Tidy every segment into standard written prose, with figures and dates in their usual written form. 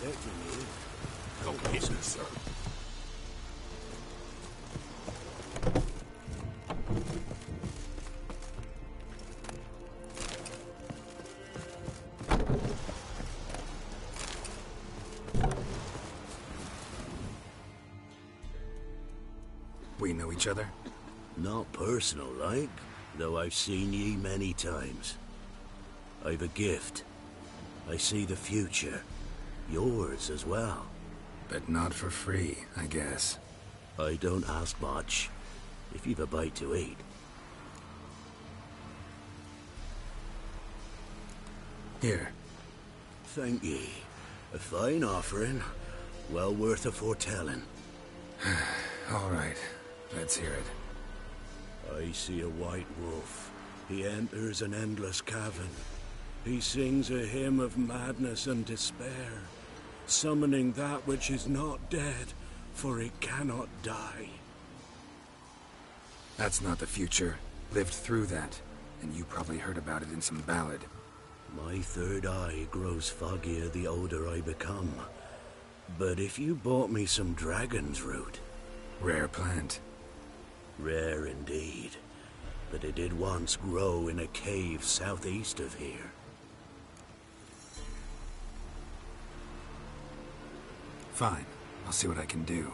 expecting you. No business, sir. We know each other? Not personal, like, though I've seen ye many times. I've a gift. I see the future. Yours as well. But not for free, I guess. I don't ask much, if you've a bite to eat. Here. Thank ye. A fine offering, well worth a foretelling. All right, let's hear it. I see a white wolf. He enters an endless cavern. He sings a hymn of madness and despair, summoning that which is not dead, for it cannot die. That's not the future. Lived through that, and you probably heard about it in some ballad. My third eye grows foggier the older I become. But if you bought me some dragon's root... Rare plant. Rare indeed. But it did once grow in a cave southeast of here. Fine. I'll see what I can do.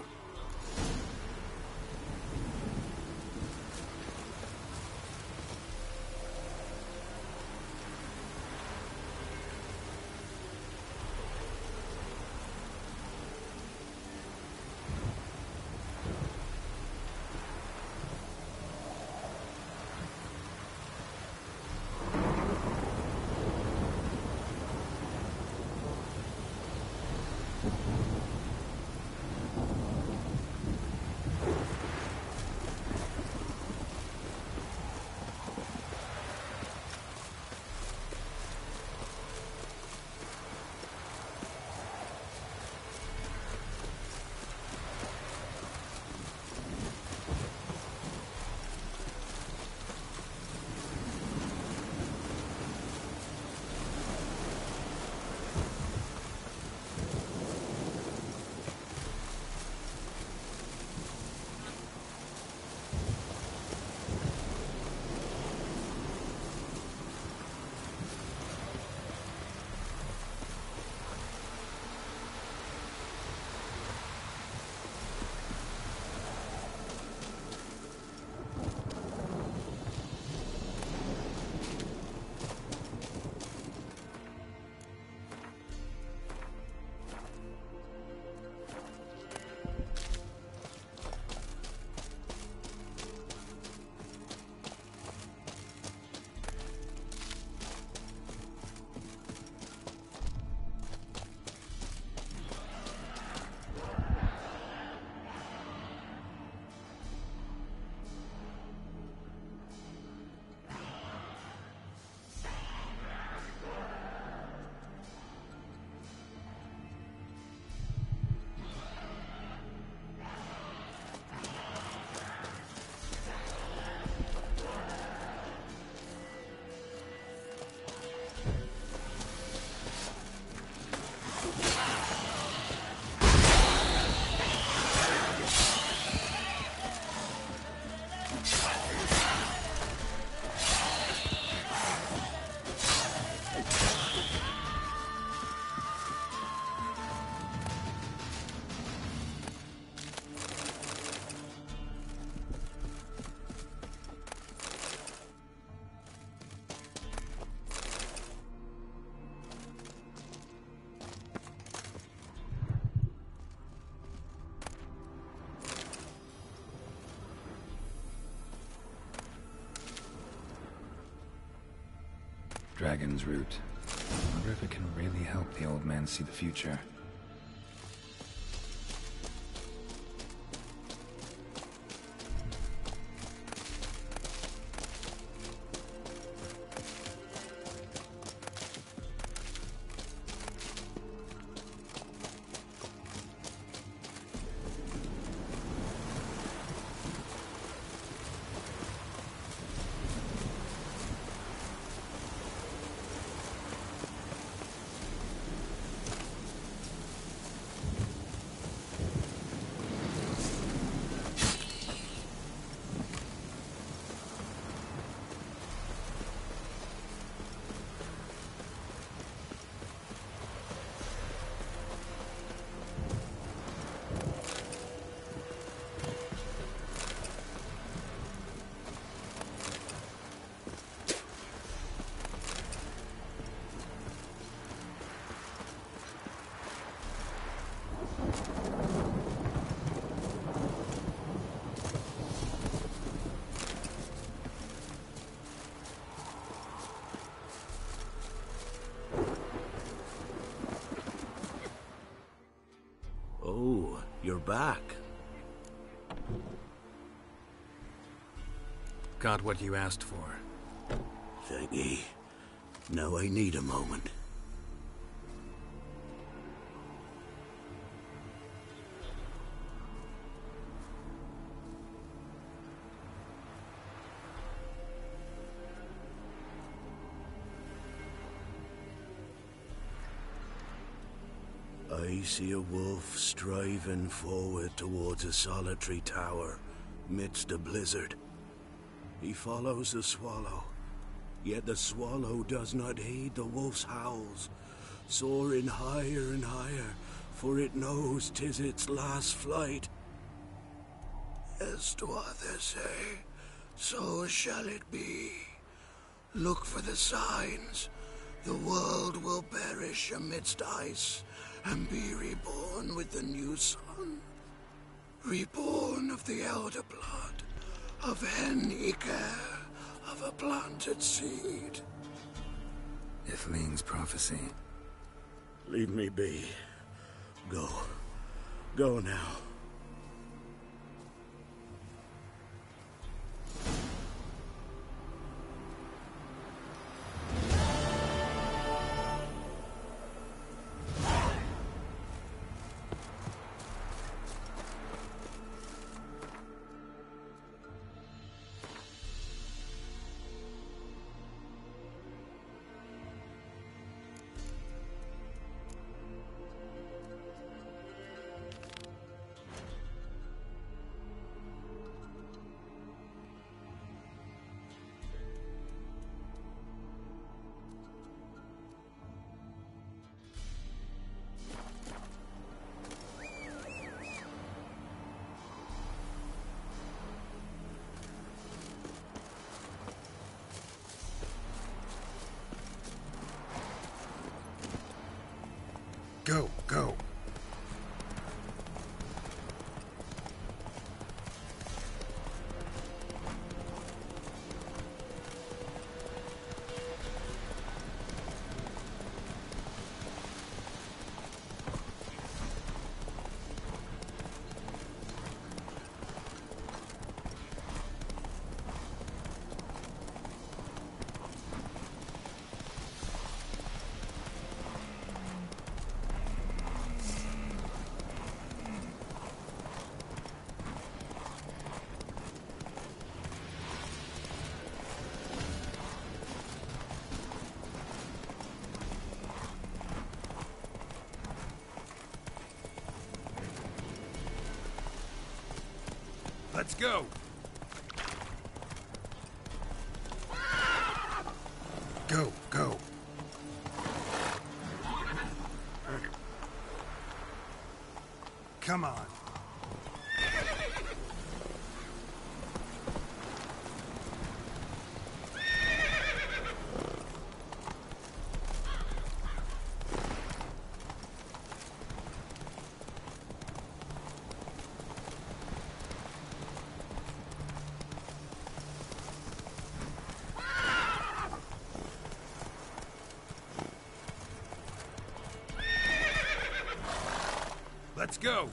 Dragon's root. I wonder if it can really help the old man see the future. back. Got what you asked for. Thank ye. Now I need a moment. I see a wolf striving forward towards a solitary tower, midst a blizzard. He follows the swallow, yet the swallow does not heed the wolf's howls, soaring higher and higher, for it knows 'tis its last flight. As doth say, so shall it be. Look for the signs. The world will perish amidst ice, and be reborn with the new sun. Reborn of the elder blood, of any care, of a planted seed. If Ling's prophecy. Leave me be. Go. Go now. Go, go. Let's go! Go, go. Come on. Let's go!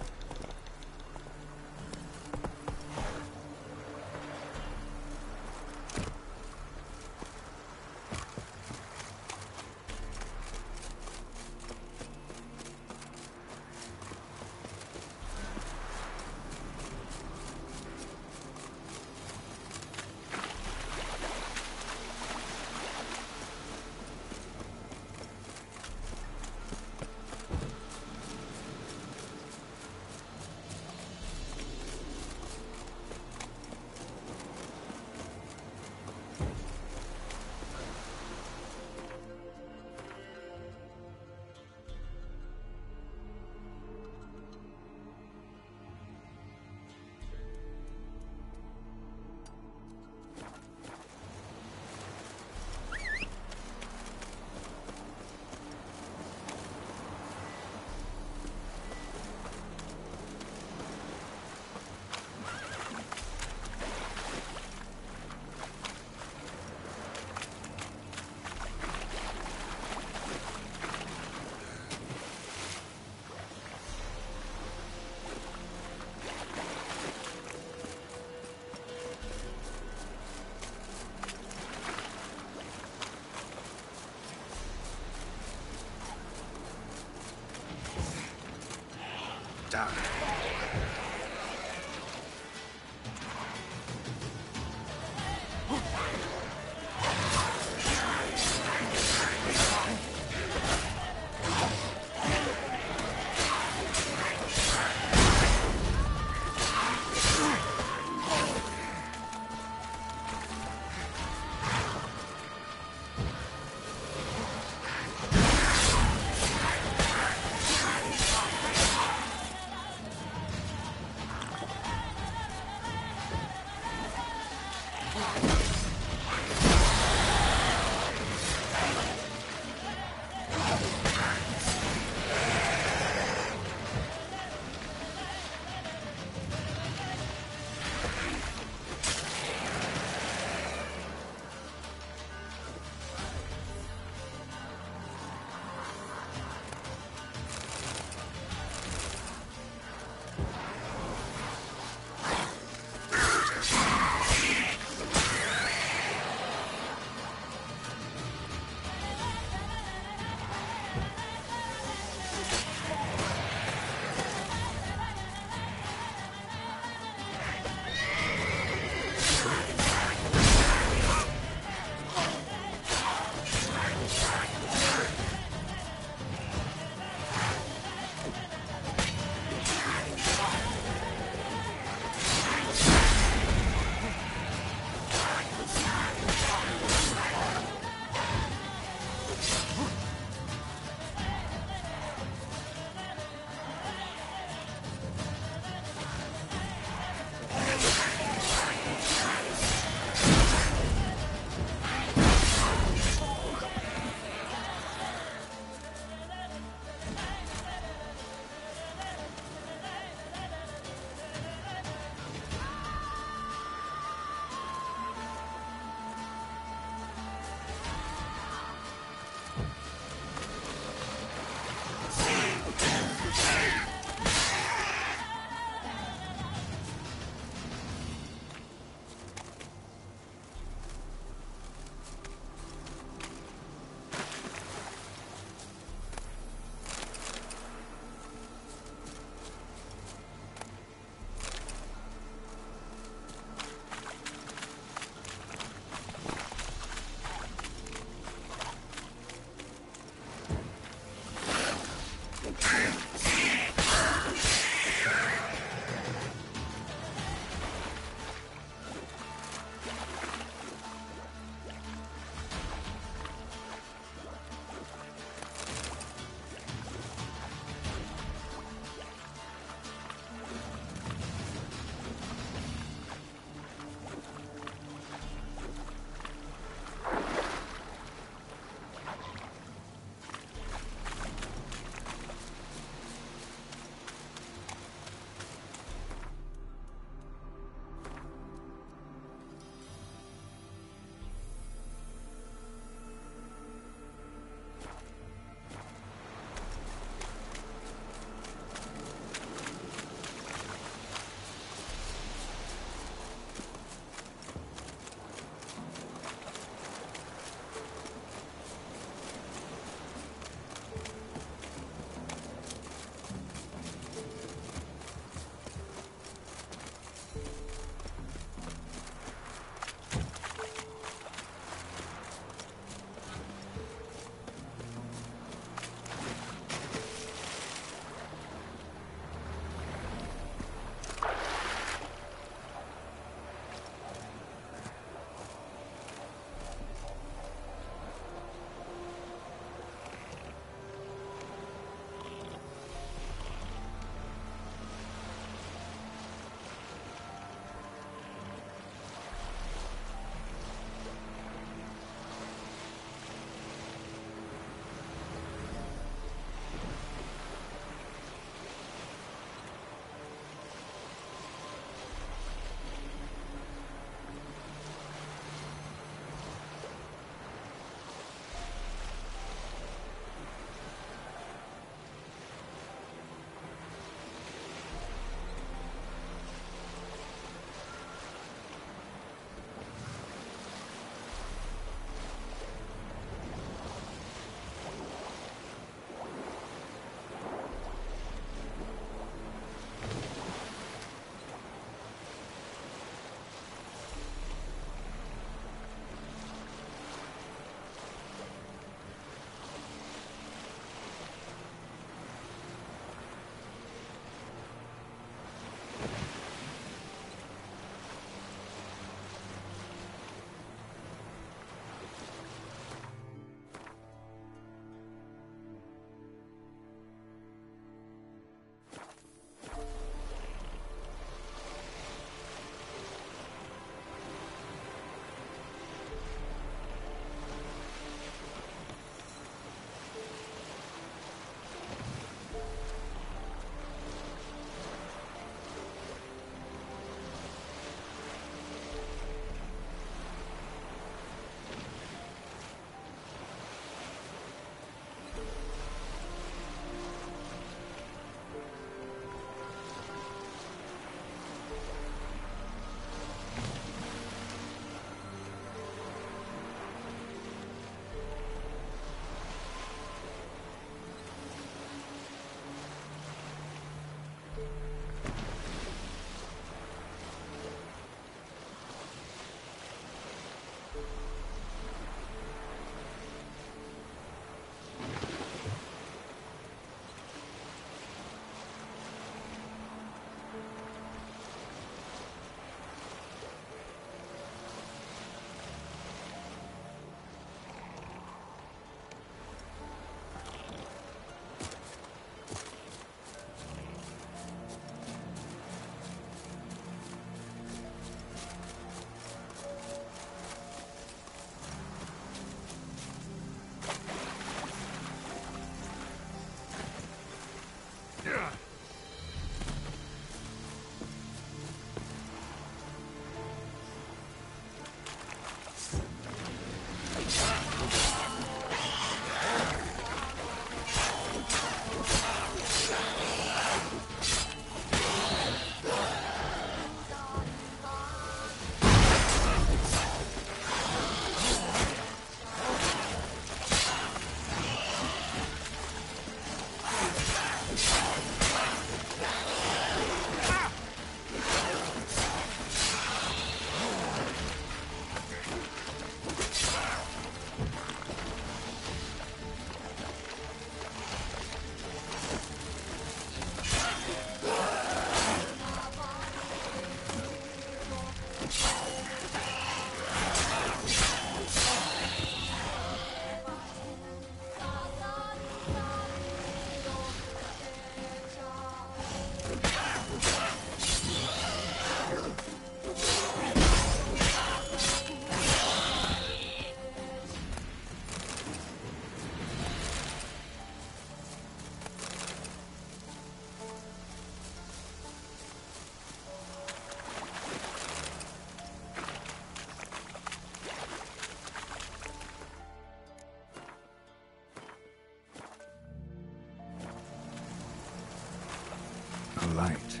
the light.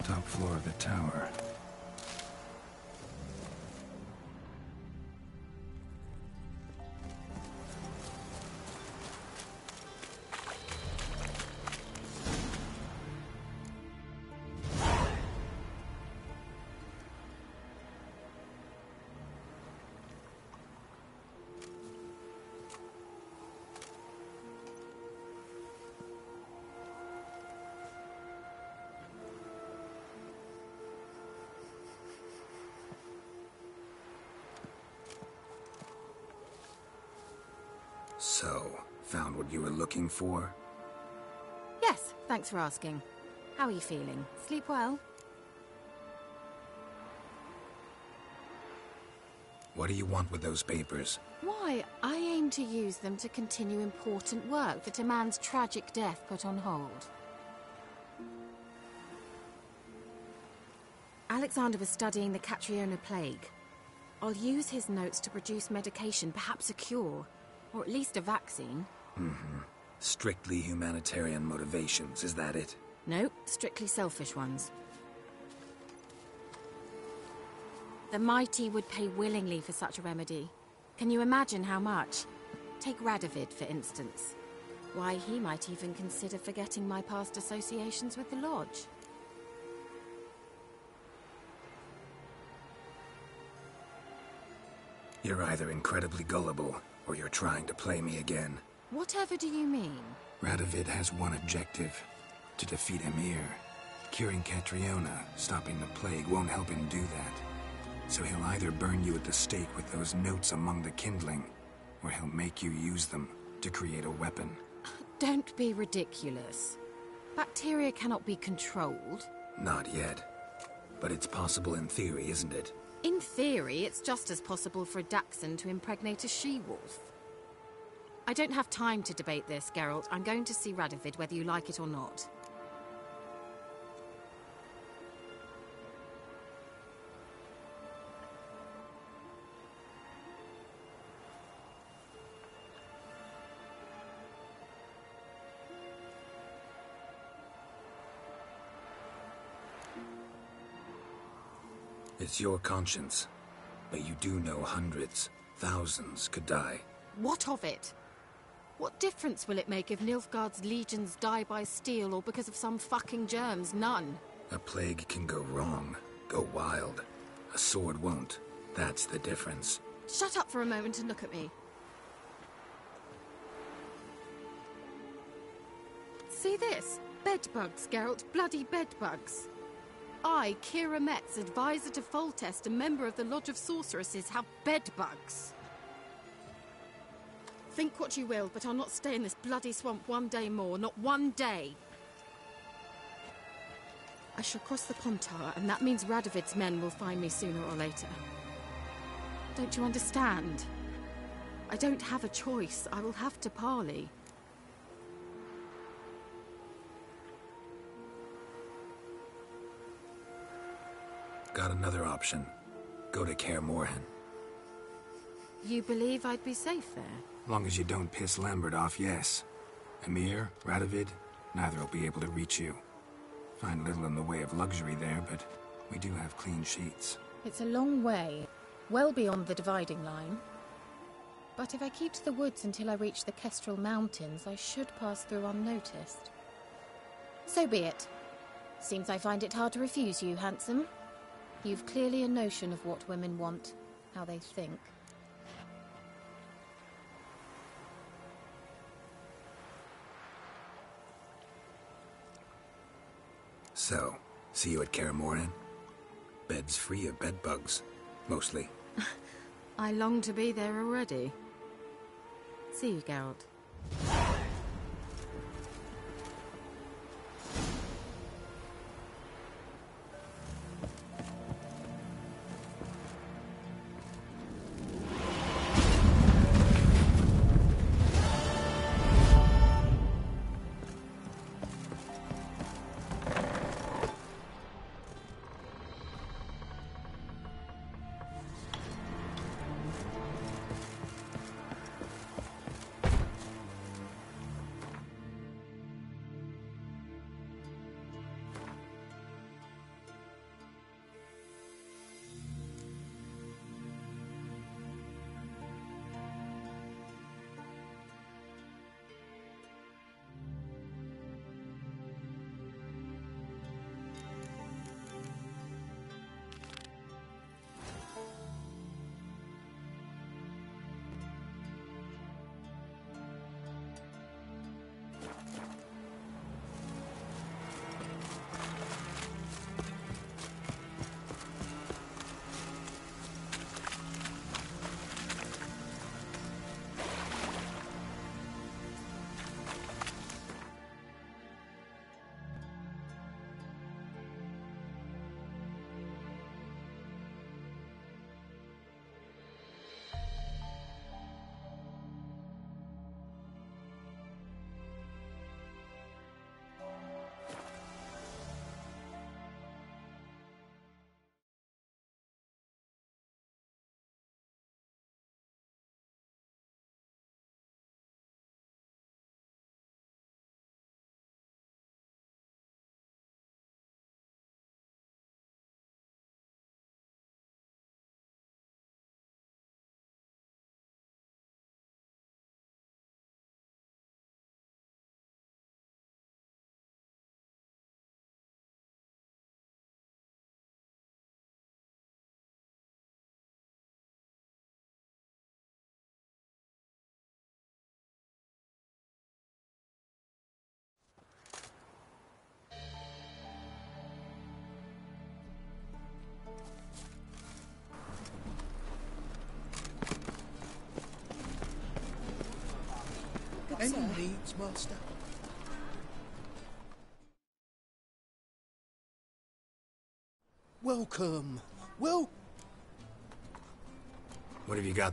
Top floor of the tower. So, found what you were looking for? Yes, thanks for asking. How are you feeling? Sleep well? What do you want with those papers? Why, I aim to use them to continue important work that a man's tragic death put on hold. Alexander was studying the Catriona plague. I'll use his notes to produce medication, perhaps a cure. Or at least a vaccine. Strictly humanitarian motivations, is that it? Nope, strictly selfish ones. The mighty would pay willingly for such a remedy. Can you imagine how much? Take Radovid, for instance. Why, he might even consider forgetting my past associations with the Lodge. You're either incredibly gullible, or you're trying to play me again. Whatever do you mean? Radovid has one objective. To defeat Emir. Curing Catriona, stopping the plague, won't help him do that. So he'll either burn you at the stake with those notes among the kindling, or he'll make you use them to create a weapon. Don't be ridiculous. Bacteria cannot be controlled. Not yet. But it's possible in theory, isn't it? In theory, it's just as possible for a Dachshund to impregnate a she-wolf. I don't have time to debate this, Geralt. I'm going to see Radovid whether you like it or not. It's your conscience. But you do know hundreds, thousands could die. What of it? What difference will it make if Nilfgaard's legions die by steel or because of some fucking germs? None. A plague can go wrong, go wild. A sword won't. That's the difference. Shut up for a moment and look at me. See this? Bedbugs, Geralt. Bloody bedbugs. I, Kira Metz, advisor to Foltest, a member of the Lodge of Sorceresses, have bedbugs. Think what you will, but I'll not stay in this bloody swamp one day more. Not one day. I shall cross the Pontar, and that means Radovid's men will find me sooner or later. Don't you understand? I don't have a choice. I will have to parley. Got another option. Go to Kaer Morhen. You believe I'd be safe there? Long as you don't piss Lambert off, yes. Emir, Radovid, neither will be able to reach you. Find little in the way of luxury there, but we do have clean sheets. It's a long way, well beyond the dividing line. But if I keep to the woods until I reach the Kestrel Mountains, I should pass through unnoticed. So be it. Seems I find it hard to refuse you, handsome. You've clearly a notion of what women want, how they think. So, see you at Kaer Morhen? Beds free of bedbugs, mostly. I long to be there already. See you, Geralt. Any needs, Master? Welcome. Well, What have you got?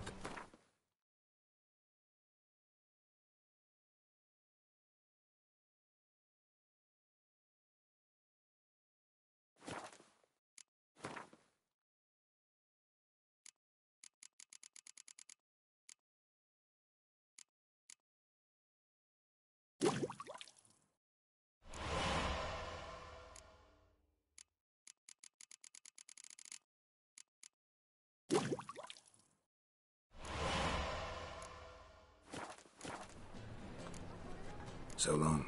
So long.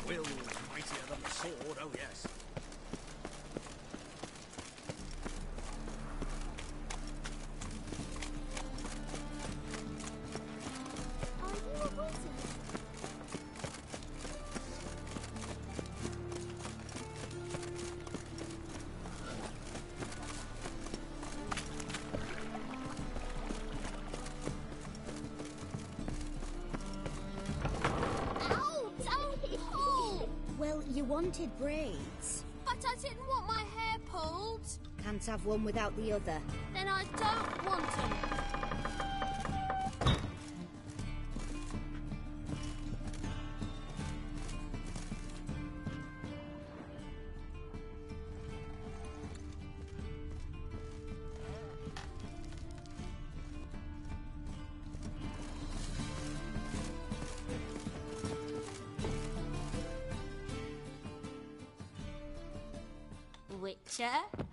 Will mightier than the sword, oh yes. Are you a wizard? Ow! Don't pull! Well, you wanted braids. But I didn't want my hair pulled. Can't have one without the other. Then I don't want them.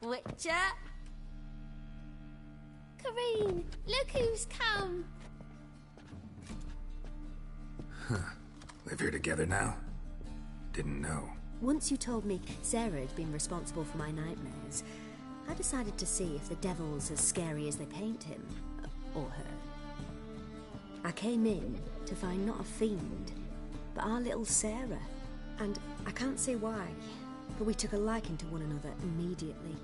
Witcher. Kareen, look who's come. Live here together now? Didn't know. Once you told me Sarah had been responsible for my nightmares, I decided to see if the devil's as scary as they paint him. Or her. I came in to find not a fiend, but our little Sarah. And I can't say why, but we took a liking to one another immediately.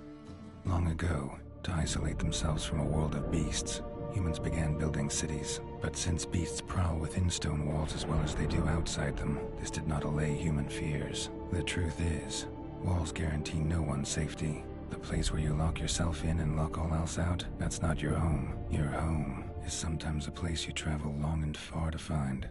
Long ago, to isolate themselves from a world of beasts, humans began building cities. But since beasts prowl within stone walls as well as they do outside them, this did not allay human fears. The truth is, walls guarantee no one's safety. The place where you lock yourself in and lock all else out, that's not your home. Your home is sometimes a place you travel long and far to find.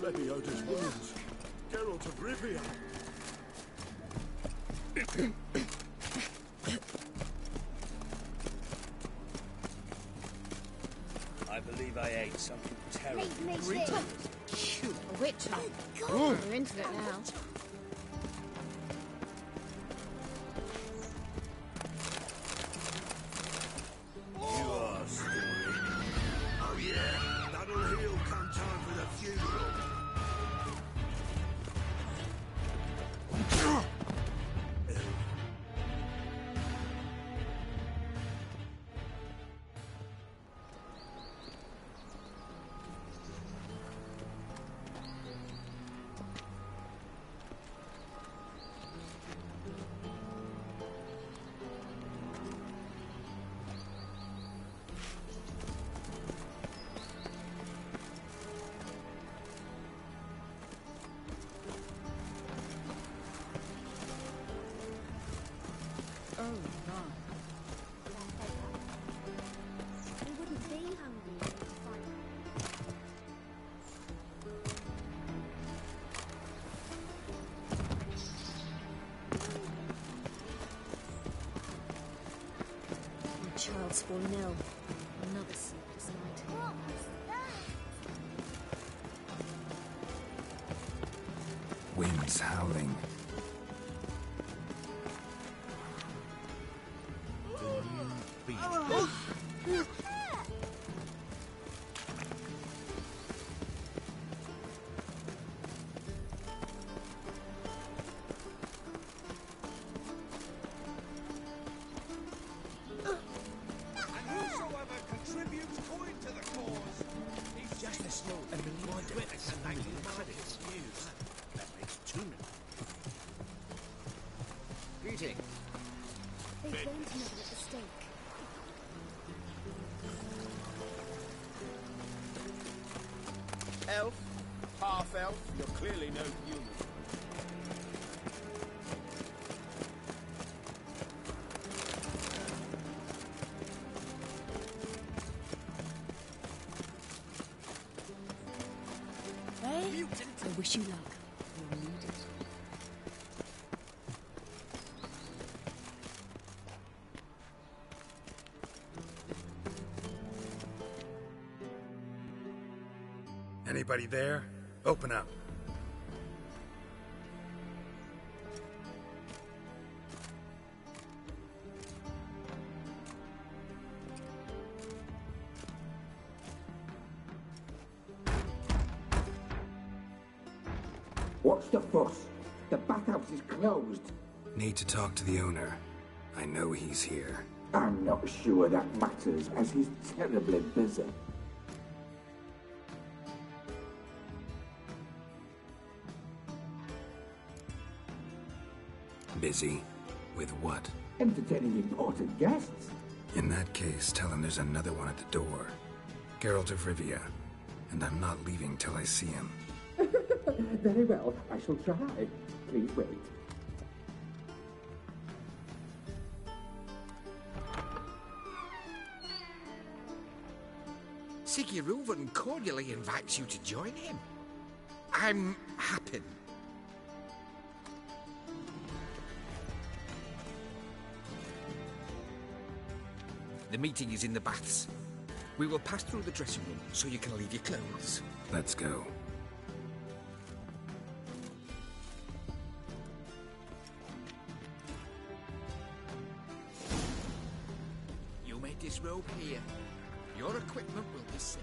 Leviosa's wounds. Geralt of Rivia. I believe I ate something terrible. Make A witch hunt. We're into it now. You are story. Oh yeah, that'll heal come time for the funeral. child's fallen ill. Another sleepless night. Winds howling. Greeting. They burned him over at the stake. Elf, half-elf, you're clearly no human. Hey? I wish you luck. You'll need it. Anybody there? Open up. What's the fuss? The bathhouse is closed. Need to talk to the owner. I know he's here. I'm not sure that matters, as he's terribly busy. Busy? With what? Entertaining important guests. In that case, tell him there's another one at the door. Geralt of Rivia. And I'm not leaving till I see him. Very well, I shall try. Please wait. Sigurd cordially invites you to join him. I'm happy. The meeting is in the baths. We will pass through the dressing room so you can leave your clothes. Let's go. You may disrobe here. Your equipment will be safe.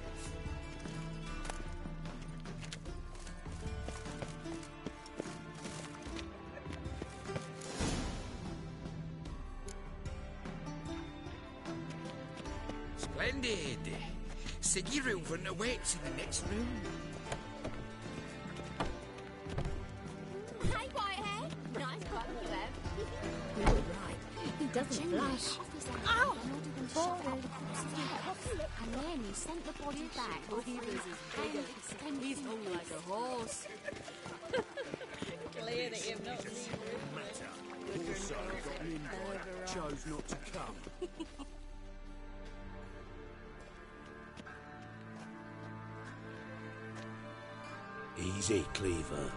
Splendid! Sigurd awaits in the next room. Hey, Whitehead. Nice button you have. You were right. He doesn't blush. Ow! And then he sent the body back. He's hung like a horse. Clear that you've not seen Also got an invite, chose not to come. Easy, Cleaver.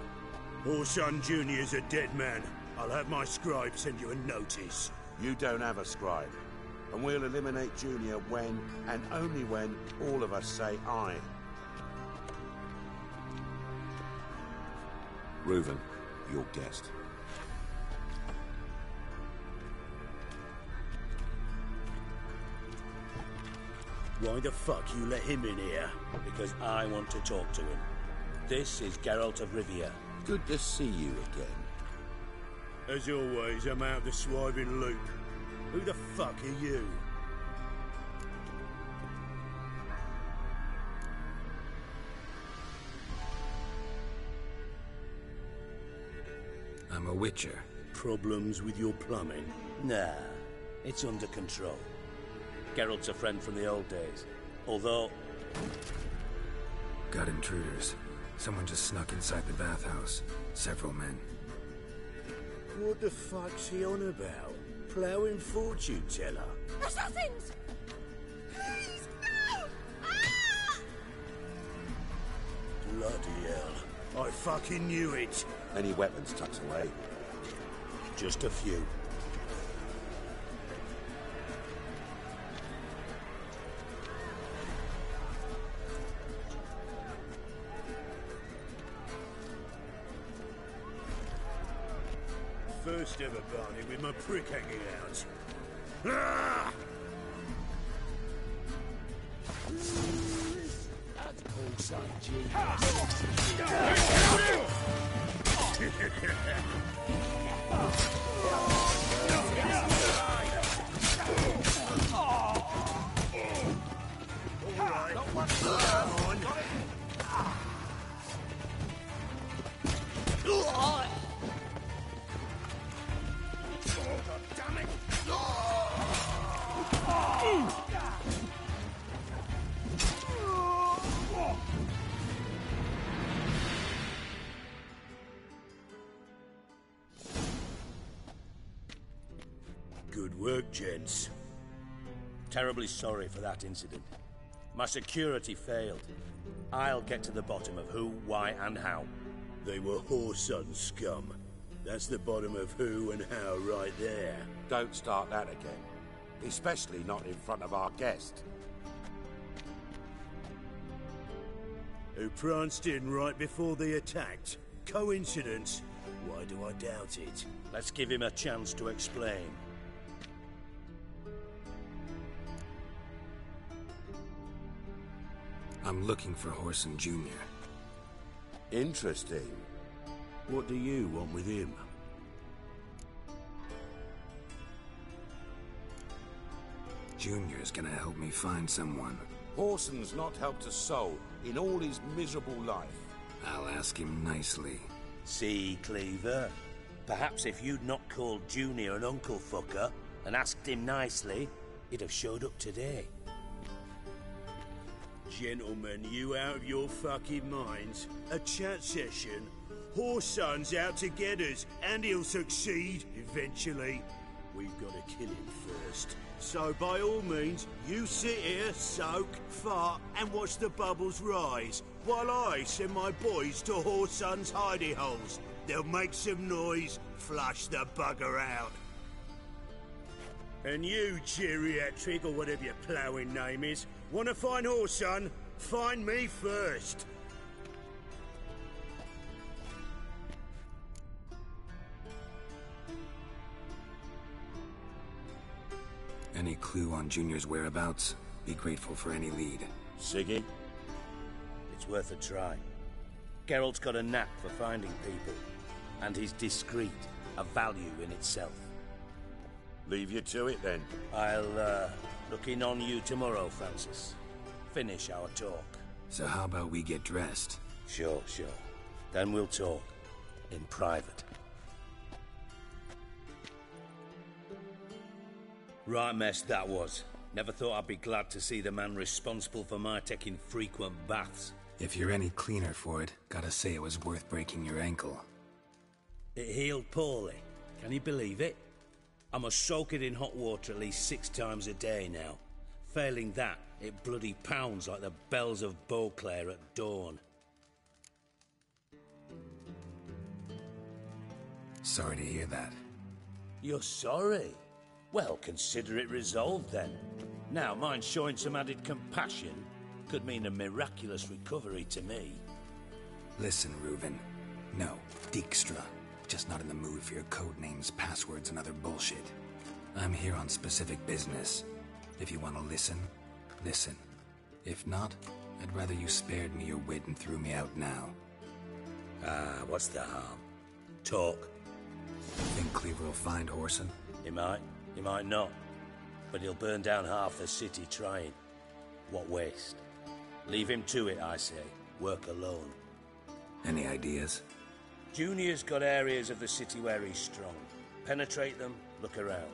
Whoreson Junior's a dead man. I'll have my scribe send you a notice. You don't have a scribe. And we'll eliminate Junior when, and only when, all of us say aye. Reuven, your guest. Why the fuck you let him in here? Because I want to talk to him. This is Geralt of Rivia. Good to see you again. As always, I'm out the swiving loop. Who the fuck are you? I'm a witcher. Problems with your plumbing? Nah, it's under control. Geralt's a friend from the old days. Although... Got intruders. Someone just snuck inside the bathhouse. Several men. What the fuck's he on about? Ploughing fortune teller? Assassins! Please, no! Ah! Bloody hell. I fucking knew it. Any weapons tucked away? Just a few. first ever Barney with my prick hanging out. Ah! That's Whoreson Junior. Good work, gents. Terribly sorry for that incident. My security failed. I'll get to the bottom of who, why, and how. They were Whoreson scum. That's the bottom of who and how right there. Don't start that again. Especially not in front of our guest. Who pranced in right before they attacked. Coincidence? Why do I doubt it? Let's give him a chance to explain. I'm looking for Whoreson Junior. Interesting. What do you want with him? Junior's gonna help me find someone. Whoreson's not helped a soul in all his miserable life. I'll ask him nicely. See, Cleaver? Perhaps if you'd not called Junior an uncle fucker and asked him nicely, he'd have showed up today. Gentlemen, you out of your fucking minds? A chat session? Whoreson's out to get us, and he'll succeed eventually. We've got to kill him first. So by all means, you sit here, soak, fart, and watch the bubbles rise, while I send my boys to Whoreson's hidey holes. They'll make some noise, flush the bugger out. And you, geriatric, or whatever your ploughing name is, want to find Whoreson? Find me first. Any clue on Junior's whereabouts? Be grateful for any lead. Siggy? It's worth a try. Geralt's got a knack for finding people, and he's discreet, a value in itself. Leave you to it then. I'll, look in on you tomorrow, Francis. Finish our talk. So how about we get dressed? Sure. Then we'll talk. In private. Right mess that was. Never thought I'd be glad to see the man responsible for my taking frequent baths. If you're any cleaner for it, gotta say it was worth breaking your ankle. It healed poorly. Can you believe it? I must soak it in hot water at least 6 times a day now. Failing that, it bloody pounds like the bells of Beauclair at dawn. Sorry to hear that. You're sorry? Well, consider it resolved then. Now, mind showing some added compassion could mean a miraculous recovery to me. Listen, Reuven. No, Dijkstra. Just not in the mood for your code names, passwords, and other bullshit. I'm here on specific business. If you want to listen, listen. If not, I'd rather you spared me your wit and threw me out now. What's the harm? Talk. Think Cleaver will find Whoreson? He might not. But he'll burn down half the city trying. What waste? Leave him to it, I say. Work alone. Any ideas? Junior's got areas of the city where he's strong. Penetrate them, look around.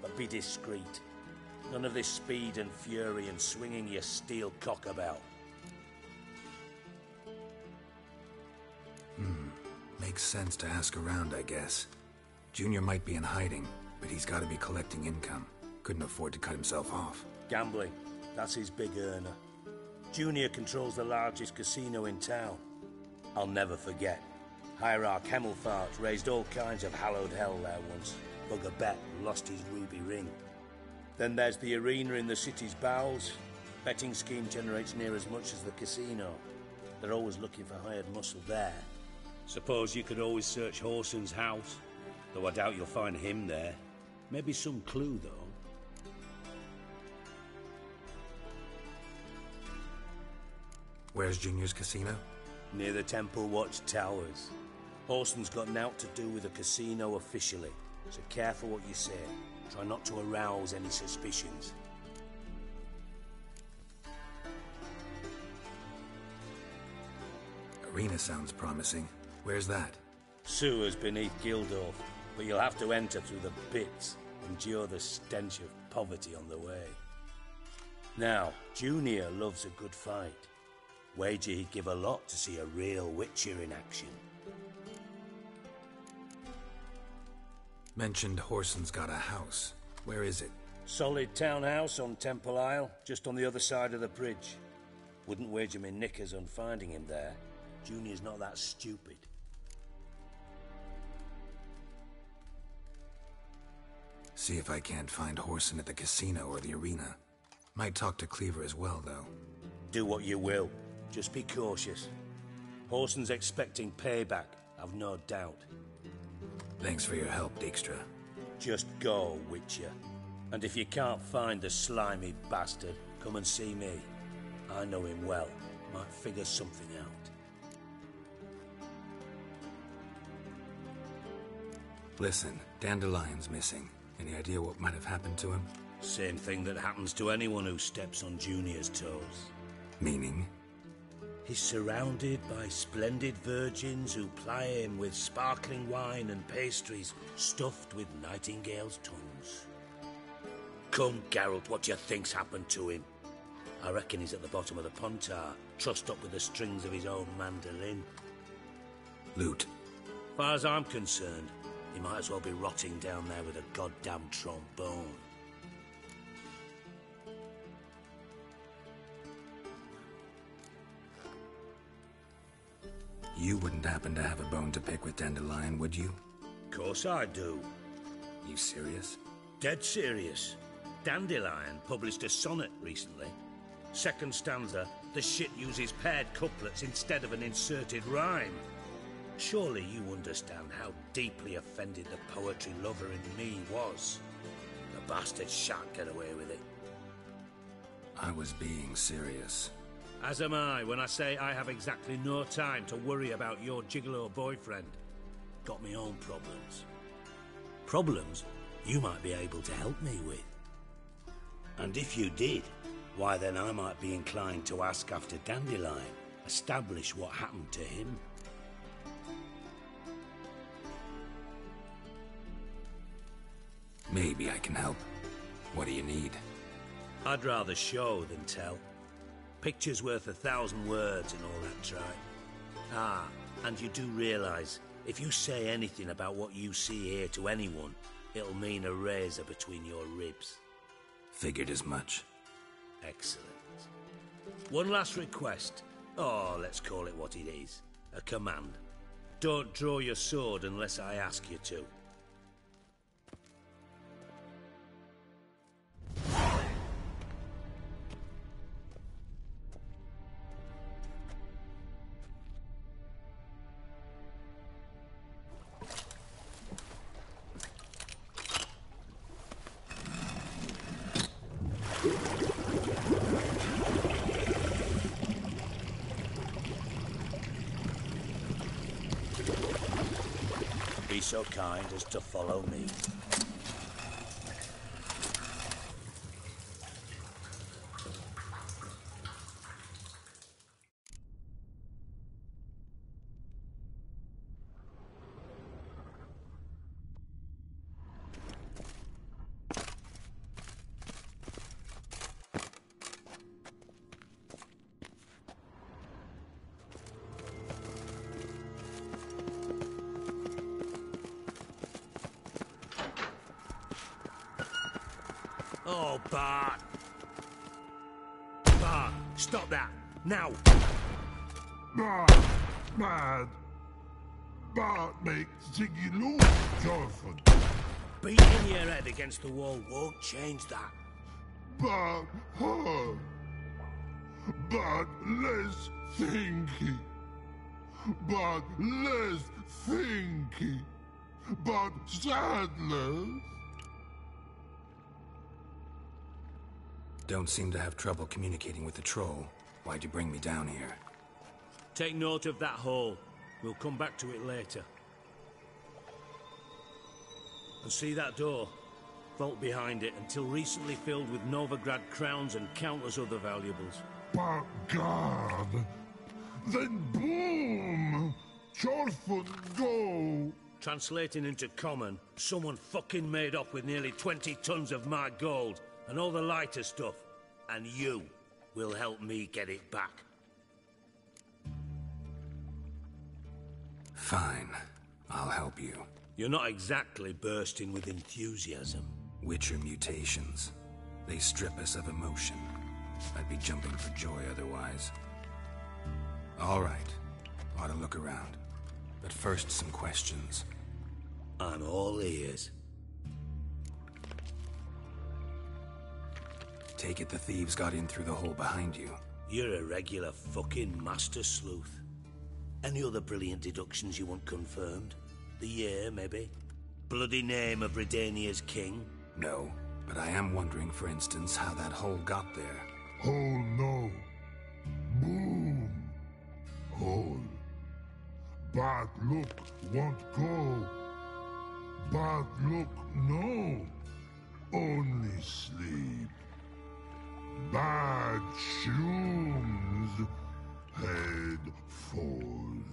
But be discreet. None of this speed and fury and swinging your steel cock about. Makes sense to ask around, I guess. Junior might be in hiding, but he's got to be collecting income. Couldn't afford to cut himself off. Gambling. That's his big earner. Junior controls the largest casino in town. I'll never forget. Hierarch Hemmelfart raised all kinds of hallowed hell there once. Bugger bet lost his ruby ring. Then there's the arena in the city's bowels. Betting scheme generates near as much as the casino. They're always looking for hired muscle there. Suppose you could always search Whoreson's house. Though I doubt you'll find him there. Maybe some clue, though. Where's Junior's casino? Near the Temple Watch Towers. Whoreson's got nought to do with the casino officially, so careful what you say. Try not to arouse any suspicions. Arena sounds promising. Where's that? Sewers beneath Gildorf, but you'll have to enter through the pits, endure the stench of poverty on the way. Now, Junior loves a good fight. Wager he'd give a lot to see a real Witcher in action. Mentioned Whoreson's got a house. Where is it? Solid townhouse on Temple Isle, just on the other side of the bridge. Wouldn't wager me knickers on finding him there. Junior's not that stupid. See if I can't find Whoreson at the casino or the arena. Might talk to Cleaver as well, though. Do what you will. Just be cautious. Whoreson's expecting payback, I've no doubt. Thanks for your help, Dijkstra. Just go, Witcher. And if you can't find the slimy bastard, come and see me. I know him well. Might figure something out. Listen, Dandelion's missing. Any idea what might have happened to him? Same thing that happens to anyone who steps on Junior's toes. Meaning? He's surrounded by splendid virgins who ply him with sparkling wine and pastries stuffed with nightingales' tongues. Come, Geralt, what do you think's happened to him? I reckon he's at the bottom of the Pontar, trussed up with the strings of his own mandolin. Loot. Far as I'm concerned, he might as well be rotting down there with a goddamn trombone. You wouldn't happen to have a bone to pick with Dandelion, would you? Course I do. You serious? Dead serious. Dandelion published a sonnet recently. Second stanza, the shit uses paired couplets instead of an inserted rhyme. Surely you understand how deeply offended the poetry lover in me was. The bastard shan't get away with it. I was being serious. As am I when I say I have exactly no time to worry about your gigolo boyfriend. Got me own problems. Problems you might be able to help me with. And if you did, why then I might be inclined to ask after Dandelion, establish what happened to him. Maybe I can help. What do you need? I'd rather show than tell. Picture's worth 1,000 words and all that tripe. Ah, and you do realise, if you say anything about what you see here to anyone, it'll mean a razor between your ribs. Figured as much. Excellent. One last request. Oh, let's call it what it is. A command. Don't draw your sword unless I ask you to. Be so kind as to follow me. Oh, Bart! Bart, stop that! Now! Bart, mad. Bart makes Ziggy Lou joyful. Beating your head against the wall won't change that. Bart hard. Bart less thinky. Bart less thinky. but sadness. Don't seem to have trouble communicating with the troll. Why'd you bring me down here? Take note of that hole. We'll come back to it later. And see that door? Vault behind it, until recently filled with Novigrad crowns and countless other valuables. But God, then boom! Chorfun go! Translating into common, someone fucking made off with nearly 20 tons of my gold, and all the lighter stuff. And you will help me get it back. Fine. I'll help you. You're not exactly bursting with enthusiasm. Witcher mutations. They strip us of emotion. I'd be jumping for joy otherwise. All right. Ought to look around. But first, some questions. I'm all ears. Take it the thieves got in through the hole behind you. You're a regular fucking master sleuth. Any other brilliant deductions you want confirmed? The year, maybe? Bloody name of Redania's king? No, but I am wondering, for instance, how that hole got there. Hole no. Boom. Hole. Bad look won't go. Bad look no. Only sleep. Bad shrooms. Head falls.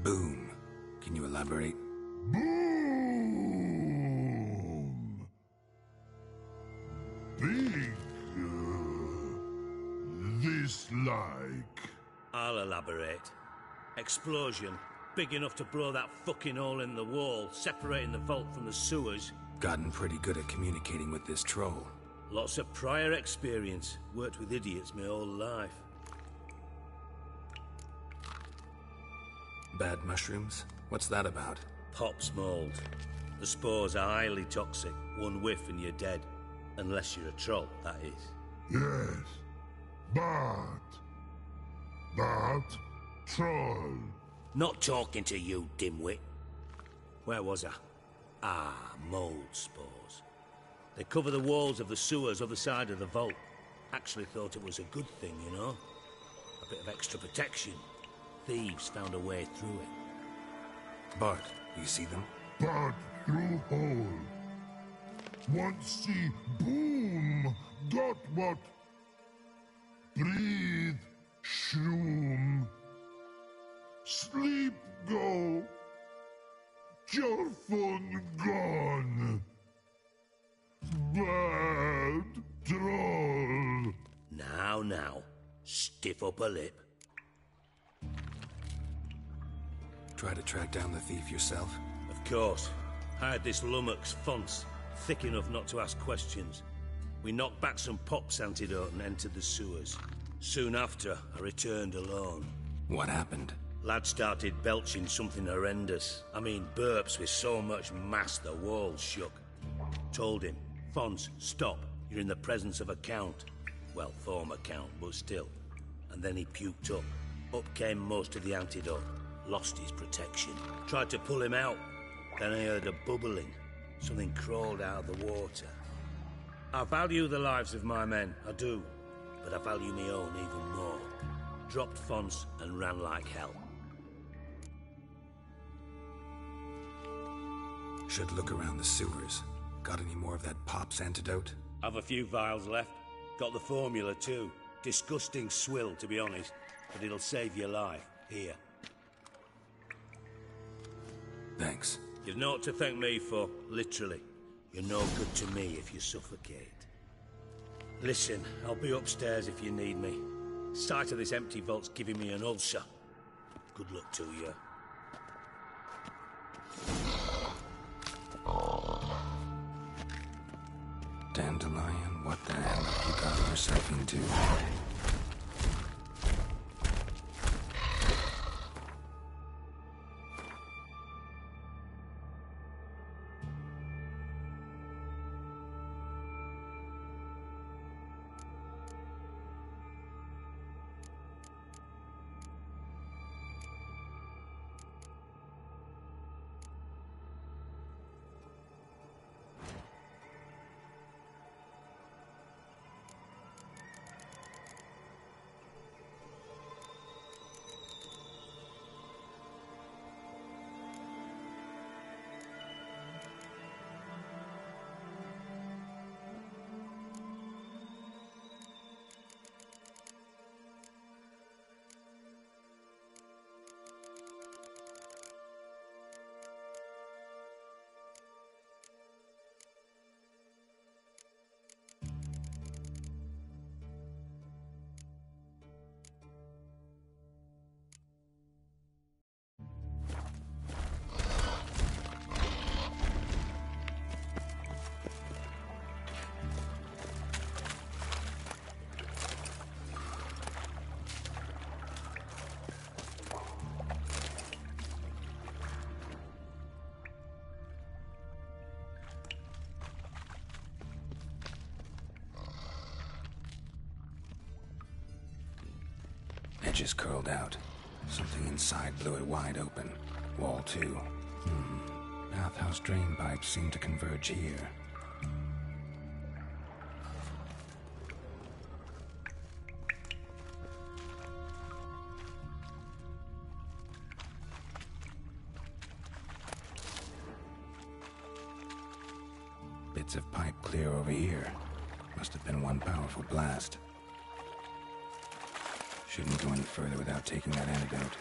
Boom. Can you elaborate? Boom! Big. This like. I'll elaborate. Explosion. Big enough to blow that fucking hole in the wall, separating the vault from the sewers. Gotten pretty good at communicating with this troll. Lots of prior experience. Worked with idiots my whole life. Bad mushrooms? What's that about? Pops mold. The spores are highly toxic. One whiff and you're dead. Unless you're a troll, that is. Yes. But troll. Not talking to you, dimwit. Where was I? Ah, mold spores. They cover the walls of the sewers other side of the vault. Actually thought it was a good thing, you know? A bit of extra protection. Thieves found a way through it. Bart, you see them? Bart through hole. Once see boom. Got what? Breathe. Shroom. Sleep go. Your phone gone. Bad troll. Now. Stiff upper lip. Try to track down the thief yourself? Of course. I had this lummox Fonce, thick enough not to ask questions. We knocked back some pops antidote and entered the sewers. Soon after, I returned alone. What happened? Lad started belching something horrendous. I mean, burps with so much mass the walls shook. Told him, Fonce, stop. You're in the presence of a count. Well, former count, but still. And then he puked up. Up came most of the antidote. Lost his protection. Tried to pull him out. Then I heard a bubbling. Something crawled out of the water. I value the lives of my men, I do. But I value my own even more. Dropped Fonce and ran like hell. Should look around the sewers. Got any more of that Pop's antidote? I've a few vials left. Got the formula too. Disgusting swill, to be honest. But it'll save your life. Here. Thanks. You've naught to thank me for, literally. You're no good to me if you suffocate. Listen, I'll be upstairs if you need me. Sight of this empty vault's giving me an ulcer. Good luck to you. Dandelion, what the hell have you got yourself into? edges curled out. Something inside blew it wide open. Wall too. Bathhouse drain pipes seem to converge here. Bits of pipe clear over here. Must have been one powerful blast. Shouldn't go any further without taking that antidote.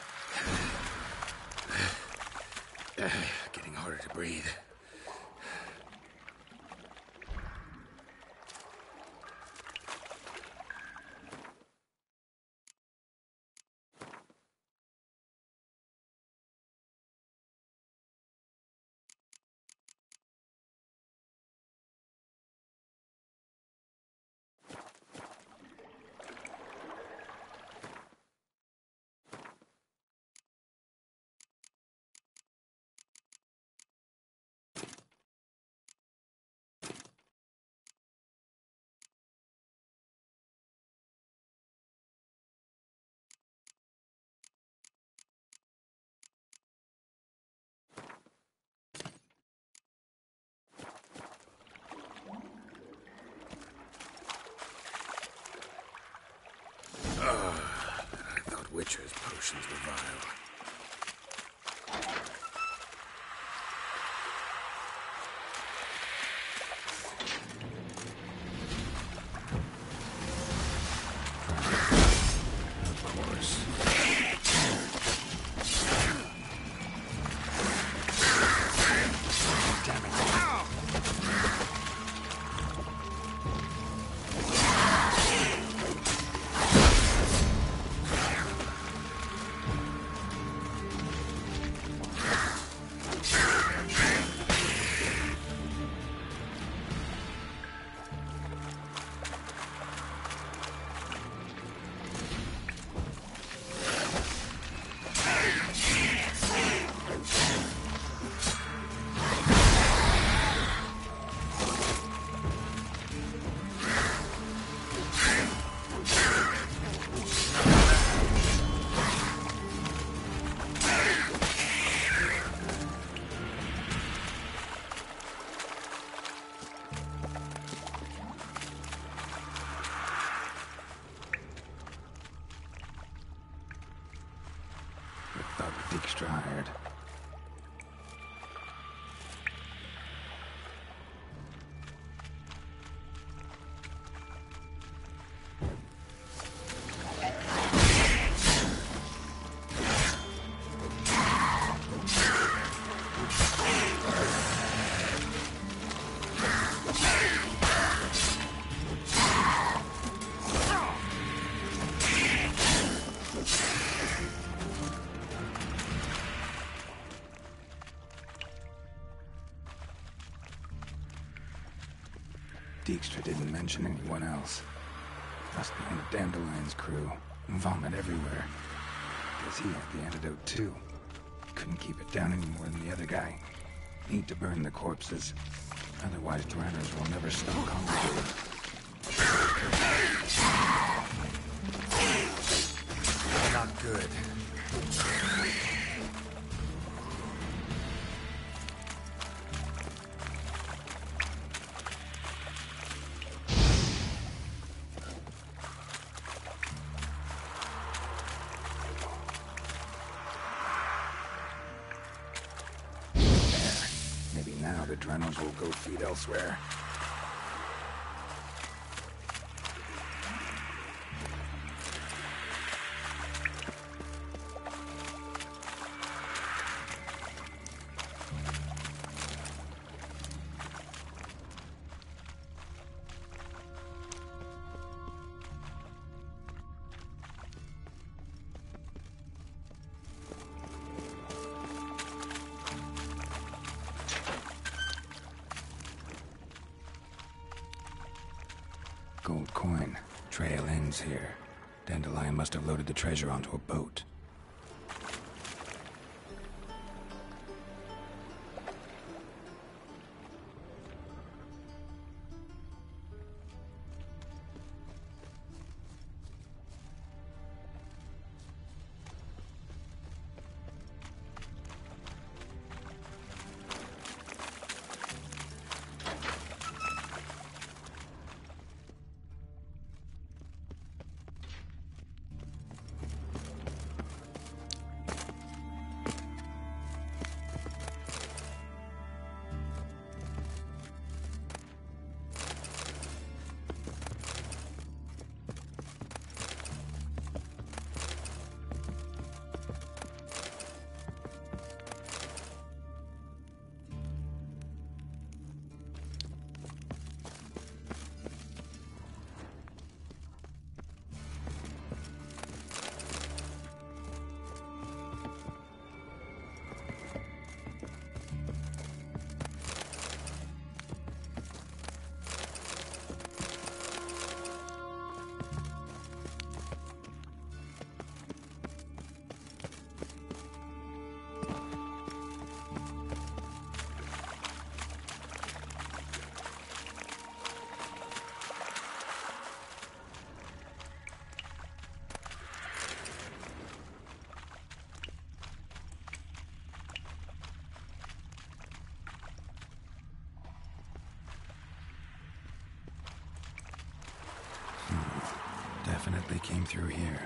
Getting harder to breathe. I thought Witcher's potions were vile. Tired. Dijkstra didn't mention anyone else. Must be on the Dandelion's crew. Vomit everywhere. Guess he had the antidote too. Couldn't keep it down any more than the other guy. Need to burn the corpses. Otherwise, Dranners will never stop congregating. Not good. Now the Dranners will go feed elsewhere. Gold coin. Trail ends here. Dandelion must have loaded the treasure onto a boat. came through here.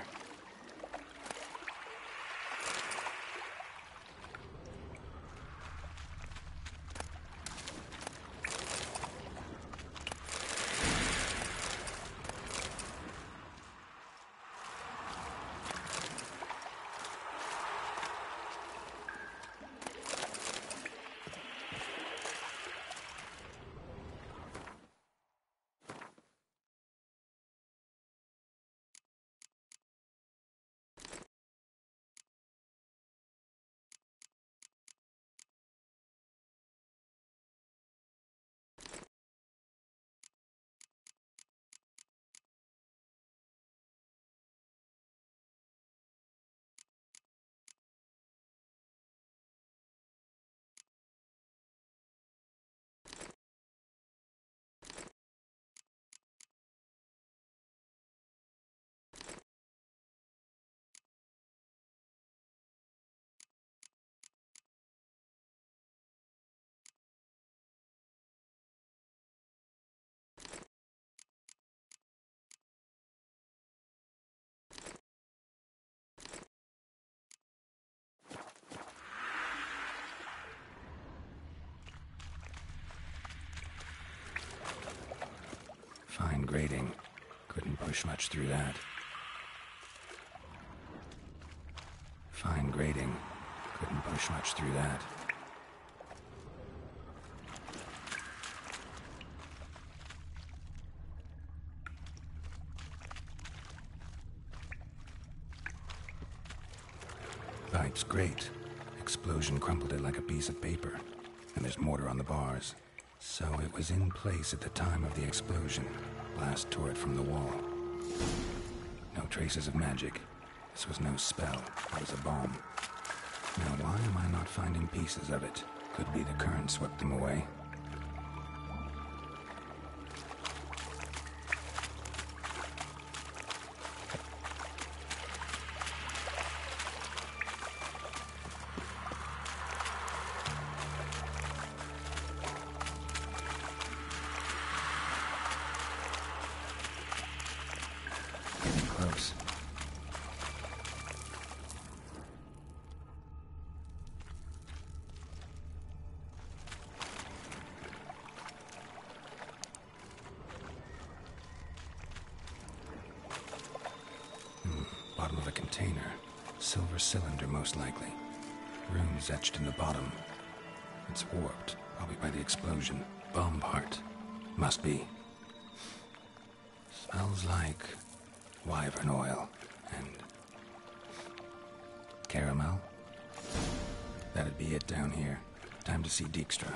Fine grading. Couldn't push much through that. Fine grading. Couldn't push much through that. Pipe's great. Explosion crumpled it like a piece of paper. And there's mortar on the bars. So it was in place at the time of the explosion. Blast tore it from the wall. No traces of magic. This was no spell. It was a bomb. Now why am I not finding pieces of it? Could be the current swept them away. Bottom of a container. Silver cylinder, most likely. Runes etched in the bottom. It's warped, probably by the explosion. Bomb part. Must be. Smells like wyvern oil and caramel. That'd be it down here. Time to see Dijkstra.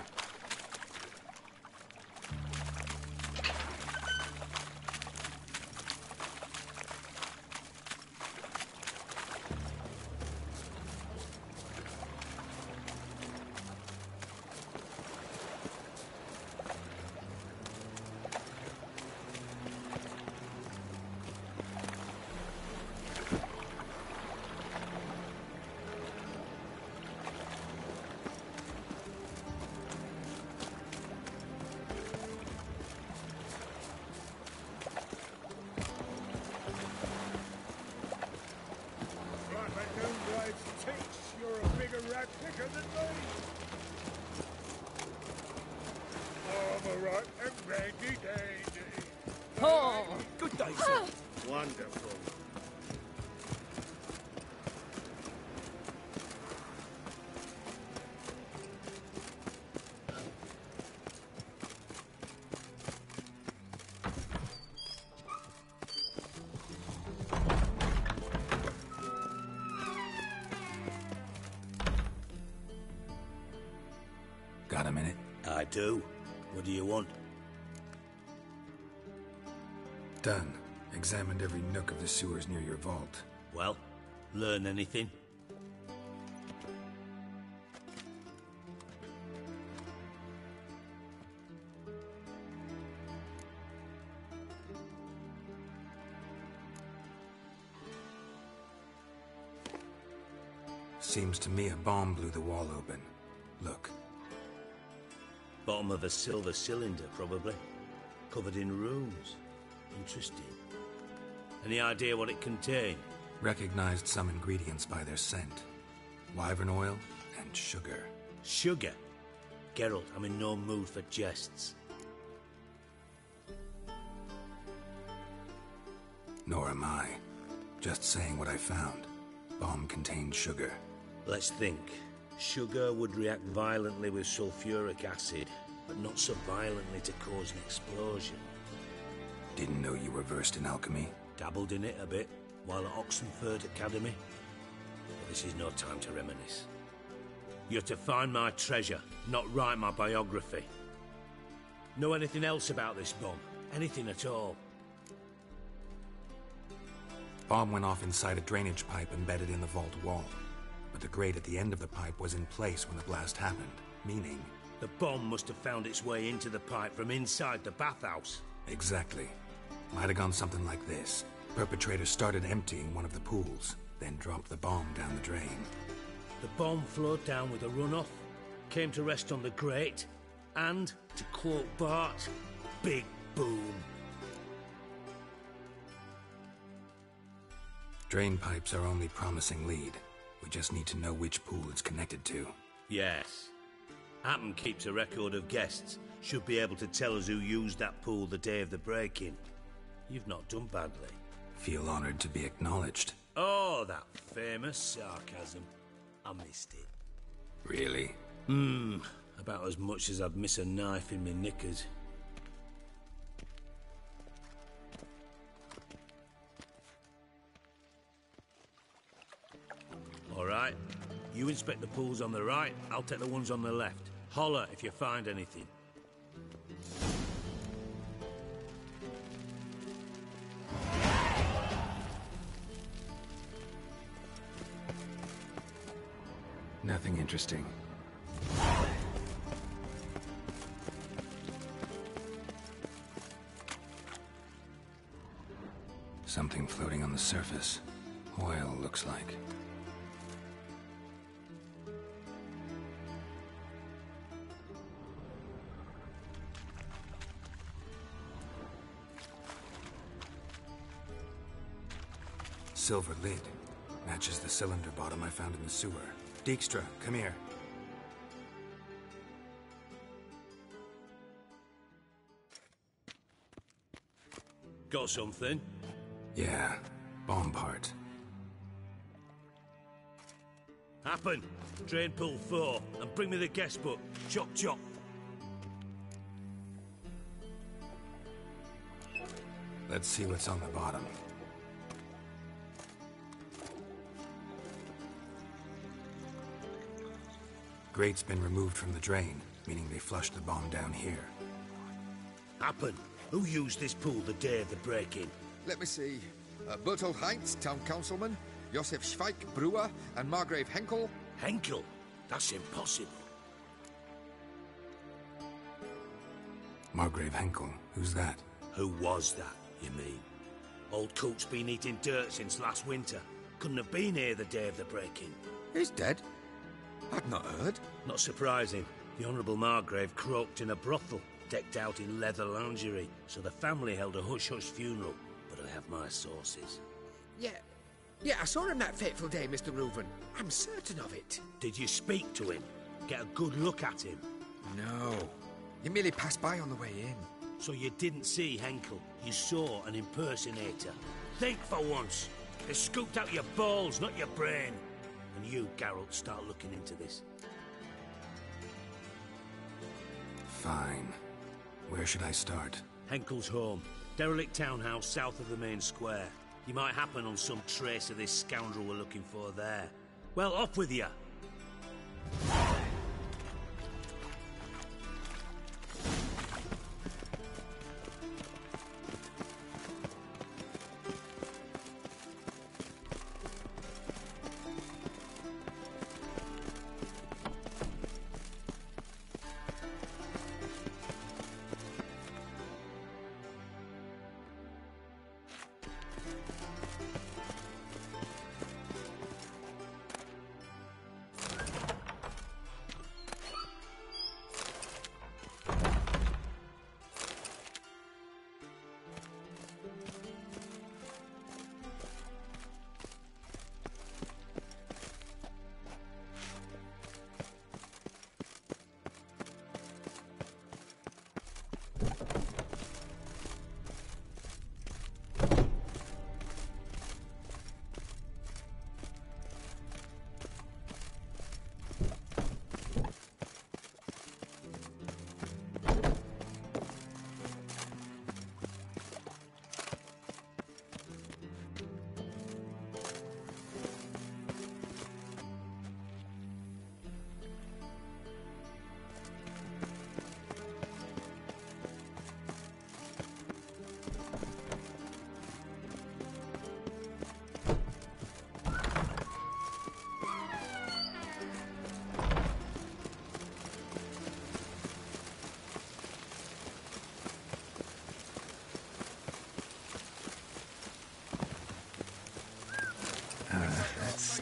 Oh, good day, sir. Wonderful. Got a minute? I do. What do you want? Done. Examined every nook of the sewers near your vault. Well, learn anything? Seems to me a bomb blew the wall open. Look. Bottom of a silver cylinder, probably. Covered in runes. Interesting. Any idea what it contained? Recognized some ingredients by their scent. Wyvern oil and sugar. Sugar? Geralt, I'm in no mood for jests. Nor am I. Just saying what I found. Bomb contained sugar. Let's think. Sugar would react violently with sulfuric acid, but not so violently to cause an explosion. Didn't know you were versed in alchemy. Dabbled in it a bit, while at Oxenford Academy. But this is no time to reminisce. You're to find my treasure, not write my biography. Know anything else about this bomb? Anything at all? Bomb went off inside a drainage pipe embedded in the vault wall. But the grate at the end of the pipe was in place when the blast happened, meaning... The bomb must have found its way into the pipe from inside the bathhouse. Exactly. Might have gone something like this. Perpetrator started emptying one of the pools, then dropped the bomb down the drain. The bomb flowed down with a runoff, came to rest on the grate, and, to quote Bart, big boom. Drain pipes are only promising lead. We just need to know which pool it's connected to. Yes. Hammond keeps a record of guests. Should be able to tell us who used that pool the day of the break-in. You've not done badly. Feel honored to be acknowledged. Oh, that famous sarcasm. I missed it. Really? About as much as I'd miss a knife in my knickers. All right. You inspect the pools on the right, I'll take the ones on the left. Holler if you find anything. Nothing interesting. Something floating on the surface. Oil, looks like. Silver lid. Matches the cylinder bottom I found in the sewer. Dijkstra, come here. Got something? Yeah, bomb part. Happen. Drain pool 4, and bring me the guest book. Chop chop. Let's see what's on the bottom. Grate's been removed from the drain, meaning they flushed the bomb down here. Happen. Who used this pool the day of the break-in? Let me see. Bertold Heinz, town councilman, Josef Schweik, brewer, and Margrave Henkel. Henkel? That's impossible. Margrave Henkel? Who's that? Who was that, you mean? Old Coot's been eating dirt since last winter. Couldn't have been here the day of the break-in. He's dead? I'd not heard. Not surprising. The Honourable Margrave croaked in a brothel, decked out in leather lingerie, so the family held a hush-hush funeral. But I have my sources. Yeah, I saw him that fateful day, Mr. Reuven. I'm certain of it. Did you speak to him? Get a good look at him? No. He merely passed by on the way in. So you didn't see Henkel. You saw an impersonator. Think for once. They scooped out your balls, not your brain. And you, Geralt, start looking into this. Fine. Where should I start? Henkel's home. Derelict townhouse south of the main square. You might happen on some trace of this scoundrel we're looking for there. Well, off with you!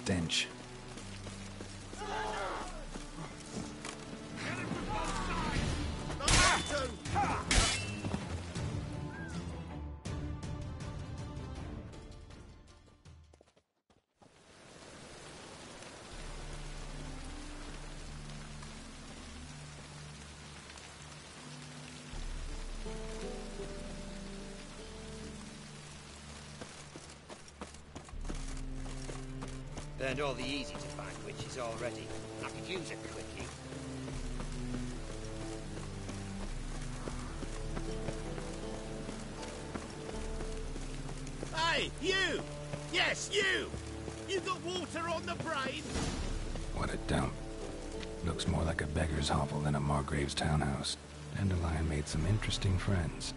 stench. Burned all the easy to find witches already. I could use a quickie. Hey, you! Yes, you! You got water on the brain? What a dump. Looks more like a beggar's hovel than a Margrave's townhouse. Dandelion made some interesting friends.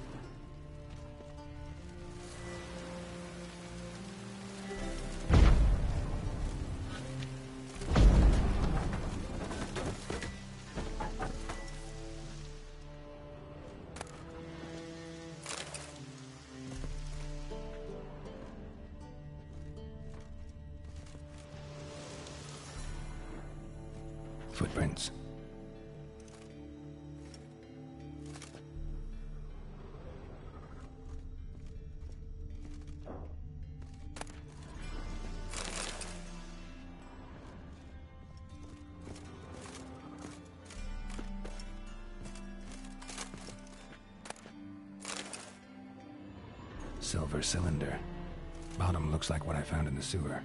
Footprints. Silver cylinder. Bottom looks like what I found in the sewer.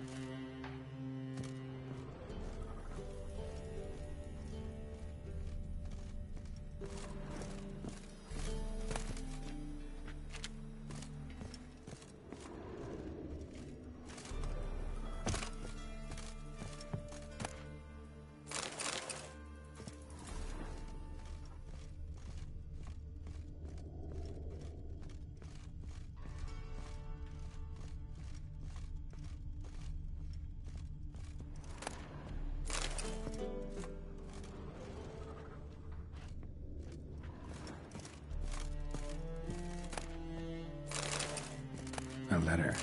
A letter.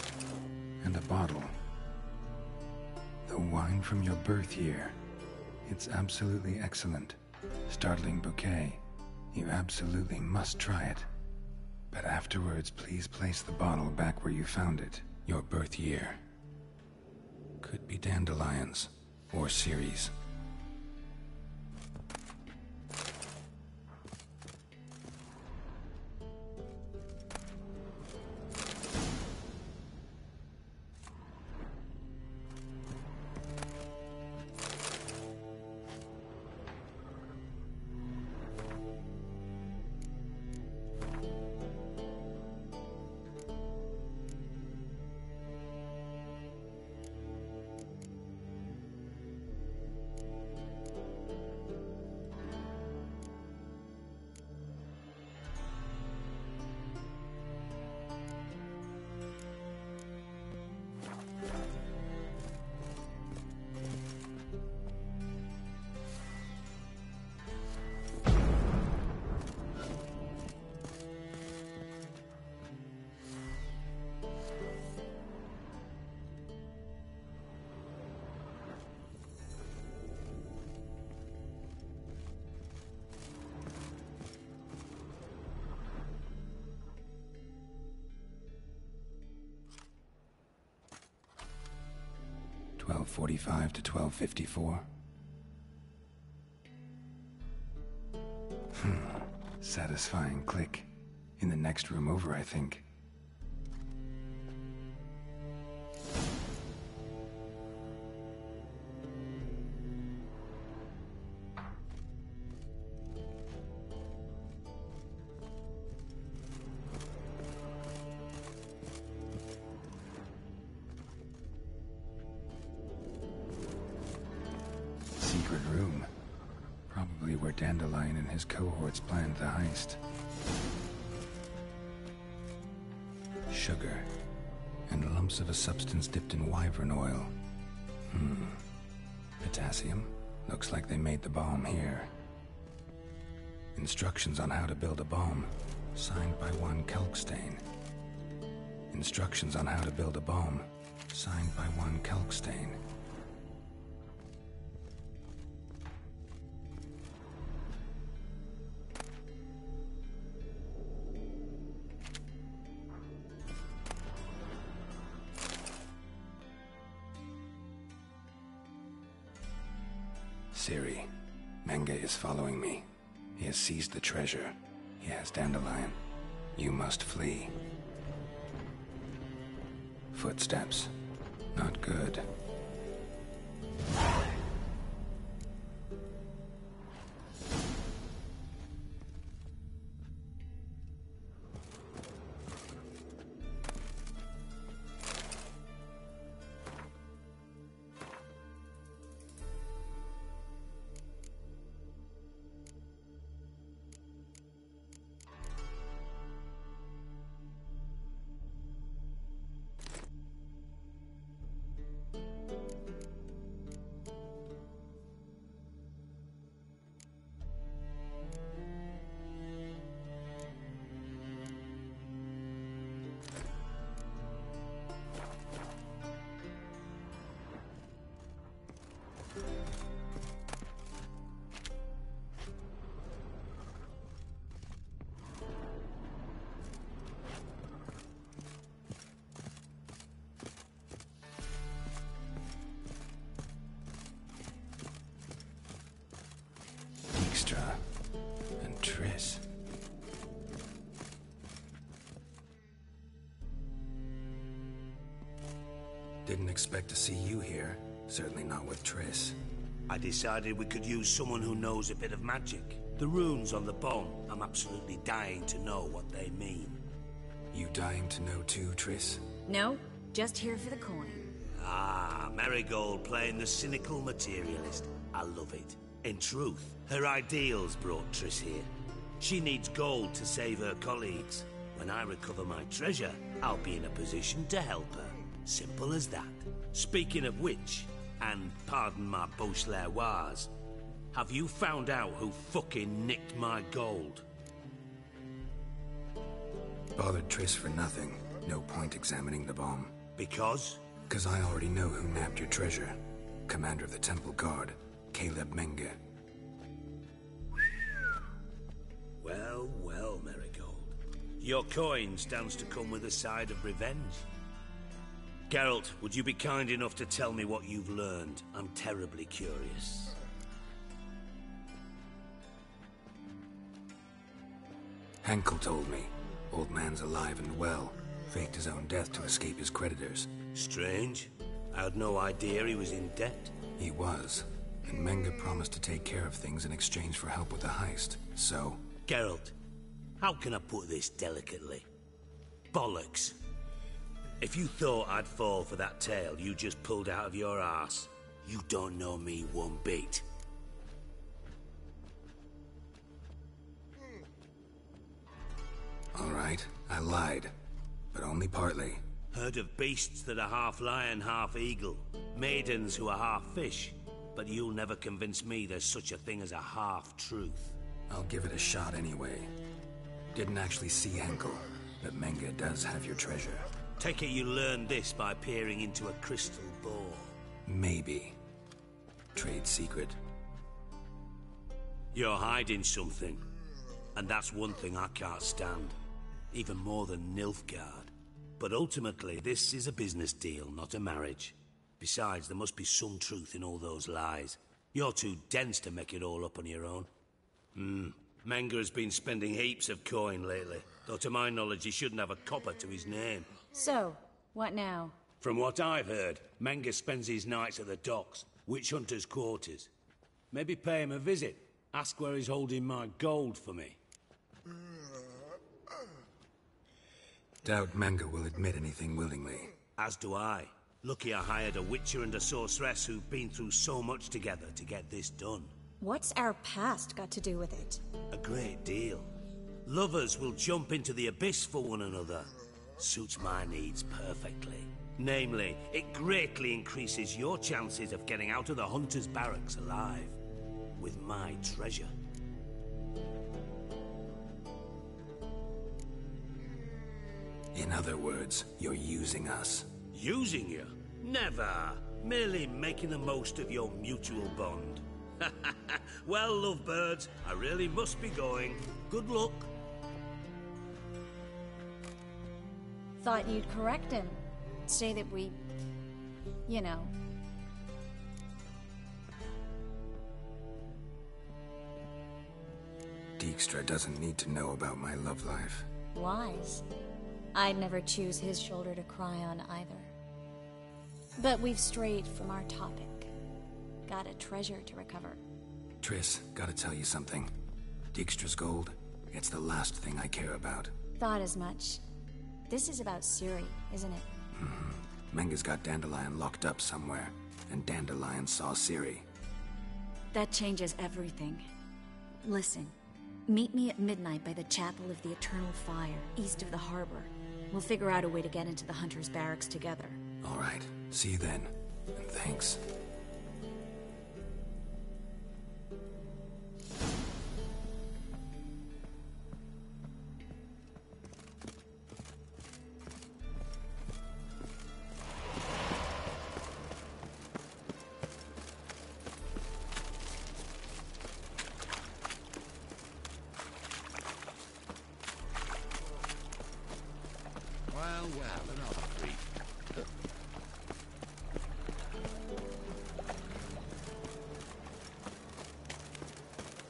And a bottle. The wine from your birth year. It's absolutely excellent. Startling bouquet. You absolutely must try it. But afterwards, please place the bottle back where you found it. Your birth year. Could be dandelions. Or Ceres. .45 to 12:54. Satisfying click. In the next room over, I think. Secret room. Probably where Dandelion and his cohorts planned the heist. Sugar. And lumps of a substance dipped in wyvern oil. Potassium. Looks like they made the bomb here. Instructions on how to build a bomb. Signed by one Kelkstain. Instructions on how to build a bomb. Signed by one Kelkstain. Ciri, Menge is following me. He has seized the treasure. He has Dandelion. You must flee. Footsteps. Not good. And Triss. Didn't expect to see you here. Certainly not with Triss. I decided we could use someone who knows a bit of magic. The runes on the bomb, I'm absolutely dying to know what they mean. You dying to know too, Triss? No, just here for the coin. Ah, Marigold playing the cynical materialist. I love it. In truth, her ideals brought Triss here. She needs gold to save her colleagues. When I recover my treasure, I'll be in a position to help her. Simple as that. Speaking of which, and pardon my Beauclervois, have you found out who fucking nicked my gold? Bothered Triss for nothing. No point examining the bomb. Because? Because I already know who nabbed your treasure. Commander of the Temple Guard, Caleb Menge. Well, well, Marigold. Your coin stands to come with a side of revenge. Geralt, would you be kind enough to tell me what you've learned? I'm terribly curious. Henkel told me. Old man's alive and well. Faked his own death to escape his creditors. Strange. I had no idea he was in debt. He was. And Menge promised to take care of things in exchange for help with the heist. So... Geralt, how can I put this delicately? Bollocks. If you thought I'd fall for that tale you just pulled out of your arse, you don't know me one bit. All right, I lied. But only partly. Heard of beasts that are half lion, half eagle. Maidens who are half fish. But you'll never convince me there's such a thing as a half-truth. I'll give it a shot anyway. Didn't actually see Henkel, but Menge does have your treasure. Take it you learned this by peering into a crystal ball. Maybe. Trade secret. You're hiding something. And that's one thing I can't stand. Even more than Nilfgaard. But ultimately, this is a business deal, not a marriage. Besides, there must be some truth in all those lies. You're too dense to make it all up on your own. Menge has been spending heaps of coin lately. Though to my knowledge, he shouldn't have a copper to his name. So, what now? From what I've heard, Menge spends his nights at the docks, witch hunters' quarters. Maybe pay him a visit. Ask where he's holding my gold for me. Doubt Menge will admit anything willingly. As do I. Lucky I hired a witcher and a sorceress who've been through so much together to get this done. What's our past got to do with it? A great deal. Lovers will jump into the abyss for one another. Suits my needs perfectly. Namely, it greatly increases your chances of getting out of the hunter's barracks alive. With my treasure. In other words, you're using us. Using you? Never. Merely making the most of your mutual bond. Well, lovebirds, I really must be going. Good luck. Thought you'd correct him. Say that we... you know... Dijkstra doesn't need to know about my love life. Wise. I'd never choose his shoulder to cry on either. But we've strayed from our topic. Got a treasure to recover. Triss, gotta tell you something. Dijkstra's gold, it's the last thing I care about. Thought as much. This is about Ciri, isn't it? Menga's got Dandelion locked up somewhere, and Dandelion saw Ciri. That changes everything. Listen, meet me at midnight by the Chapel of the Eternal Fire, east of the harbor. We'll figure out a way to get into the Hunter's barracks together. All right, see you then, and thanks. Well, another freak.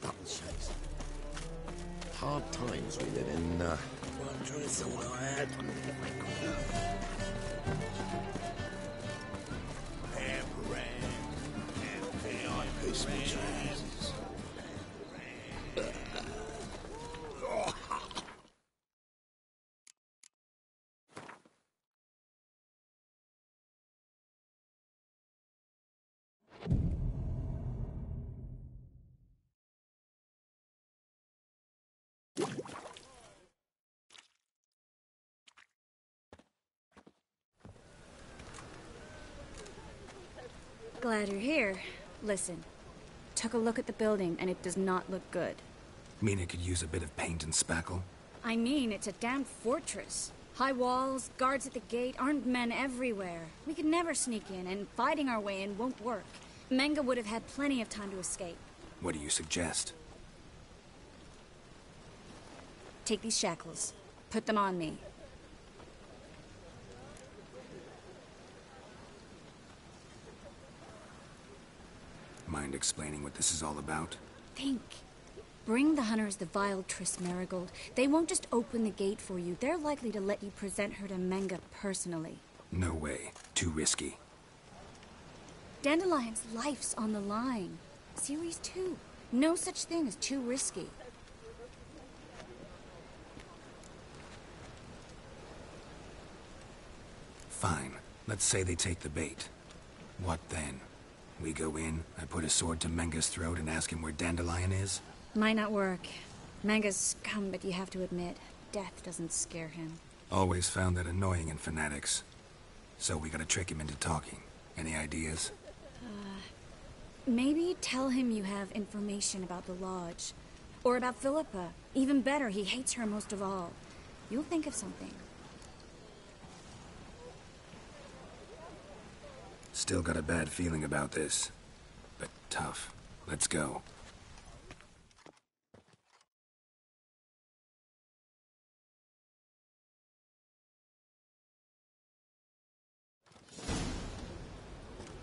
Double chase. Hard times we live in. Wonder it's all I had. Peaceful Jesus. Glad you're here. Listen, took a look at the building and it does not look good. Mean it could use a bit of paint and spackle? I mean, it's a damn fortress. High walls, guards at the gate, armed men everywhere. We could never sneak in, and fighting our way in won't work. Menga would have had plenty of time to escape. What do you suggest? Take these shackles. Put them on me. Mind explaining what this is all about? Think. Bring the hunters the vile Triss Marigold. They won't just open the gate for you. They're likely to let you present her to Menga personally. No way. Too risky. Dandelion's life's on the line. Ciri's too. No such thing as too risky. Fine. Let's say they take the bait. What then? We go in, I put a sword to Menga's throat and ask him where Dandelion is? Might not work. Menga's scum, but you have to admit, death doesn't scare him. Always found that annoying in fanatics. So we gotta trick him into talking. Any ideas? Maybe tell him you have information about the Lodge. Or about Philippa. Even better, he hates her most of all. You'll think of something. Still got a bad feeling about this. But tough. Let's go.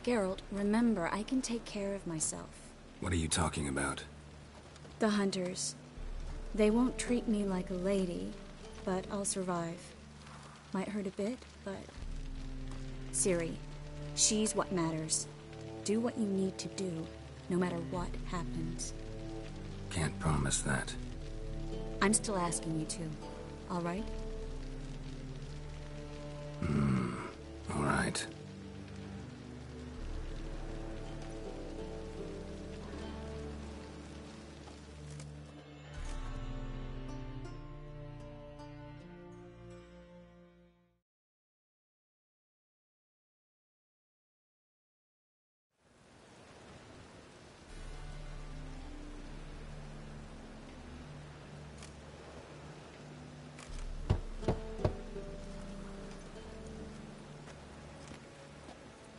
Geralt, remember, I can take care of myself. What are you talking about? The hunters. They won't treat me like a lady, but I'll survive. Might hurt a bit, but... Ciri, she's what matters. Do what you need to do, no matter what happens. Can't promise that. I'm still asking you to, all right? All right.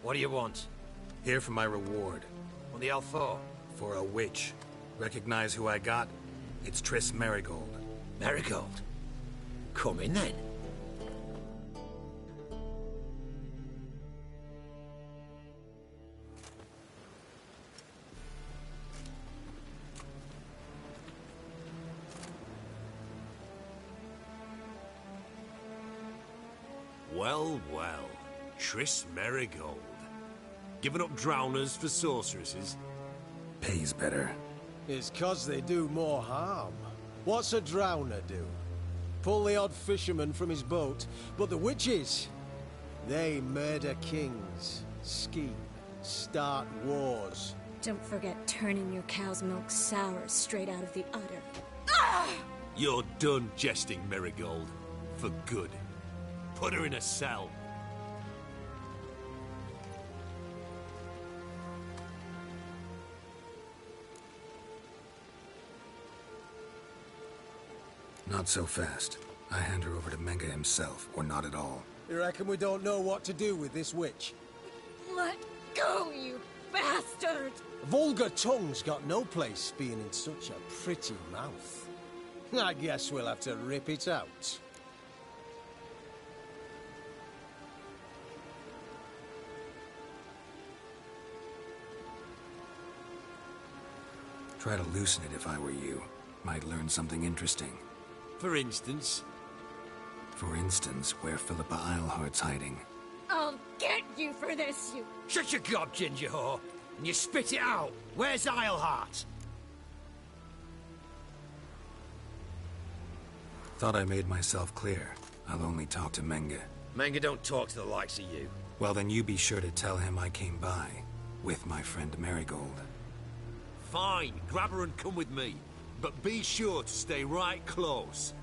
What do you want? Here for my reward. What the hell for? For a witch. Recognize who I got? It's Triss Marigold. Marigold? Come in then. Well, well. Triss Merigold. Giving up drowners for sorceresses? Pays better. It's 'cause they do more harm. What's a drowner do? Pull the odd fisherman from his boat, but the witches, they murder kings, scheme, start wars. Don't forget turning your cow's milk sour straight out of the udder. You're done jesting, Merigold. For good. Put her in a cell. Not so fast. I hand her over to Menga himself, or not at all. You reckon we don't know what to do with this witch? Let go, you bastard! Vulgar tongue's got no place being in such a pretty mouth. I guess we'll have to rip it out. Try to loosen it if I were you. Might learn something interesting. For instance? For instance, where Philippa Eilhart's hiding. I'll get you for this, you... Shut your gob, ginger whore, and you spit it out. Where's Eilhart? Thought I made myself clear. I'll only talk to Menga. Menga don't talk to the likes of you. Well, then you be sure to tell him I came by. With my friend Marigold. Fine, grab her and come with me. But be sure to stay right close.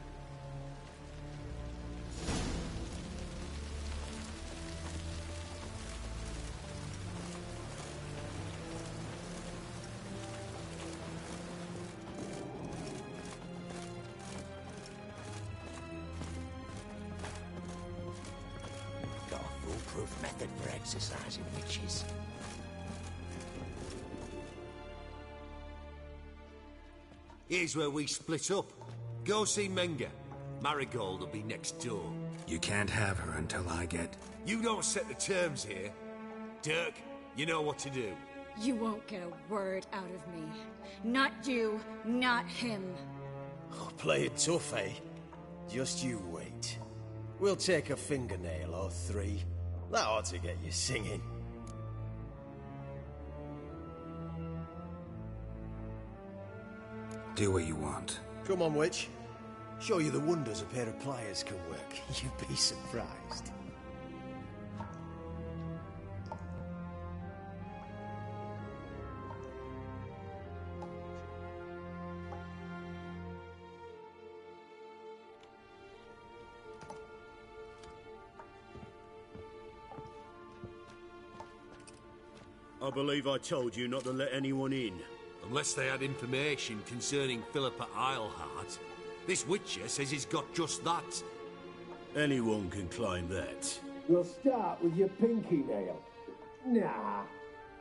Got a foolproof method for exercising witches. Here's where we split up. Go see Menga. Marigold will be next door. You can't have her until I get... You don't set the terms here. Dirk, you know what to do. You won't get a word out of me. Not you, not him. Oh, play it tough, eh? Just you wait. We'll take a fingernail or three. That ought to get you singing. Do what you want. Come on, witch. Show you the wonders a pair of pliers can work. You'd be surprised. I believe I told you not to let anyone in. Unless they had information concerning Philippa Eilhart. This Witcher says he's got just that. Anyone can claim that. We'll start with your pinky nail. Nah,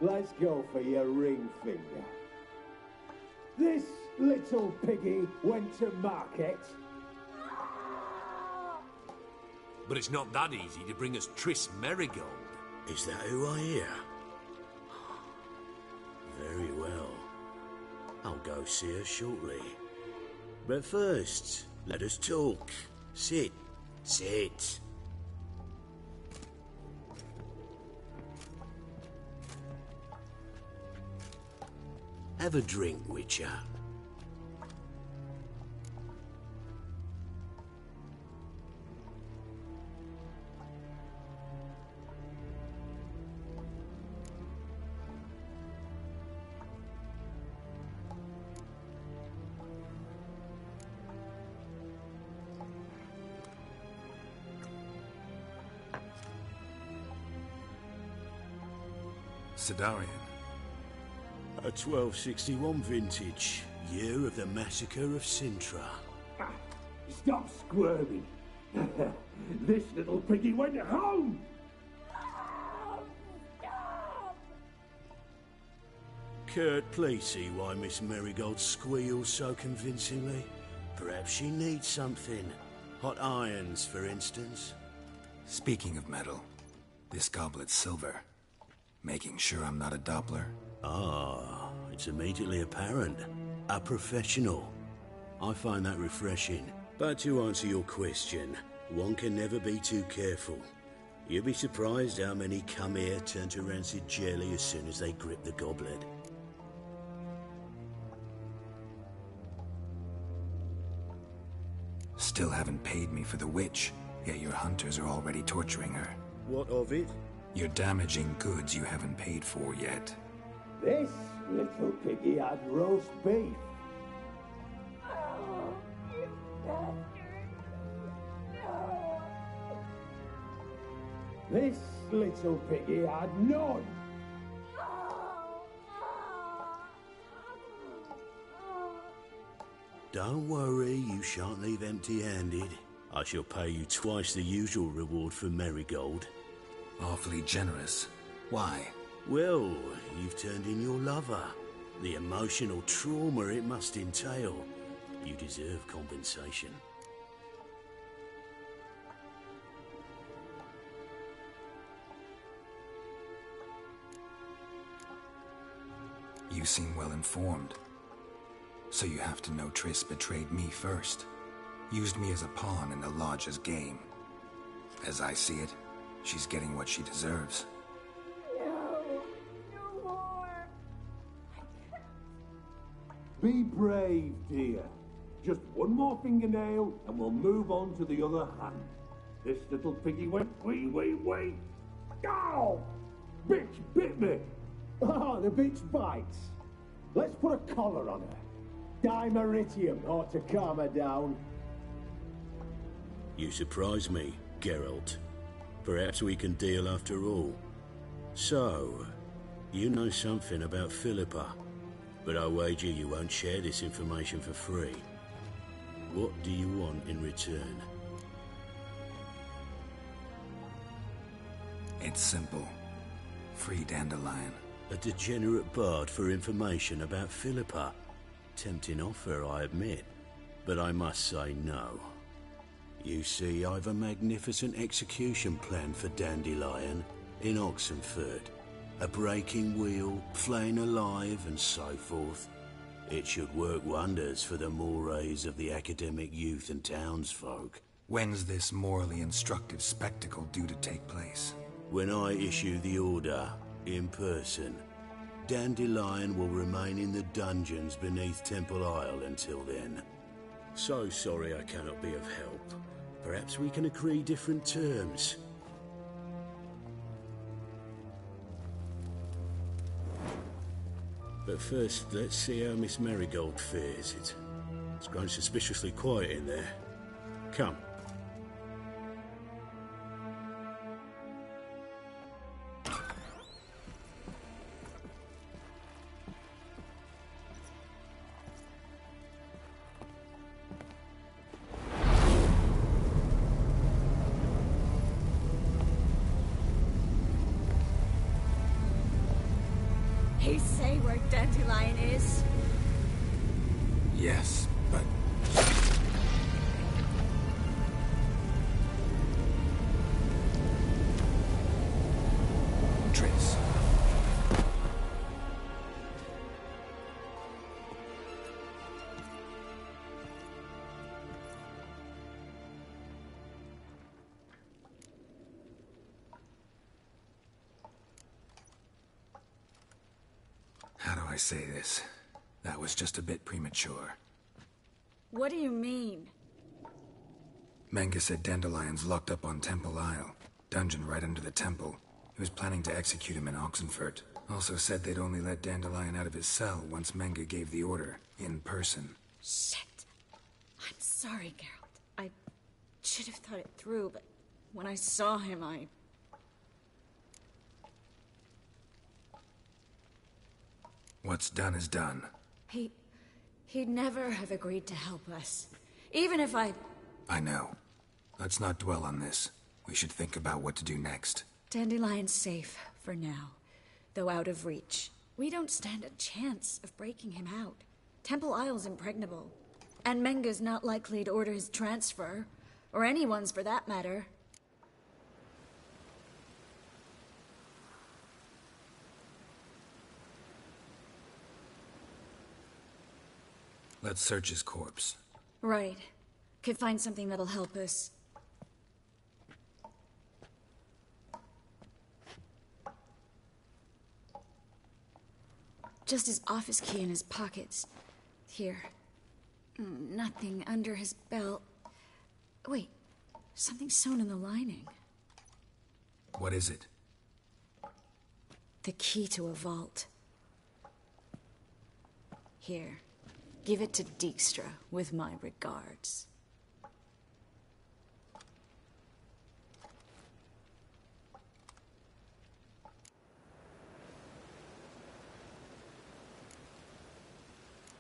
let's go for your ring finger. This little piggy went to market. But it's not that easy to bring us Triss Merigold. Is that who I hear? Very well. I'll go see her shortly. But first, let us talk. Sit. Sit. Have a drink, Witcher. Sidarian. A 1261 vintage, year of the massacre of Sintra. Stop squirming. This little piggy went home. Kurt, please see why Miss Merigold squeals so convincingly. Perhaps she needs something. Hot irons, for instance. Speaking of metal, this goblet's silver. Making sure I'm not a Doppler. Ah, it's immediately apparent. A professional. I find that refreshing. But to answer your question, one can never be too careful. You'd be surprised how many come here turn to rancid jelly as soon as they grip the goblet. Still haven't paid me for the witch, yet your hunters are already torturing her. What of it? You're damaging goods you haven't paid for yet. This little piggy had roast beef. This little piggy had none. Don't worry, you shan't leave empty-handed. I shall pay you twice the usual reward for marigold. Awfully generous. Why? Well, you've turned in your lover. The emotional trauma it must entail. You deserve compensation. You seem well informed. So you have to know Triss betrayed me first. Used me as a pawn in the Lodge's game. As I see it, she's getting what she deserves. No more. Be brave, dear. Just one more fingernail and we'll move on to the other hand. This little piggy went wee. Ow! Bitch bit me. Ah, the bitch bites. Let's put a collar on her. Dimeritium ought to calm her down. You surprise me, Geralt. Perhaps we can deal after all. So, you know something about Philippa, but I wager you won't share this information for free. What do you want in return? It's simple. Free Dandelion. A degenerate bard for information about Philippa. Tempting offer, I admit, but I must say no. You see, I've a magnificent execution plan for Dandelion in Oxenford. A breaking wheel, flaying alive, and so forth. It should work wonders for the mores of the academic youth and townsfolk. When's this morally instructive spectacle due to take place? When I issue the order, in person. Dandelion will remain in the dungeons beneath Temple Isle until then. So sorry I cannot be of help. Perhaps we can agree different terms. But first, let's see how Miss Marigold fares. It's grown suspiciously quiet in there. Come. He say where Dandelion is? Yes, but... Triss. How do I say this? That was just a bit premature. What do you mean? Menge said Dandelion's locked up on Temple Isle. Dungeon right under the temple. He was planning to execute him in Oxenfurt. Also said they'd only let Dandelion out of his cell once Menge gave the order, in person. Shit. I'm sorry, Geralt. I should have thought it through, but when I saw him, What's done is done. He'd never have agreed to help us. Even if I know. Let's not dwell on this. We should think about what to do next. Dandelion's safe, for now. Though out of reach. We don't stand a chance of breaking him out. Temple Isle's impregnable. And Menge's not likely to order his transfer. Or anyone's for that matter. Let's search his corpse. Right. Could find something that'll help us. Just his office key in his pockets. Here. Nothing under his belt. Wait, something sewn in the lining. What is it? The key to a vault. Here, give it to Dijkstra with my regards.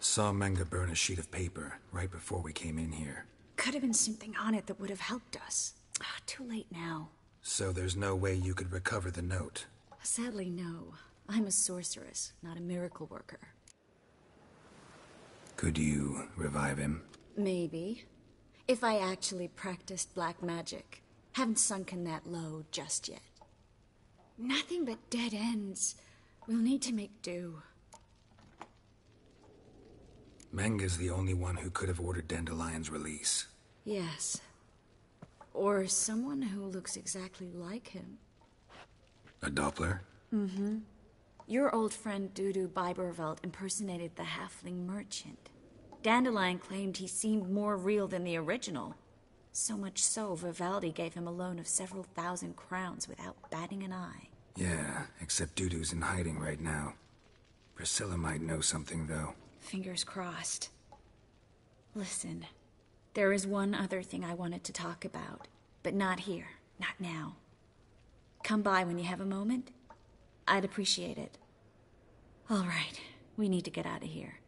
Saw Menge burn a sheet of paper right before we came in here. Could have been something on it that would have helped us. Too late now. So there's no way you could recover the note? Sadly, no. I'm a sorceress, not a miracle worker. Could you revive him? Maybe. If I actually practiced black magic. Haven't sunken that low just yet. Nothing but dead ends. We'll need to make do. Menge's the only one who could have ordered Dandelion's release. Yes. Or someone who looks exactly like him. A Doppler? Mm-hmm. Your old friend Dudu Biberveld impersonated the halfling merchant. Dandelion claimed he seemed more real than the original. So much so, Vivaldi gave him a loan of several thousand crowns without batting an eye. Yeah, except Dudu's in hiding right now. Priscilla might know something, though. Fingers crossed. Listen, there is one other thing I wanted to talk about, but not here, not now. Come by when you have a moment. I'd appreciate it. All right, we need to get out of here.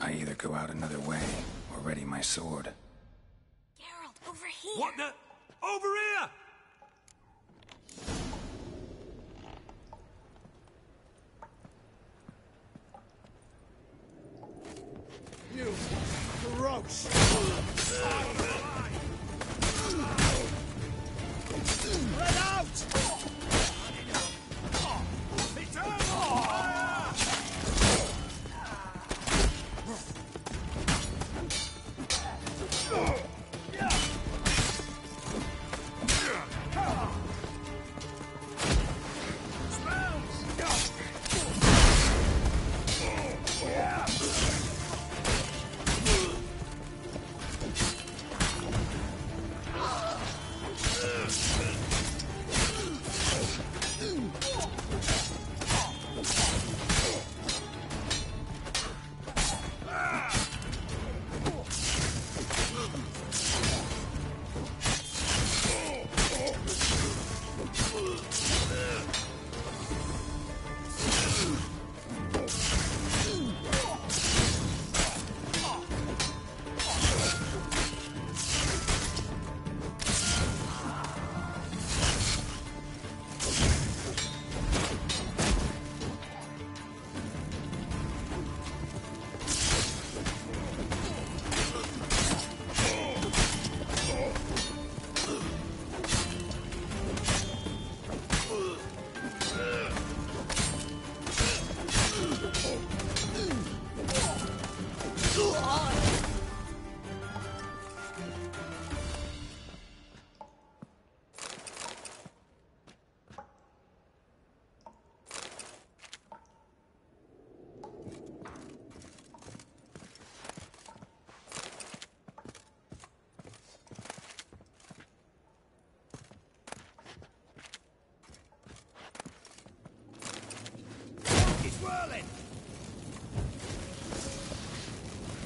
I either go out another way or ready my sword. Geralt, over here! What the? Over here! You gross! Let out! Swirling!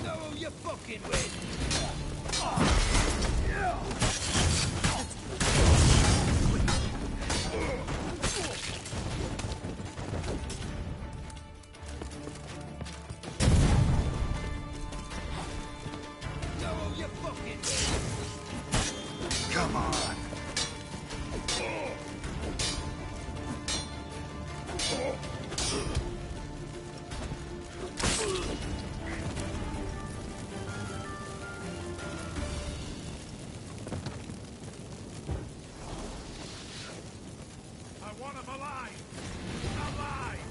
Know who you're fucking with! Come on. I want him alive! Alive!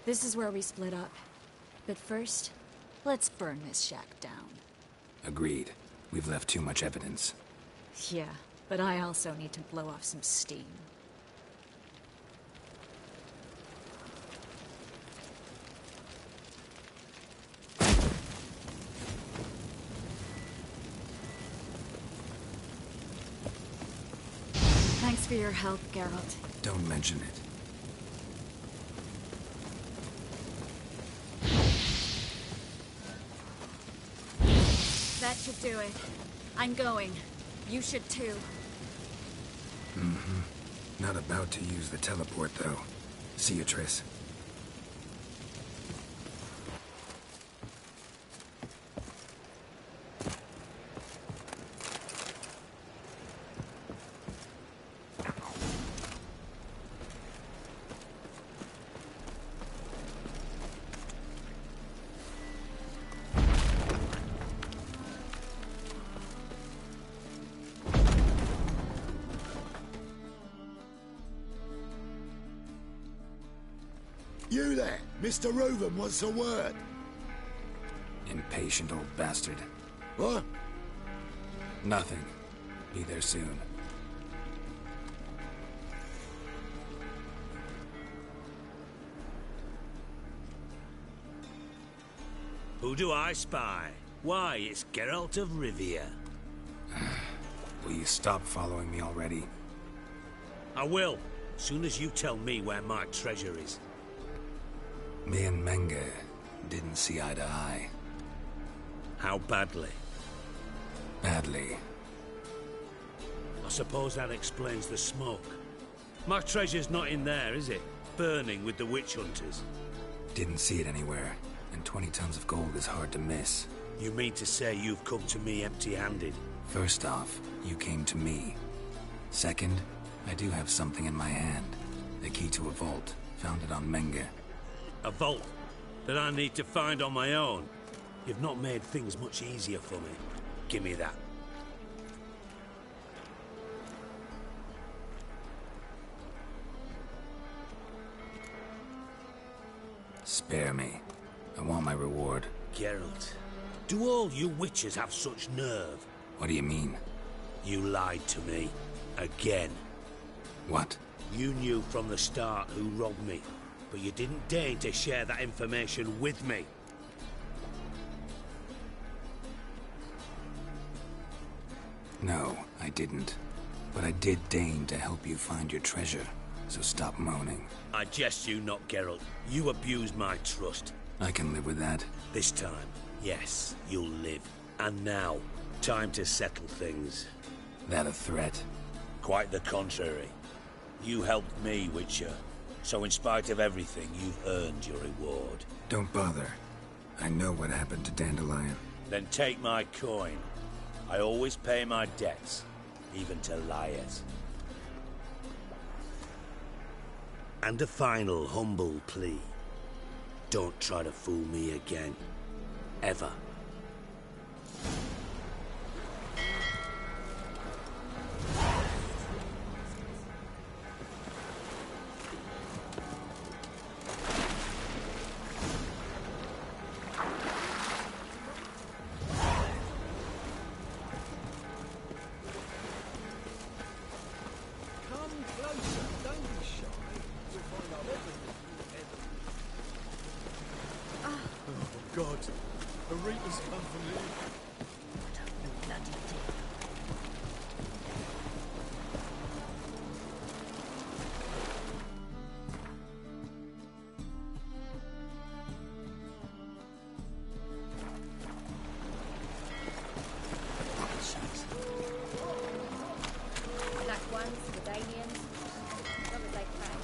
This is where we split up. But first, let's burn this shack down. Agreed. We've left too much evidence. Yeah, but I also need to blow off some steam. Thanks for your help, Geralt. Don't mention it. That should do it. I'm going. You should too. Mm-hmm. Not about to use the teleport, though. See you, Triss. You there! Mr. Reuven wants a word. Impatient old bastard. What? Nothing. Be there soon. Who do I spy? Why, it's Geralt of Rivia. Will you stop following me already? I will, soon as you tell me where my treasure is. Me and Menge didn't see eye to eye. How badly? Badly. I suppose that explains the smoke. My treasure's not in there, is it? Burning with the witch hunters. Didn't see it anywhere, and 20 tons of gold is hard to miss. You mean to say you've come to me empty-handed? First off, you came to me. Second, I do have something in my hand. The key to a vault. Found it on Menge. A vault that I need to find on my own. You've not made things much easier for me. Give me that. Spare me. I want my reward. Geralt, do all you witches have such nerve? What do you mean? You lied to me. Again. What? You knew from the start who robbed me, but you didn't deign to share that information with me. No, I didn't. But I did deign to help you find your treasure, so stop moaning. I jest you not, Geralt. You abused my trust. I can live with that. This time, yes, you'll live. And now, time to settle things. That a threat? Quite the contrary. You helped me, Witcher. So in spite of everything, you've earned your reward. Don't bother. I know what happened to Dandelion. Then take my coin. I always pay my debts, even to liars. And a final humble plea. Don't try to fool me again. Ever. God, the Reapers come for me. Black ones, Redanians. What was they playing?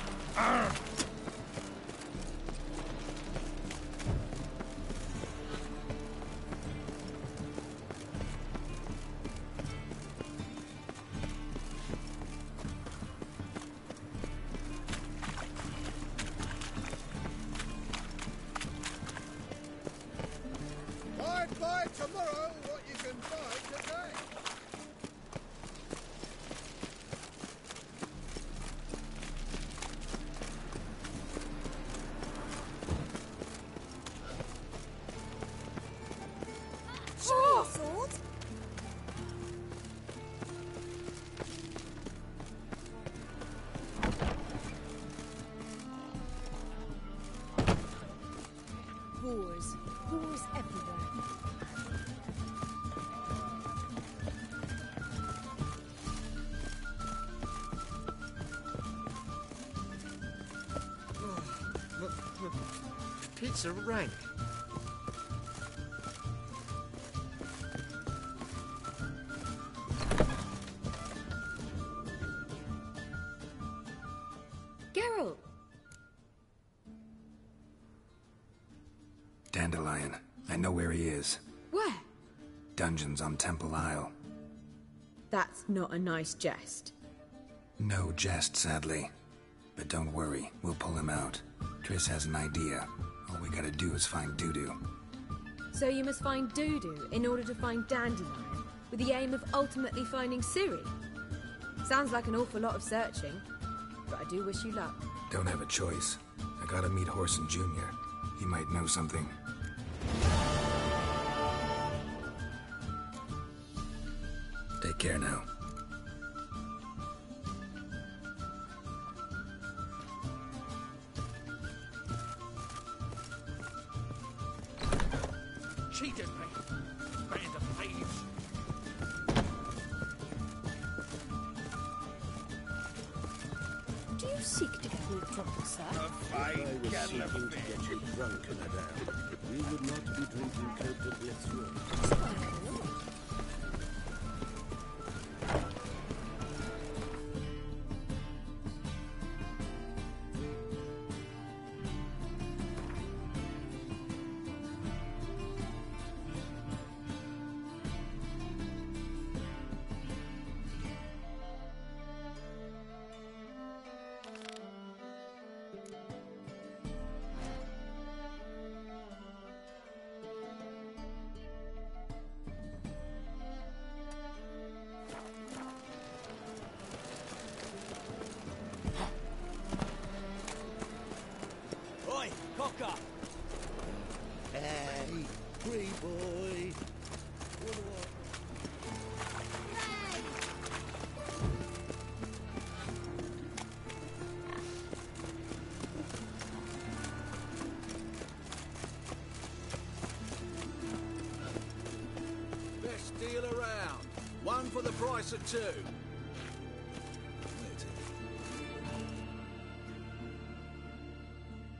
Buy tomorrow what you can buy today. Sword? Whores everywhere. Pizza rank. Geralt! Dandelion. I know where he is. Where? Dungeons on Temple Isle. That's not a nice jest. No jest, sadly. But don't worry, we'll pull him out. Triss has an idea. All we gotta do is find Dudu. So you must find Dudu in order to find Dandelion, with the aim of ultimately finding Ciri. Sounds like an awful lot of searching, but I do wish you luck. Don't have a choice. I gotta meet Whoreson Junior. He might know something. Take care now. Cheated me. Band of thieves. Do you seek to get me drunk, sir? I was seeking to get you drunk, madame. We would not be drinking Cote de Blessure. Oi, cocker! Hey, free boy. Best deal around. One for the price of two.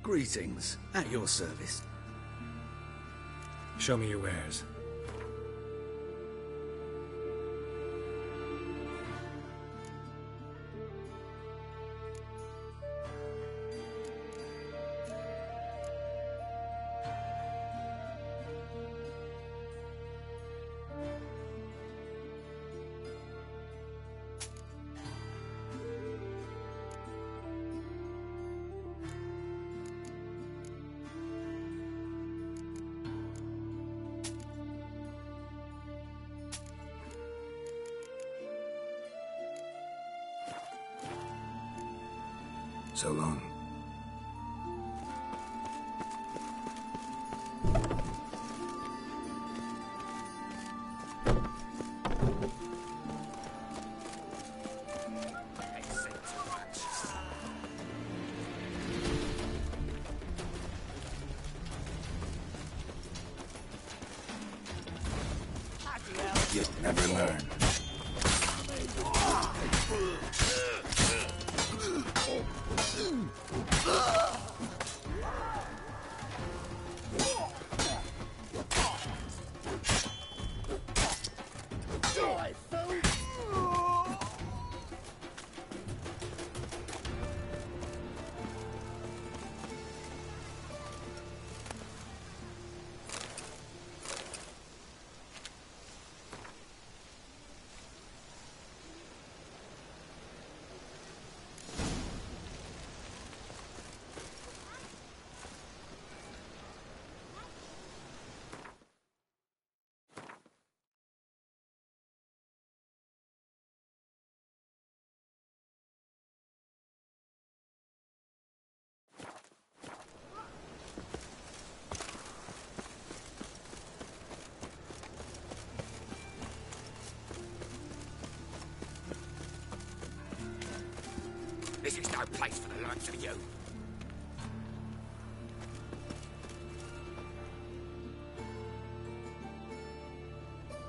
Greetings. At your service. Show me your wares. So long. You'll never learn. This is no place for the likes of you.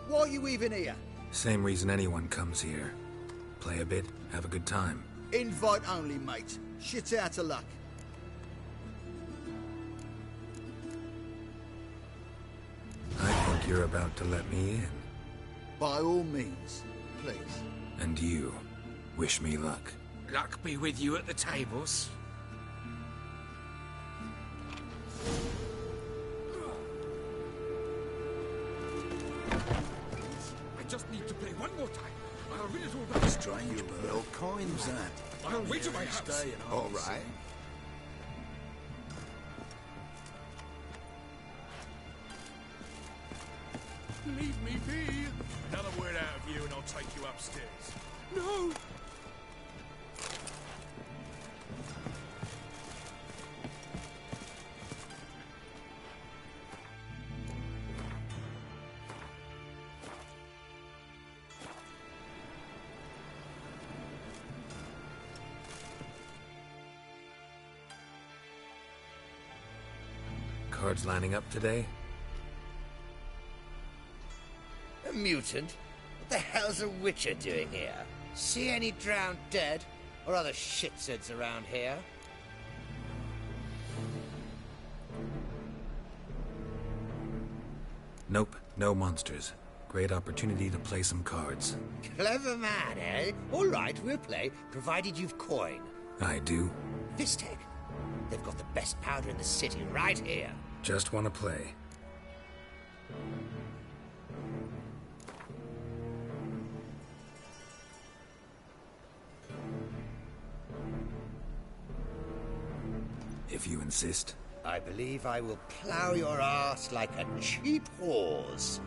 Why are you even here? Same reason anyone comes here. Play a bit, have a good time. Invite only, mate. Shit out of luck. I think you're about to let me in. By all means, please. And you, wish me luck. Luck be with you at the tables. I just need to play one more time. I'll win it all back. Strange bird. What kind was that? I'll wait to my house. All right. Leave me be. Another word out of you and I'll take you upstairs. No! Cards lining up today? A mutant? What the hell's a witcher doing here? See any drowned dead? Or other shitsuds around here? Nope, no monsters. Great opportunity to play some cards. Clever man, eh? All right, we'll play, provided you've coin. I do. Vistek. They've got the best powder in the city right here. Just want to play. If you insist. I believe I will plow your ass like a cheap horse.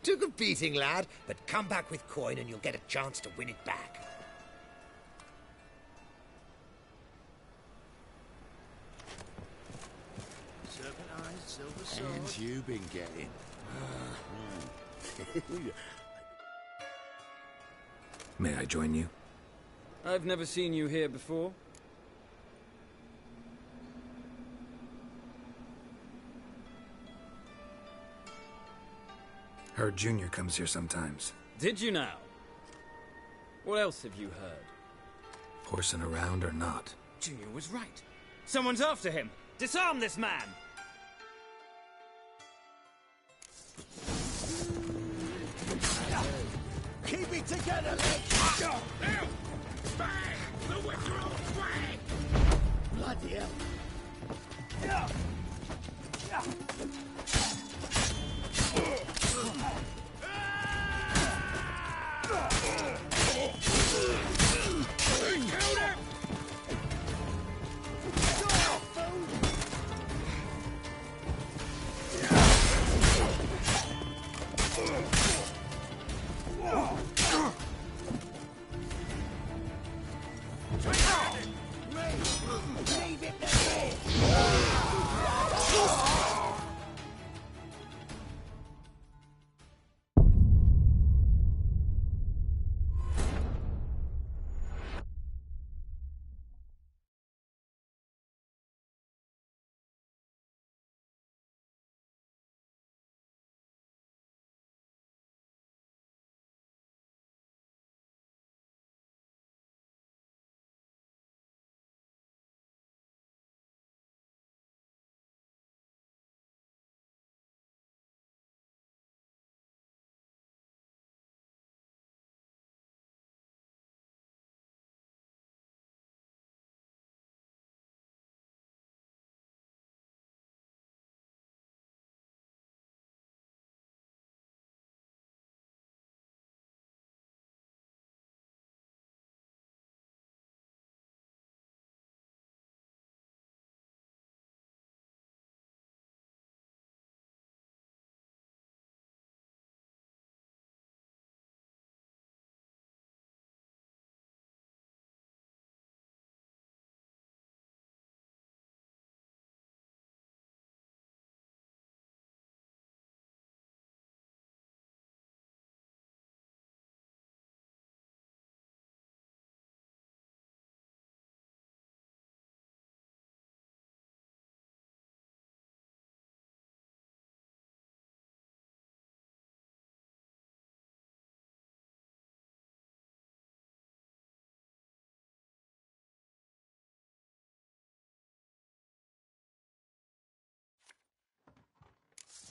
Took a beating, lad, but come back with coin and you'll get a chance to win it back. Serpent eyes, silver sword. And you been getting? May I join you? I've never seen you here before. Heard Junior comes here sometimes. Did you now? What else have you heard? Whoreson around or not? Junior was right. Someone's after him. Disarm this man! Keep it together, Leg! Bang! The withdrawal flag! Bloody hell!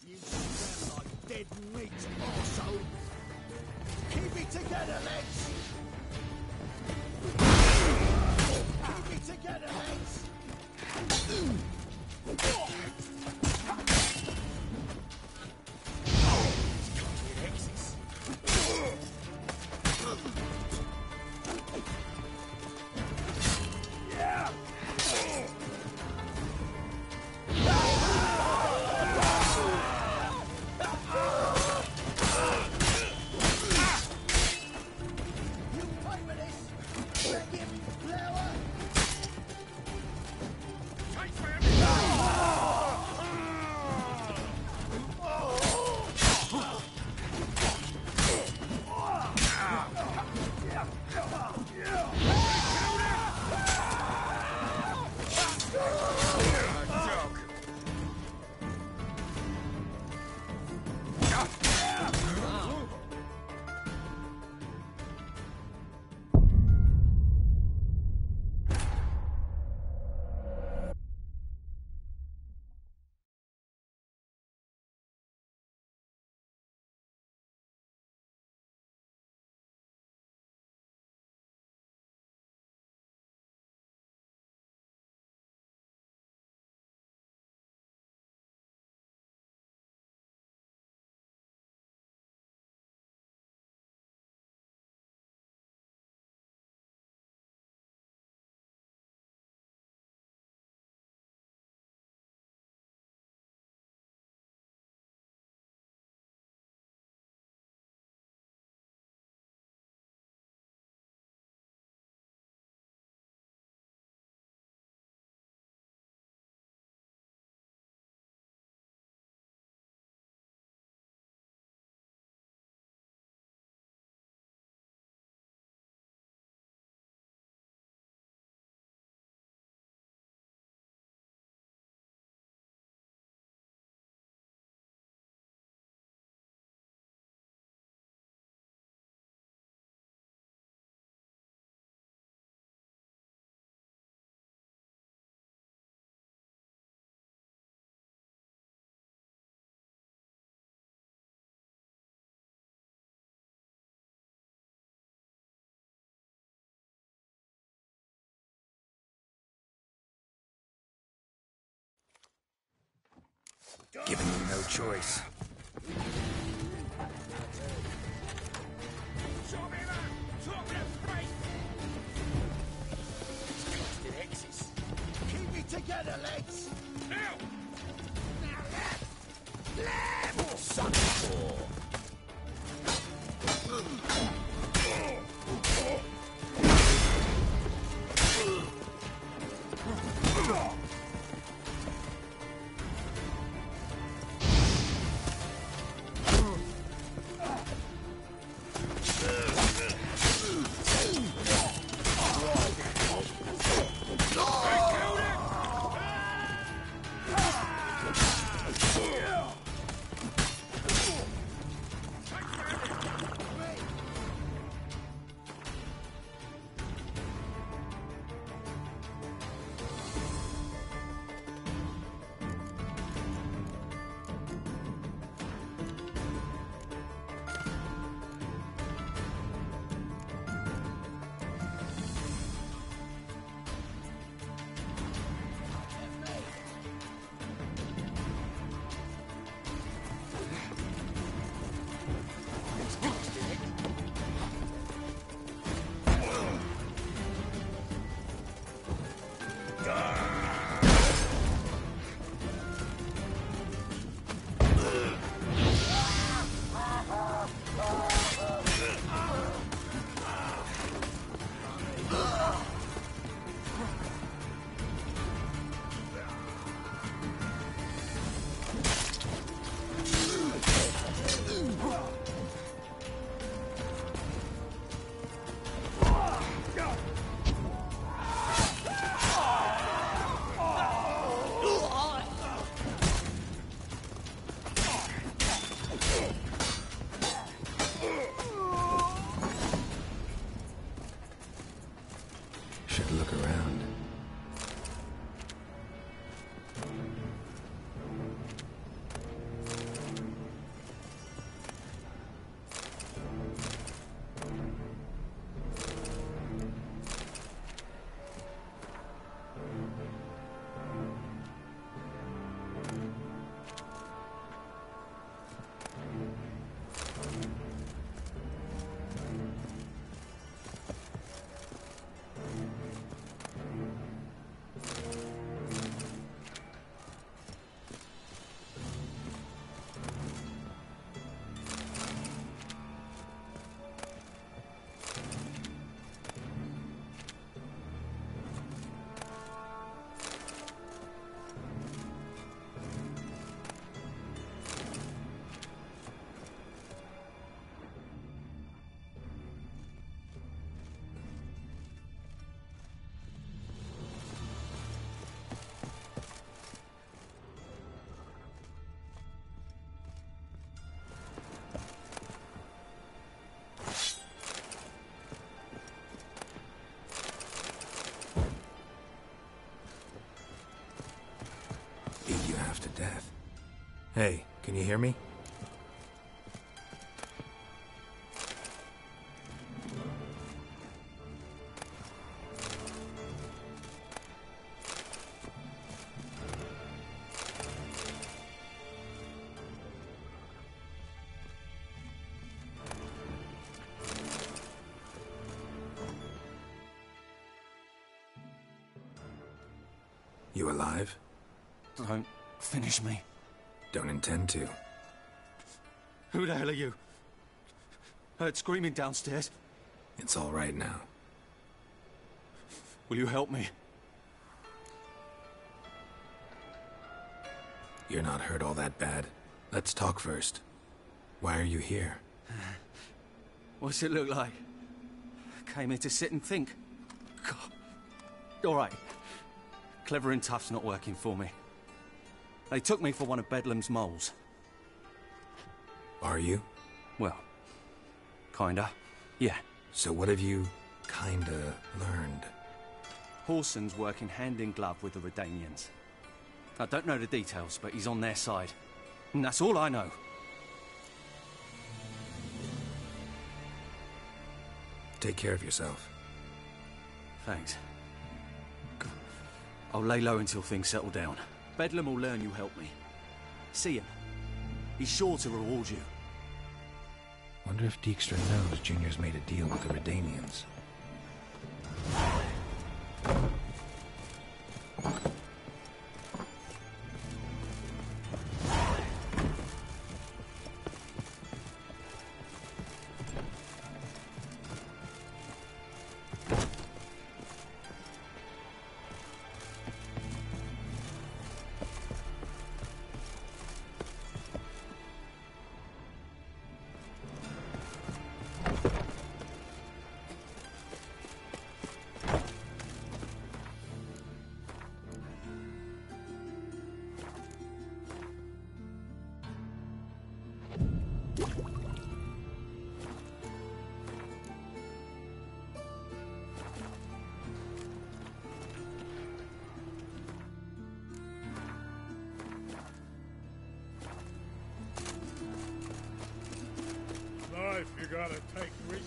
You sound like dead meat, arsehole! Keep it together, Legs! Keep it together, Legs! You giving you no choice. Keep me together, lads! Now! Left! Son of a Should look around. To death. Hey, can you hear me? You alive? Don't finish me. Don't intend to. Who the hell are you? Heard screaming downstairs. It's all right now. Will you help me? You're not hurt all that bad. Let's talk first. Why are you here? What's it look like? Came here to sit and think. God. All right. Clever and tough's not working for me. They took me for one of Bedlam's moles. Are you? Well, kinda. Yeah. So what have you kinda learned? Whoreson's working hand in glove with the Redanians. I don't know the details, but he's on their side. And that's all I know. Take care of yourself. Thanks. I'll lay low until things settle down. Bedlam will learn you helped me. See him. He's sure to reward you. Wonder if Dijkstra knows Junior's made a deal with the Redanians. Life, you gotta take risks.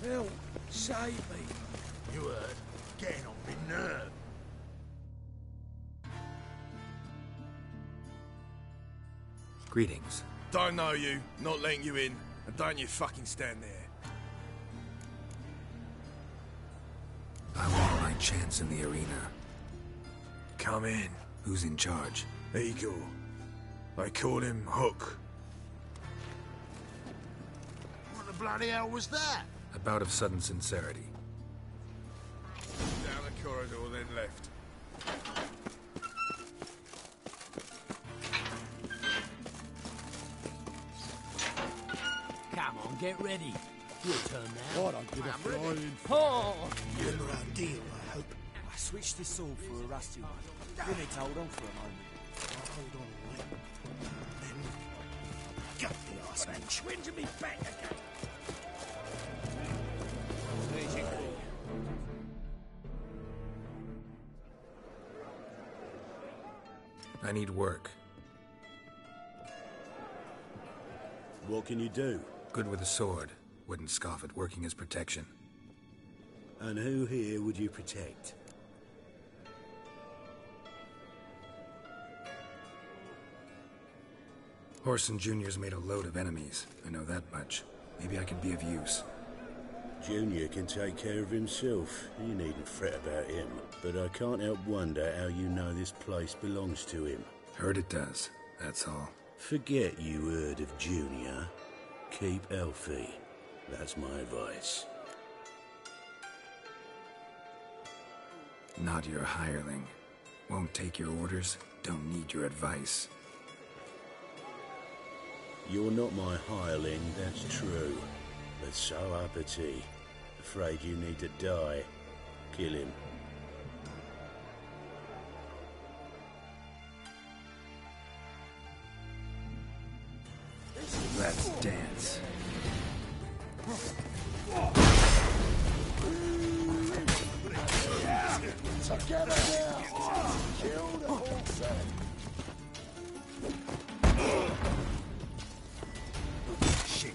Help! Save me! You heard? Getting on me nerve. Greetings. Don't know you, not letting you in, and don't you fucking stand there. I want my chance in the arena. Come in. Who's in charge? Eagle. They call him Hook. What the bloody hell was that? A bout of sudden sincerity. Down the corridor, then left. Come on, get ready. Your turn now. I don't give a flying Oh! Remember our deal, I hope. I switched this sword for a rusty one. You need to hold on for a moment. I'll hold on a minute. Then... Gut the arse, man. Twinge me back again. There's your call. I need work. What can you do? Good with a sword. Wouldn't scoff at working as protection. And who here would you protect? Whoreson Junior's made a load of enemies. I know that much. Maybe I could be of use. Junior can take care of himself. You needn't fret about him. But I can't help wonder how you know this place belongs to him. Heard it does, that's all. Forget you heard of Junior. Keep healthy. That's my advice. Not your hireling. Won't take your orders, don't need your advice. You're not my hireling, that's true. But so uppity. Afraid you need to die. Kill him. Let's dance. Together now! Kill the whole set! Shit.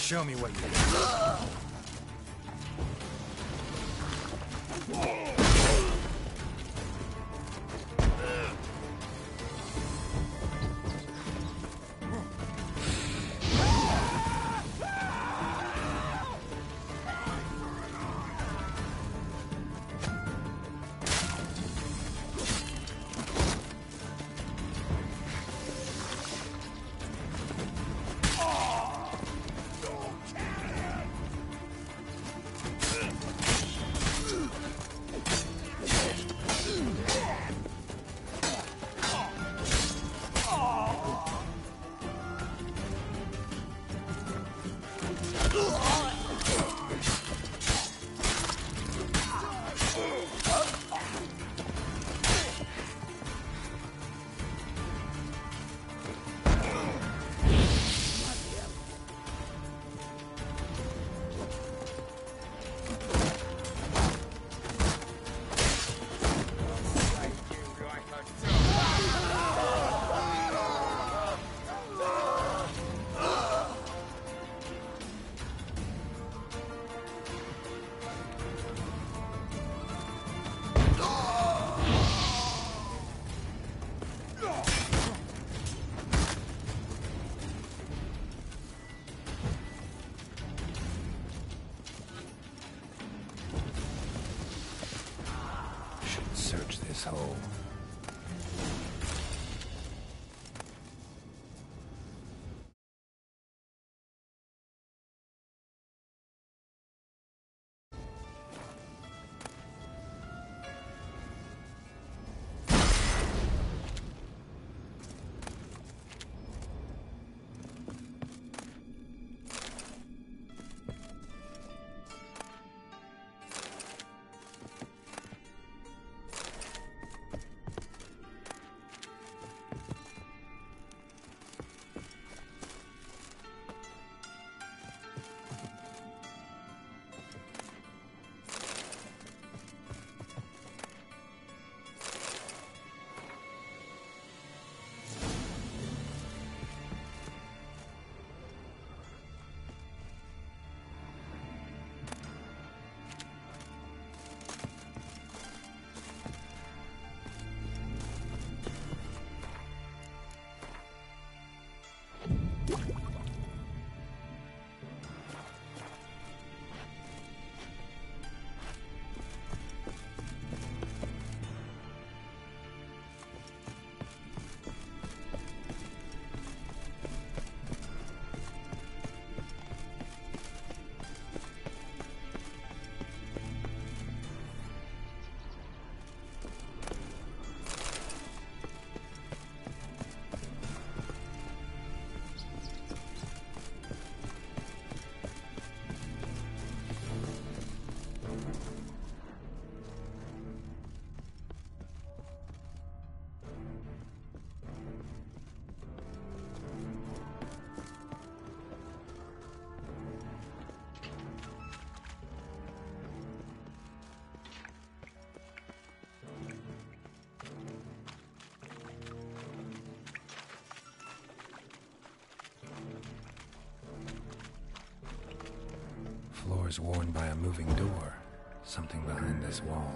Show me what you search this hole. Floors worn by a moving door. Something behind this wall.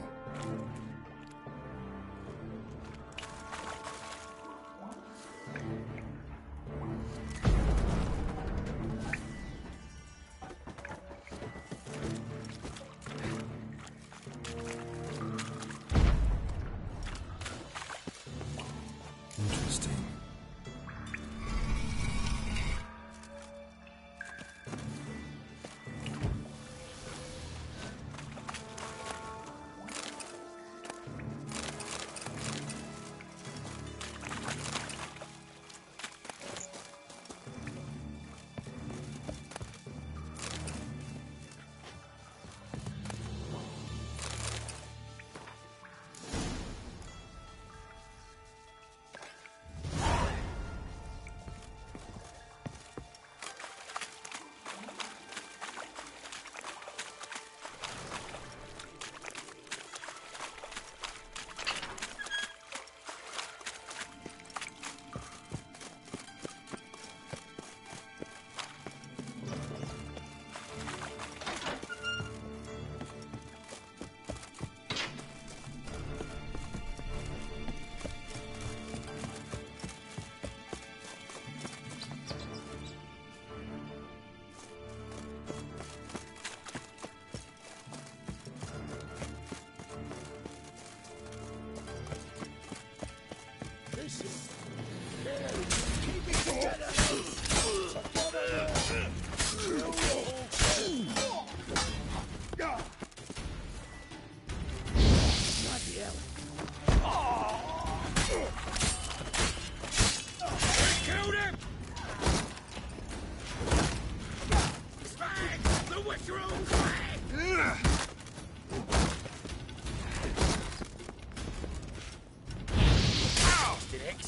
Interesting. Bloody hell. We killed him! Spag! The Witcher on flag! Bastard X!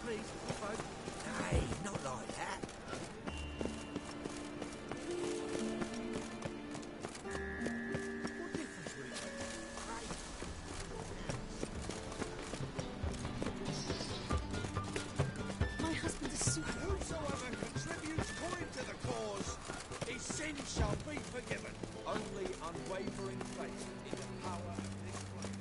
Please, folk. Hey, not like that. What difference will it make? My husband is super. Whosoever contributes coin to the cause, his sin shall be forgiven. Only unwavering faith in the power of this place.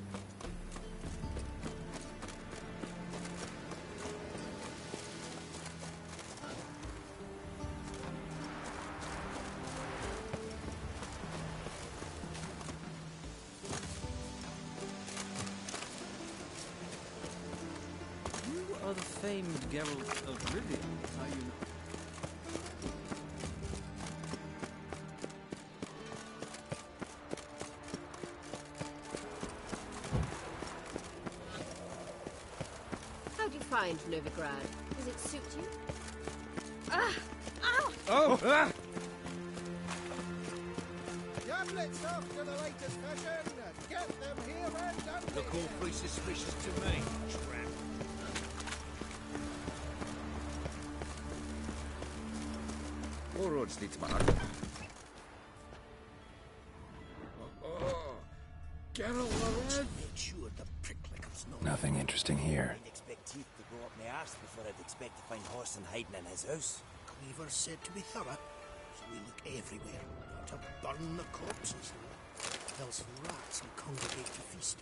You are the famed Geralt of Rivia, are you not? How do you find Novigrad? Does it suit you? Ah! Ow! Oh! Ah! Tablets after the latest fashion. Get them here and done. Look awfully suspicious to me, tramp. All roads lead to my Oh, Geralt, Make sure the pricklickers know. Nothing interesting here. I'd expect teeth to go up my arse before I'd expect to find Whoreson hiding in his house. Cleaver said to be thorough, so we look everywhere, not to burn the corpses. Else rats will congregate to feast.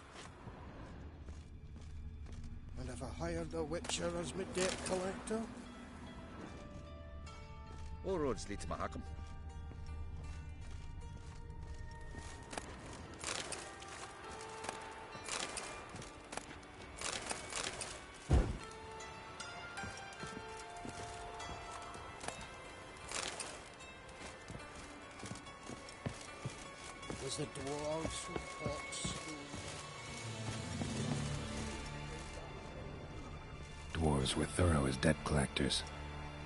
And have I hired a witcher as my debt collector? All roads lead to Mahakam. There's the dwarves with pots. Dwarves were thorough as debt collectors.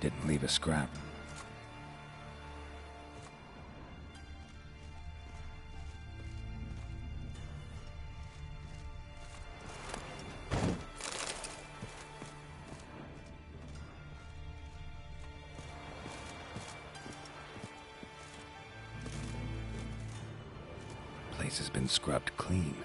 Didn't leave a scrap. Place has been scrubbed clean.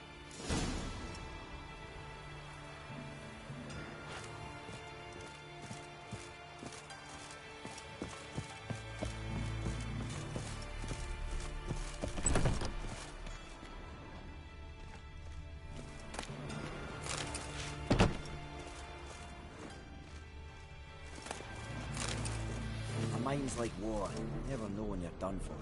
A mine's like war. You never know when you're done for.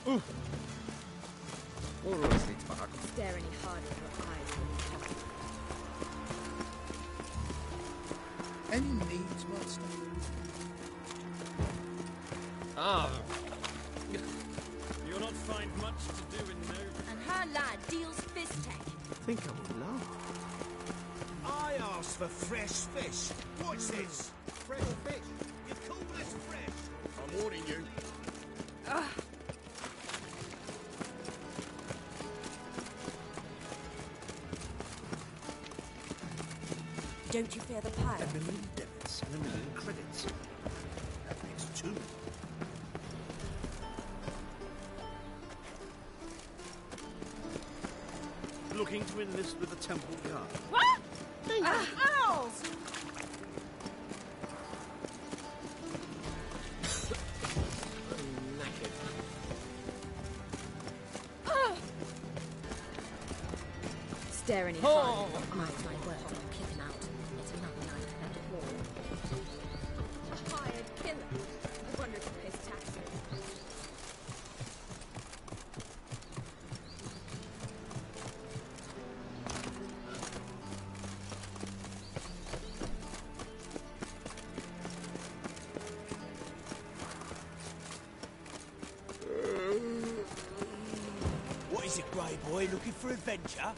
Honestly, Tark. Stare any harder in her eyes than possible. Any needs, master? Ah. You'll not find much to do in Nova. And her lad deals fist tech. Think I would laugh. I asked for fresh fish. What's this? Fresh fish? You call this fresh? I'm warning you. Don't you fear the pile? 1 million debits and 1 million credits. That makes 2. Looking to enlist with the Temple Guard. What? Ow! Stare any harder. Mark my words, I'll kick him out. It's another night at the hall. A hired killer. I wonder if he pays taxes. What is it, Grey Boy? Looking for adventure?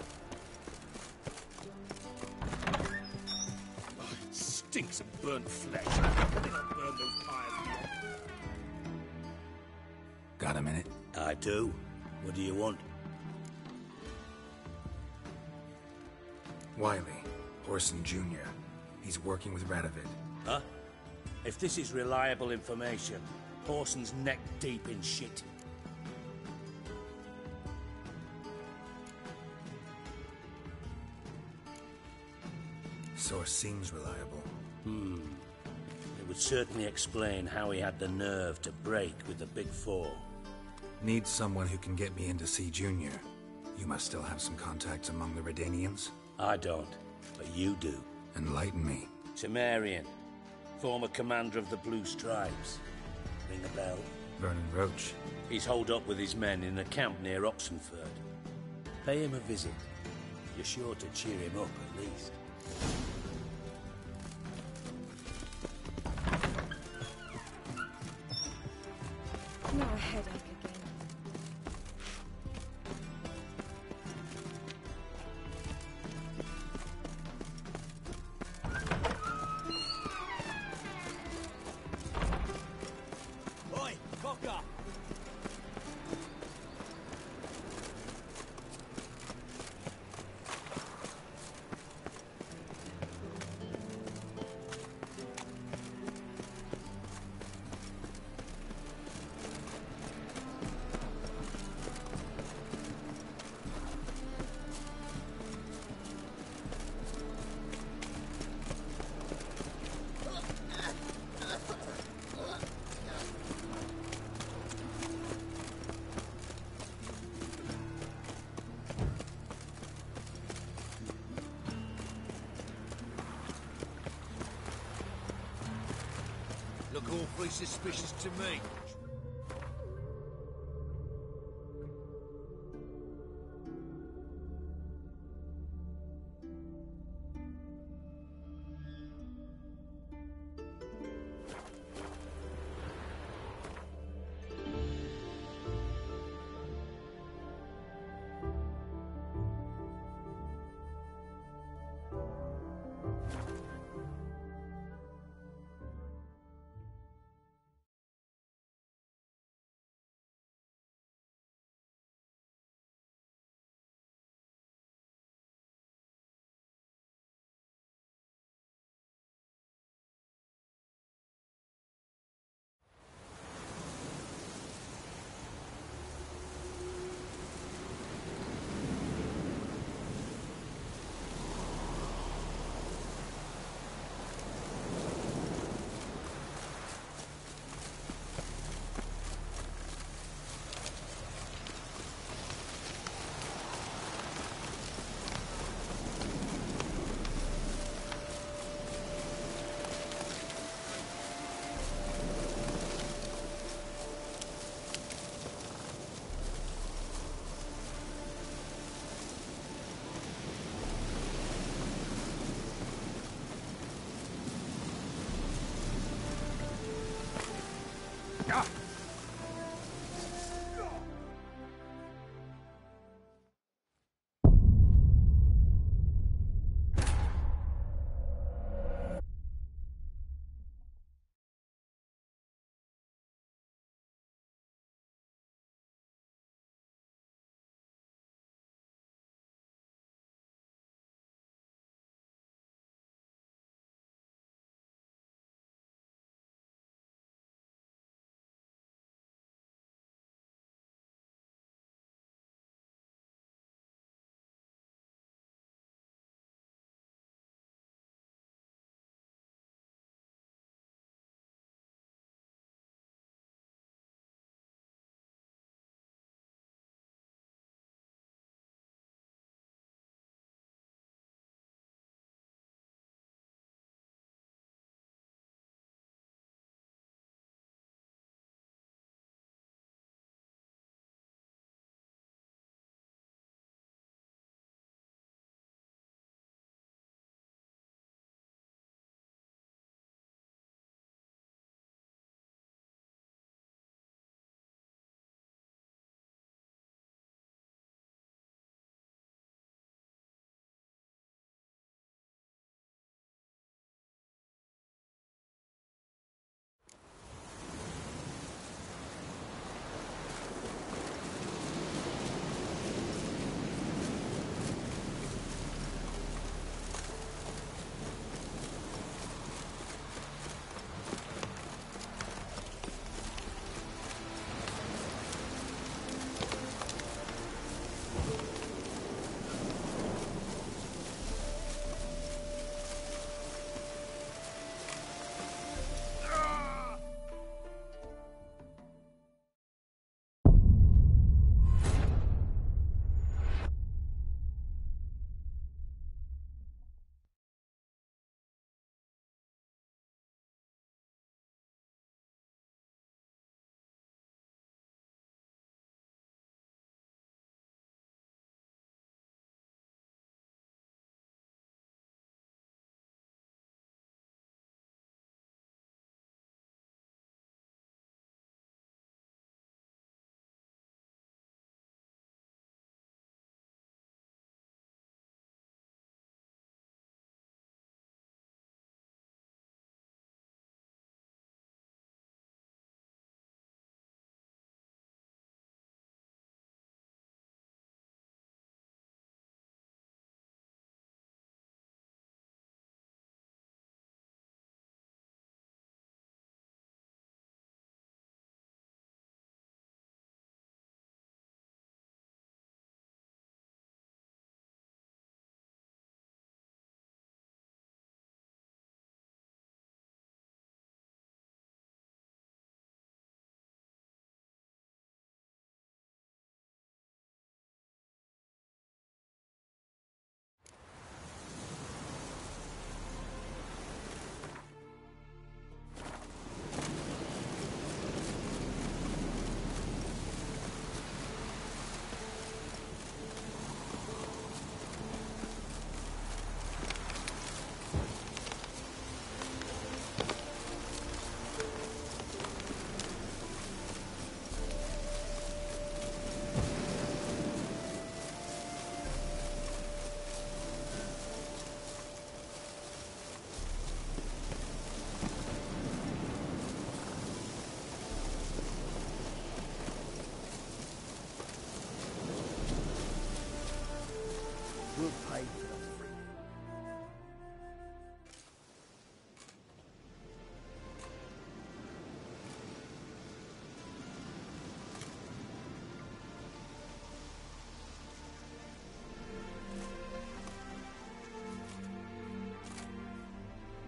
Stinks of burnt flesh. How did I burn those pyres? Got a minute? I do. What do you want? Wiley, Whoreson Junior. He's working with Radovid. Huh? If this is reliable information, Whoreson's neck deep in shit. Source seems reliable. It would certainly explain how he had the nerve to break with the Big Four. Need someone who can get me in to see Junior. You must still have some contacts among the Redanians? I don't, but you do. Enlighten me. Temerian, former commander of the Blue Stripes. Ring a bell? Vernon Roach. He's holed up with his men in a camp near Oxenford. Pay him a visit. You're sure to cheer him up, at least. Now a headache again. Oi, cocker! Look awfully suspicious to me.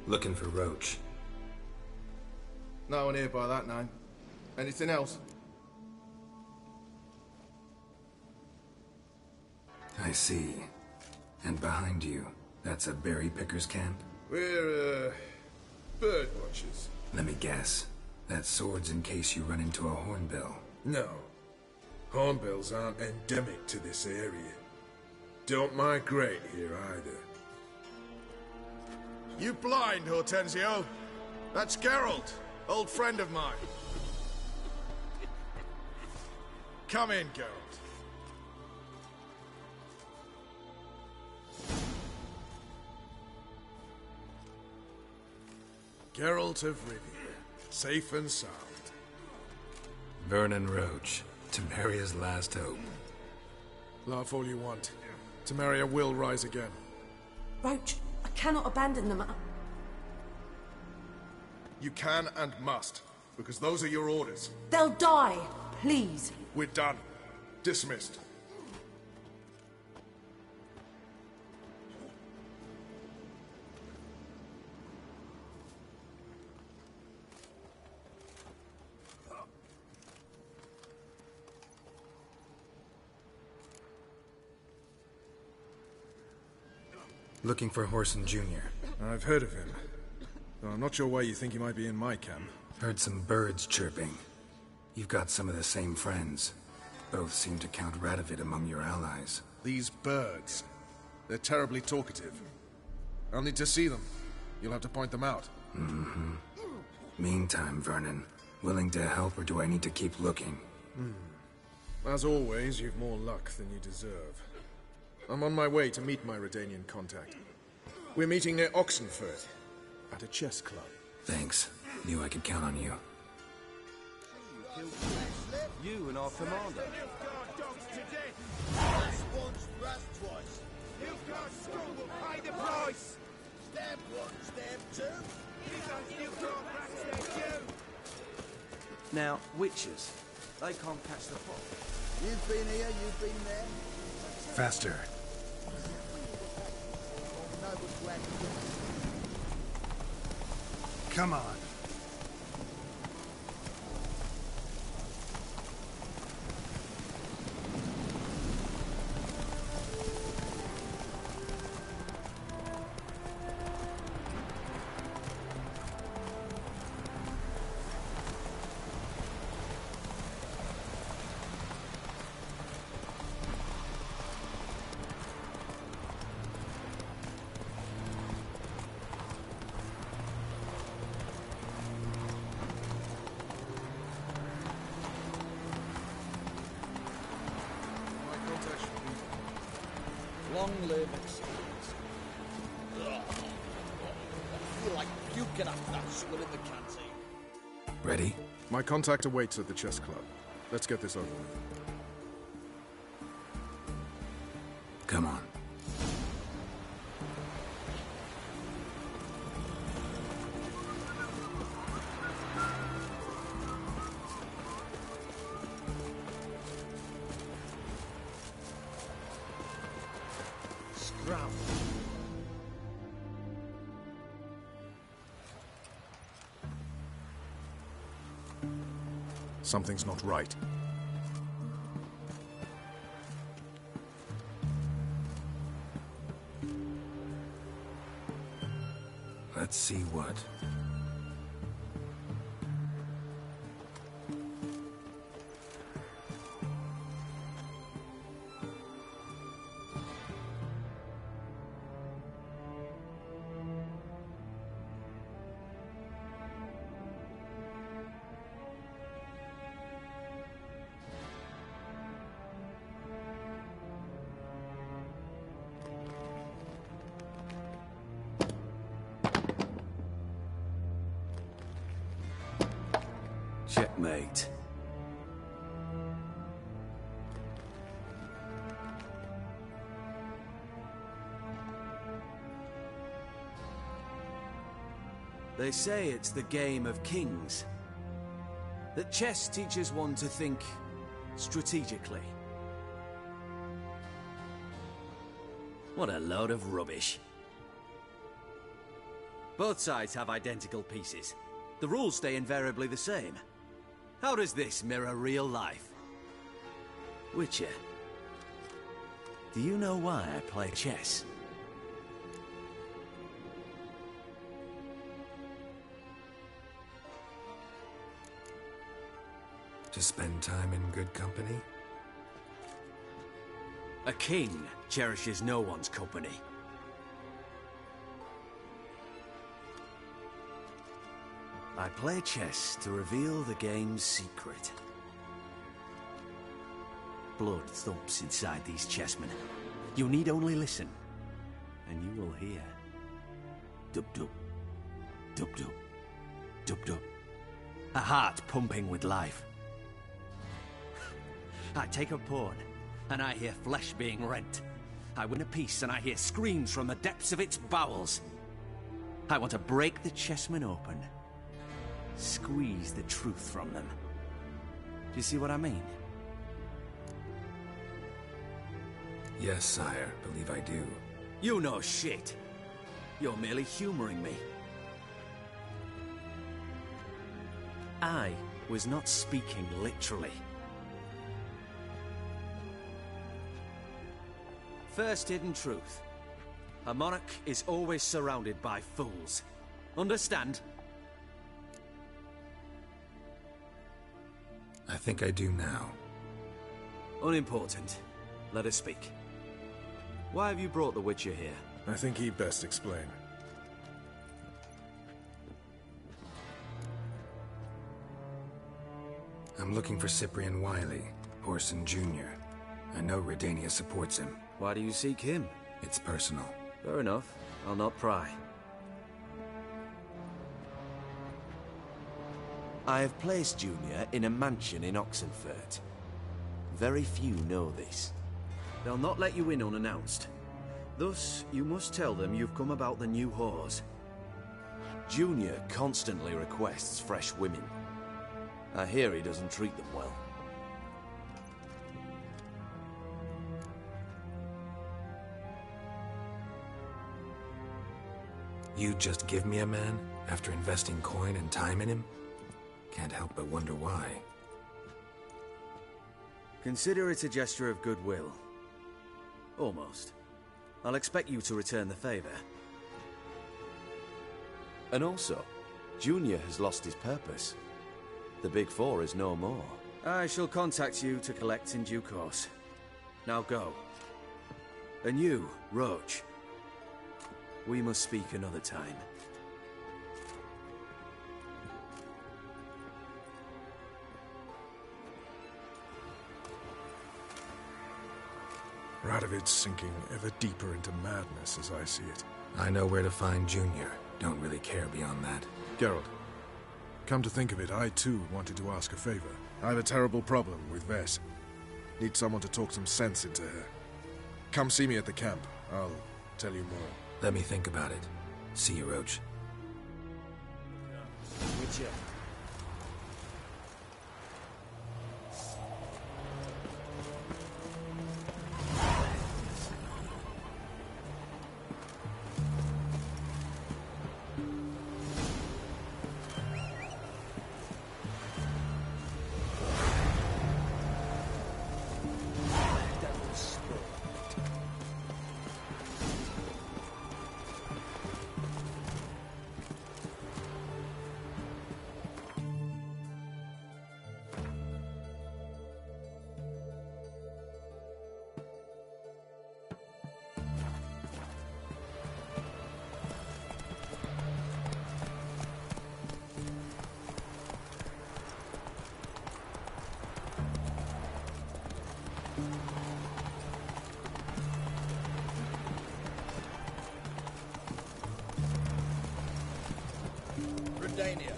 Looking for Roach. No one here by that name. Anything else? I see. And behind you, that's a berry picker's camp? We're, bird watchers. Let me guess. That sword's in case you run into a hornbill. No. Hornbills aren't endemic to this area. Don't migrate here either. You blind, Hortensio? That's Geralt, old friend of mine. Come in, Geralt. Geralt of Rivia, safe and sound. Vernon Roach, Temeria's last hope. Laugh all you want. Temeria will rise again. Roach, I cannot abandon them. You can and must, because those are your orders. They'll die, please. We're done. Dismissed. Looking for Whoreson Junior. I've heard of him. Though I'm not sure why you think he might be in my camp. Heard some birds chirping. You've got some of the same friends. Both seem to count Radovid among your allies. These birds. They're terribly talkative. I'll need to see them. You'll have to point them out. Mm-hmm. Meantime, Vernon, willing to help or do I need to keep looking? As always, you've more luck than you deserve. I'm on my way to meet my Redanian contact. We're meeting near Oxenford, at a chess club. Thanks. Knew I could count on you. You and our commander. Rest once, rest twice. You've got school will pay the price. Stab one, stab two. You can't rest there too. Now, witches. They can't catch the fog. You've been here, you've been there. Faster. Come on. Long live experience. I feel like puking after that swill in the canteen. Ready? My contact awaits at the chess club. Let's get this over with. Come on. Something's not right. Let's see what. Checkmate. They say it's the game of kings. That chess teaches one to think strategically. What a load of rubbish. Both sides have identical pieces. The rules stay invariably the same. How does this mirror real life? Witcher, do you know why I play chess? To spend time in good company? A king cherishes no one's company. I play chess to reveal the game's secret. Blood thumps inside these chessmen. You need only listen, and you will hear. Dub-dub, dub-dub, dub-dub. A heart pumping with life. I take a pawn, and I hear flesh being rent. I win a piece, and I hear screams from the depths of its bowels. I want to break the chessmen open. Squeeze the truth from them. Do you see what I mean? Yes, sire. Believe I do. You know shit. You're merely humoring me. I was not speaking literally. First hidden truth. A monarch is always surrounded by fools. Understand? I think I do now. Unimportant. Let us speak. Why have you brought the Witcher here? I think he'd best explain. I'm looking for Cyprian Wiley, Whoreson Junior. I know Redania supports him. Why do you seek him? It's personal. Fair enough. I'll not pry. I have placed Junior in a mansion in Oxenfurt. Very few know this. They'll not let you in unannounced. Thus, you must tell them you've come about the new whores. Junior constantly requests fresh women. I hear he doesn't treat them well. You just give me a man after investing coin and time in him? Can't help but wonder why. Consider it a gesture of goodwill. Almost. I'll expect you to return the favor. And also, Junior has lost his purpose. The Big Four is no more. I shall contact you to collect in due course. Now go. And you, Roach. We must speak another time. Radovid's sinking ever deeper into madness as I see it. I know where to find Junior. Don't really care beyond that. Geralt, come to think of it, I too wanted to ask a favor. I have a terrible problem with Vess. Need someone to talk some sense into her. Come see me at the camp. I'll tell you more. Let me think about it. See you, Roach. Witcher. Redania.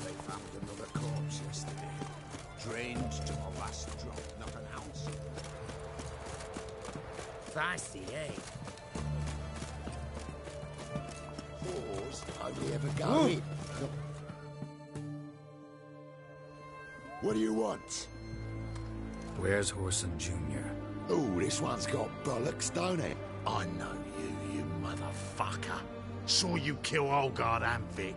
They found another corpse yesterday. Drained to the last drop, not an ounce. Feisty, eh? Whores doors only ever go in. What do you want? Where's Whoreson Junior? Oh, this one's got bollocks, don't it? I know you, you motherfucker. Saw you kill Olgard and Vic.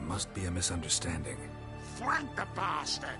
Must be a misunderstanding. Flank the bastard!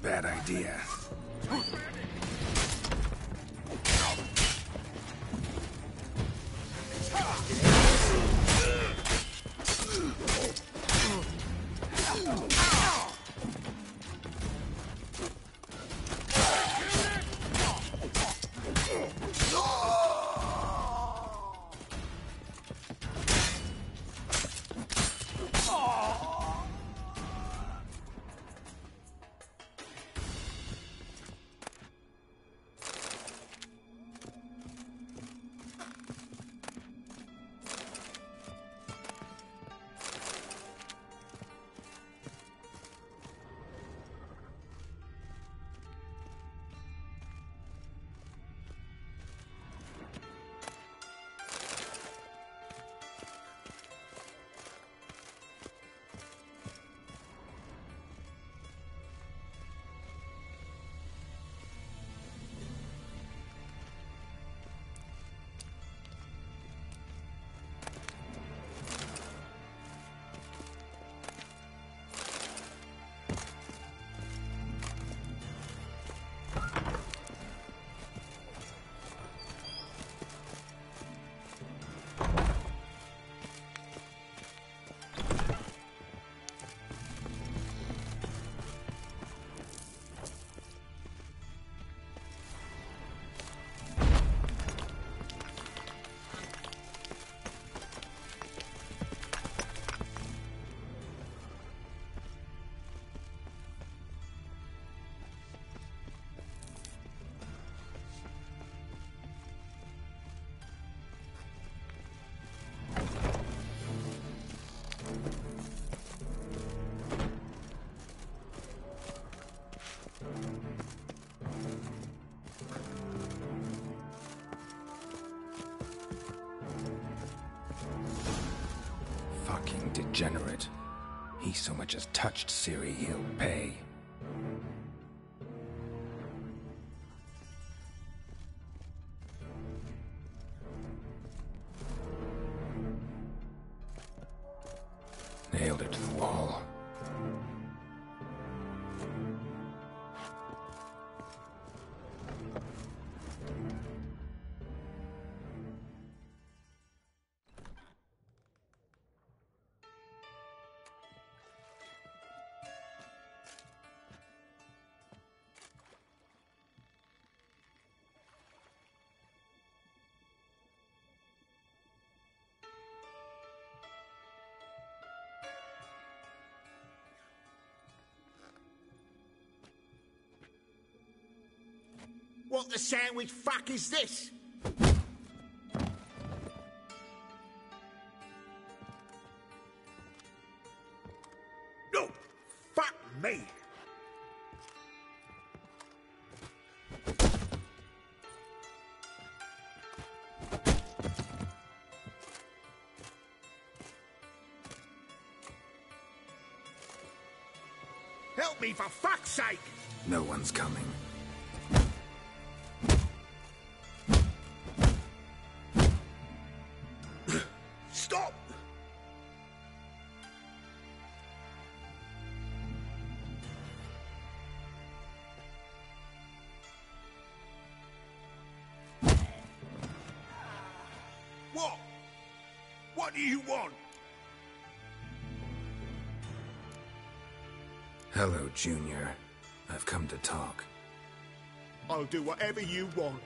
Bad idea. Fucking degenerate. He so much as touched Ciri, he'll pay. Nailed it to the wall. What the sandwich fuck is this? No! Fuck me! Help me, for fuck's sake! No one's coming. Stop! What? What do you want? Hello, Junior. I've come to talk. I'll do whatever you want.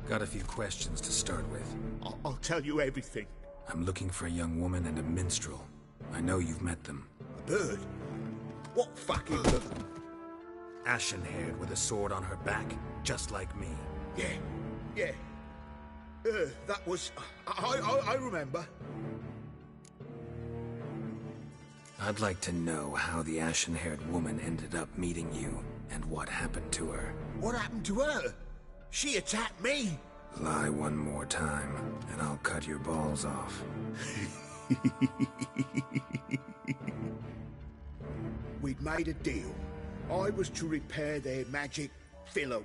Got a few questions to start with. I'll tell you everything. I'm looking for a young woman and a minstrel. I know you've met them. A bird? What fucking bird? Ashen-haired with a sword on her back, just like me. Yeah. That was... I remember. I'd like to know how the ashen-haired woman ended up meeting you, and what happened to her. What happened to her? She attacked me. Lie one more time, and I'll cut your balls off. we'd made a deal. I was to repair their magic filler,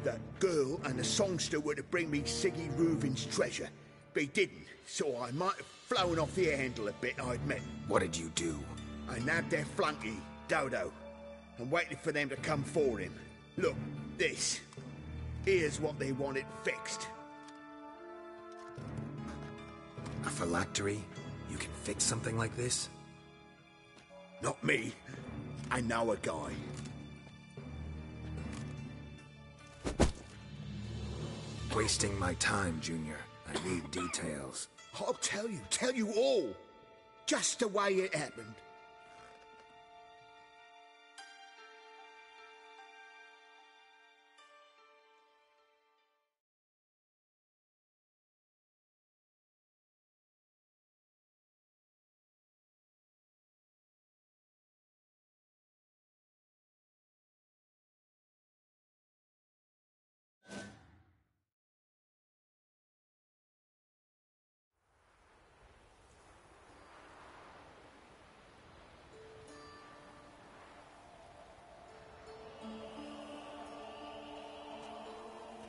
that girl and the songster were to bring me Siggy Reuven's treasure. But he didn't, so I might have flown off the handle a bit, I admit. What did you do? I nabbed their flunky, Dodo, and waited for them to come for him. Look, this. Here's what they wanted fixed. A phylactery? You can fix something like this? Not me. I know a guy. Wasting my time, Junior. I need details. I'll tell you all. Just the way it happened.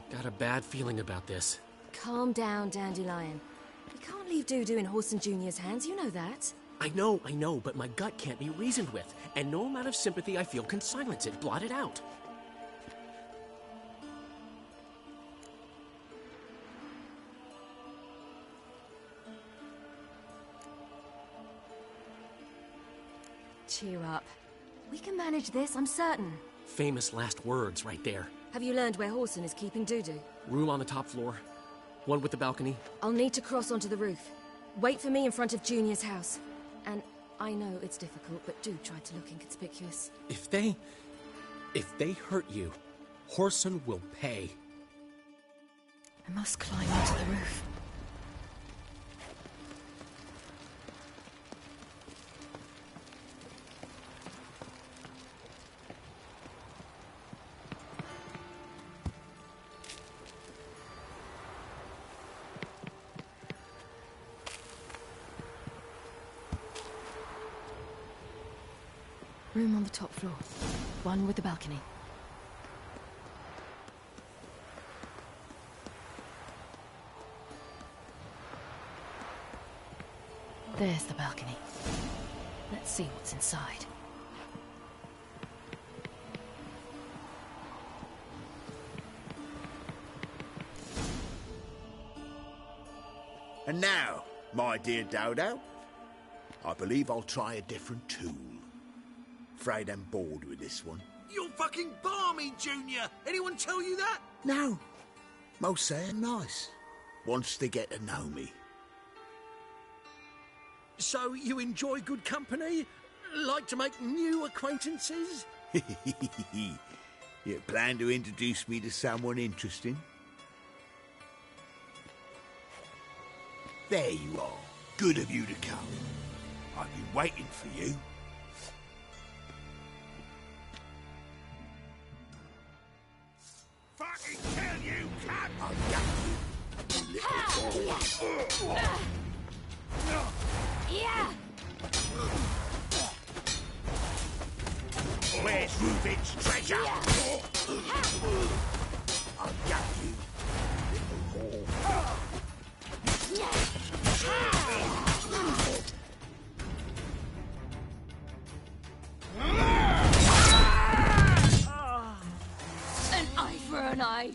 Got a bad feeling about this. Calm down, Dandelion. We can't leave Dudu in Whoreson Junior's hands, you know that. I know, but my gut can't be reasoned with, and no amount of sympathy I feel can silence it, blot it out. Cheer up. We can manage this, I'm certain. Famous last words right there. Have you learned where Whoreson is keeping Dudu? Room on the top floor. One with the balcony. I'll need to cross onto the roof. Wait for me in front of Junior's house. And I know it's difficult, but do try to look inconspicuous. If they hurt you, Whoreson will pay. I must climb onto the roof. Room on the top floor. One with the balcony. There's the balcony. Let's see what's inside. And now, my dear Dodo, I believe I'll try a different tool. Afraid I'm bored with this one. You're fucking balmy, Junior! Anyone tell you that? No. Most say I'm nice. Once they get to know me. So you enjoy good company? Like to make new acquaintances? You plan to introduce me to someone interesting? There you are. Good of you to come. I've been waiting for you. Fucking kill you, cat! I got you, little Yeah! Where's Reuven's treasure? I got you, little whore. An eye for an eye.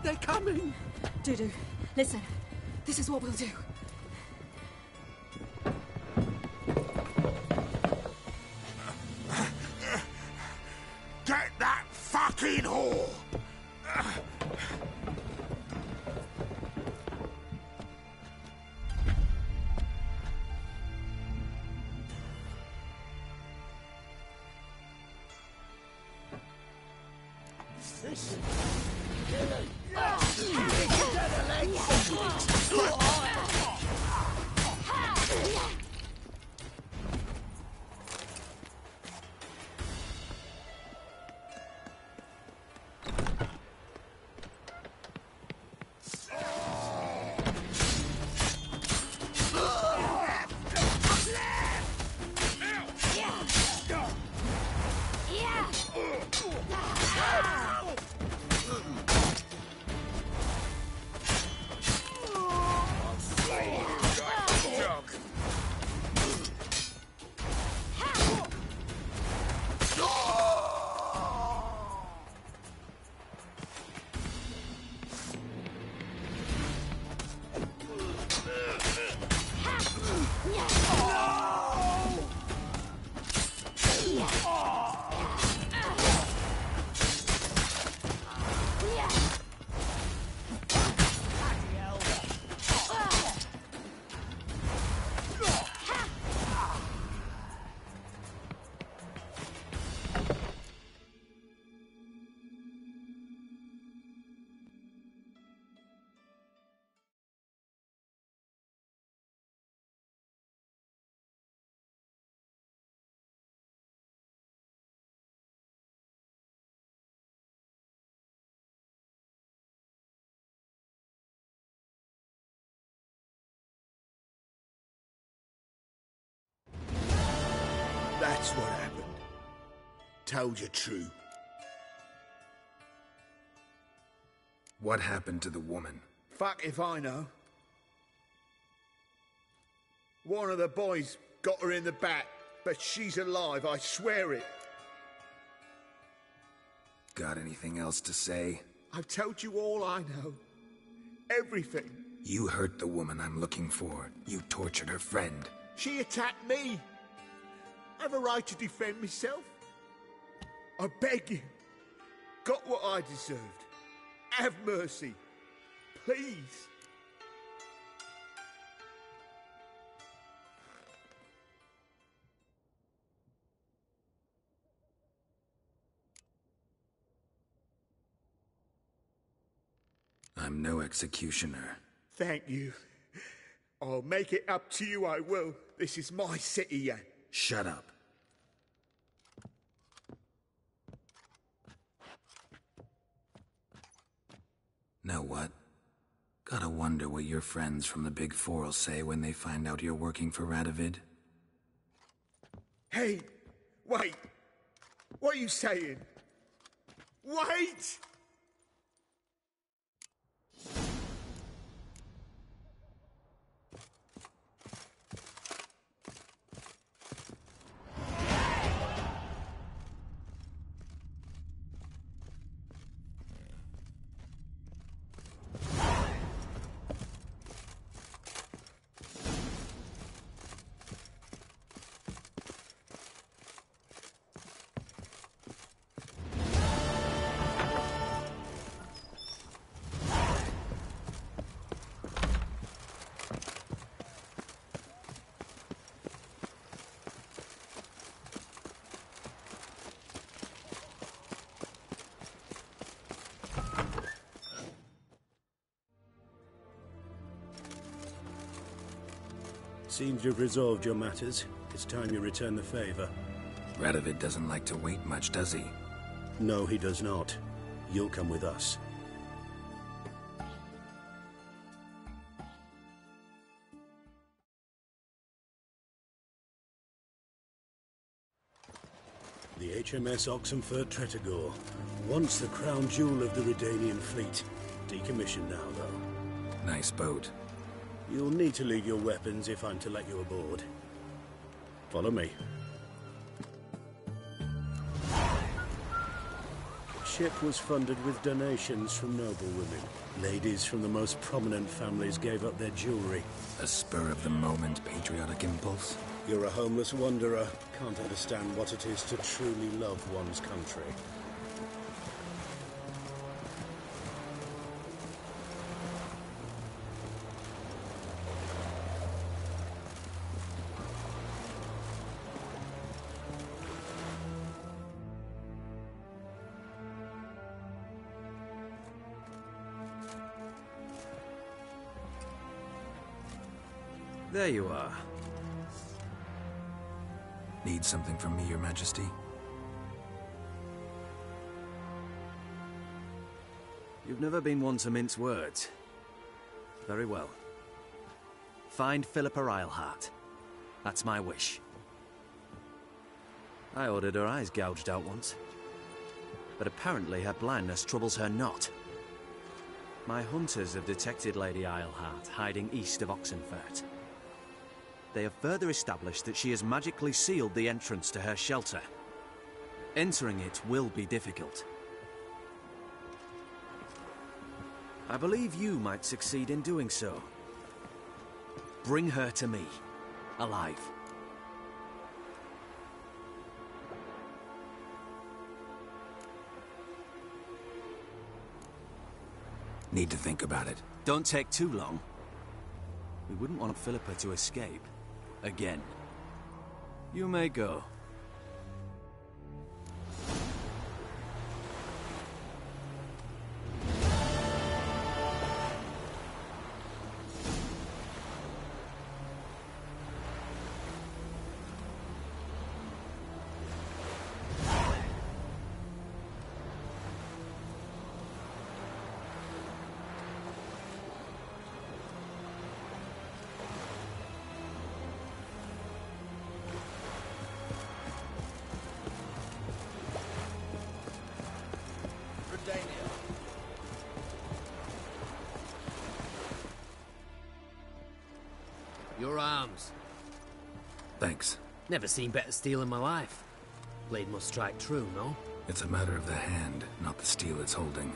They're coming! Dudu, listen. This is what we'll do. Get that fucking whore! That's what happened. Told you true. What happened to the woman? Fuck if I know. One of the boys got her in the back, but she's alive, I swear it. Got anything else to say? I've told you all I know. Everything. You hurt the woman I'm looking for. You tortured her friend. She attacked me. I have a right to defend myself. I beg you. Got what I deserved. Have mercy. Please. I'm no executioner. Thank you. I'll make it up to you, I will. This is my city, Yan. Shut up. Know what? Gotta wonder what your friends from the Big Four will say when they find out you're working for Radovid. Hey, wait. What are you saying? Wait! Seems you've resolved your matters. It's time you return the favor. Radovid doesn't like to wait much, does he? No, he does not. You'll come with us. The HMS Oxenford Tretogor, once the crown jewel of the Redanian fleet. Decommissioned now, though. Nice boat. You'll need to leave your weapons if I'm to let you aboard. Follow me. Ship was funded with donations from noblewomen. Ladies from the most prominent families gave up their jewelry. A spur-of-the-moment patriotic impulse? You're a homeless wanderer. Can't understand what it is to truly love one's country. There you are. Need something from me, Your Majesty? You've never been one to mince words. Very well. Find Philippa Eilhart. That's my wish. I ordered her eyes gouged out once. But apparently her blindness troubles her not. My hunters have detected Lady Eilhart hiding east of Oxenfurt. They have further established that she has magically sealed the entrance to her shelter. Entering it will be difficult. I believe you might succeed in doing so. Bring her to me, alive. Need to think about it. Don't take too long. We wouldn't want Philippa to escape. Again. You may go. Thanks. Never seen better steel in my life. Blade must strike true, no? It's a matter of the hand, not the steel it's holding.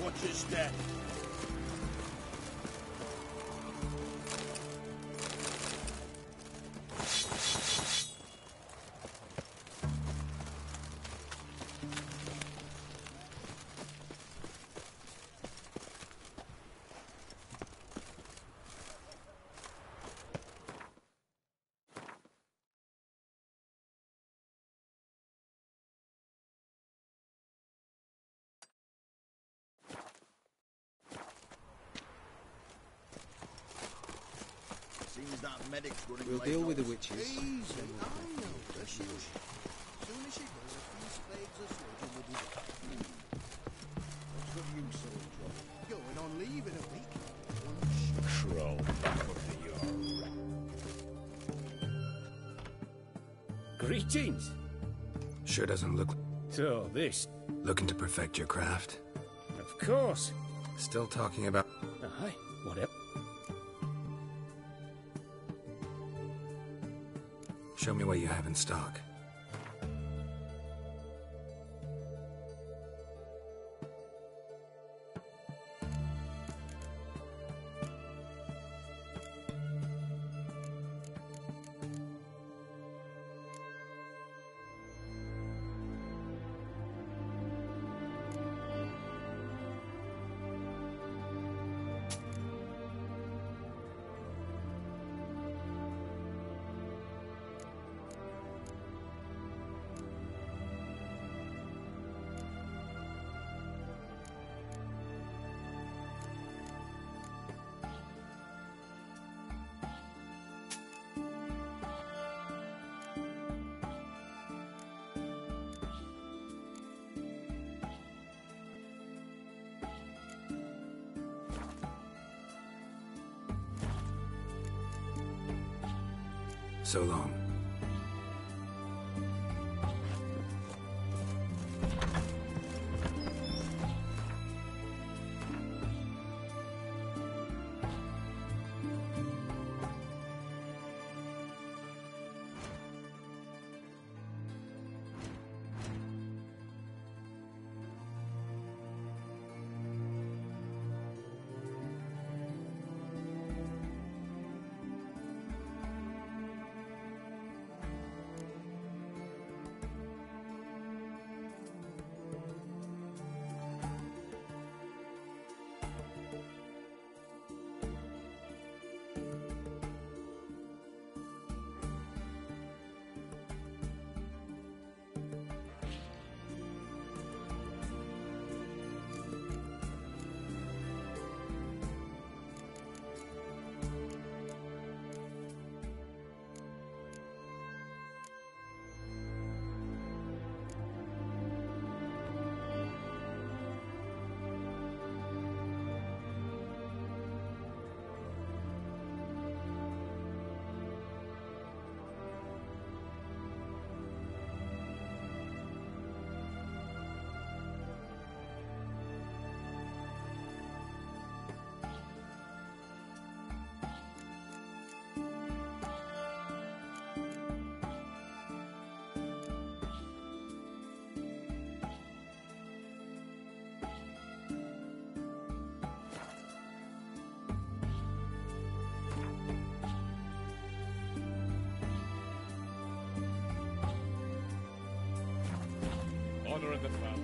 Watch your step. Seems that medic's running We'll late deal on with the us. witches. Easy, I know the shush. Soon as she goes, a few spades of soldier will be there. What's good you, soldier? Going on leave in a week. Crawl back under your... Greetings. Sure doesn't look... So, this... Looking to perfect your craft? Of course. Still talking about... Aye, whatever. Show me what you have in stock. So long. the fun.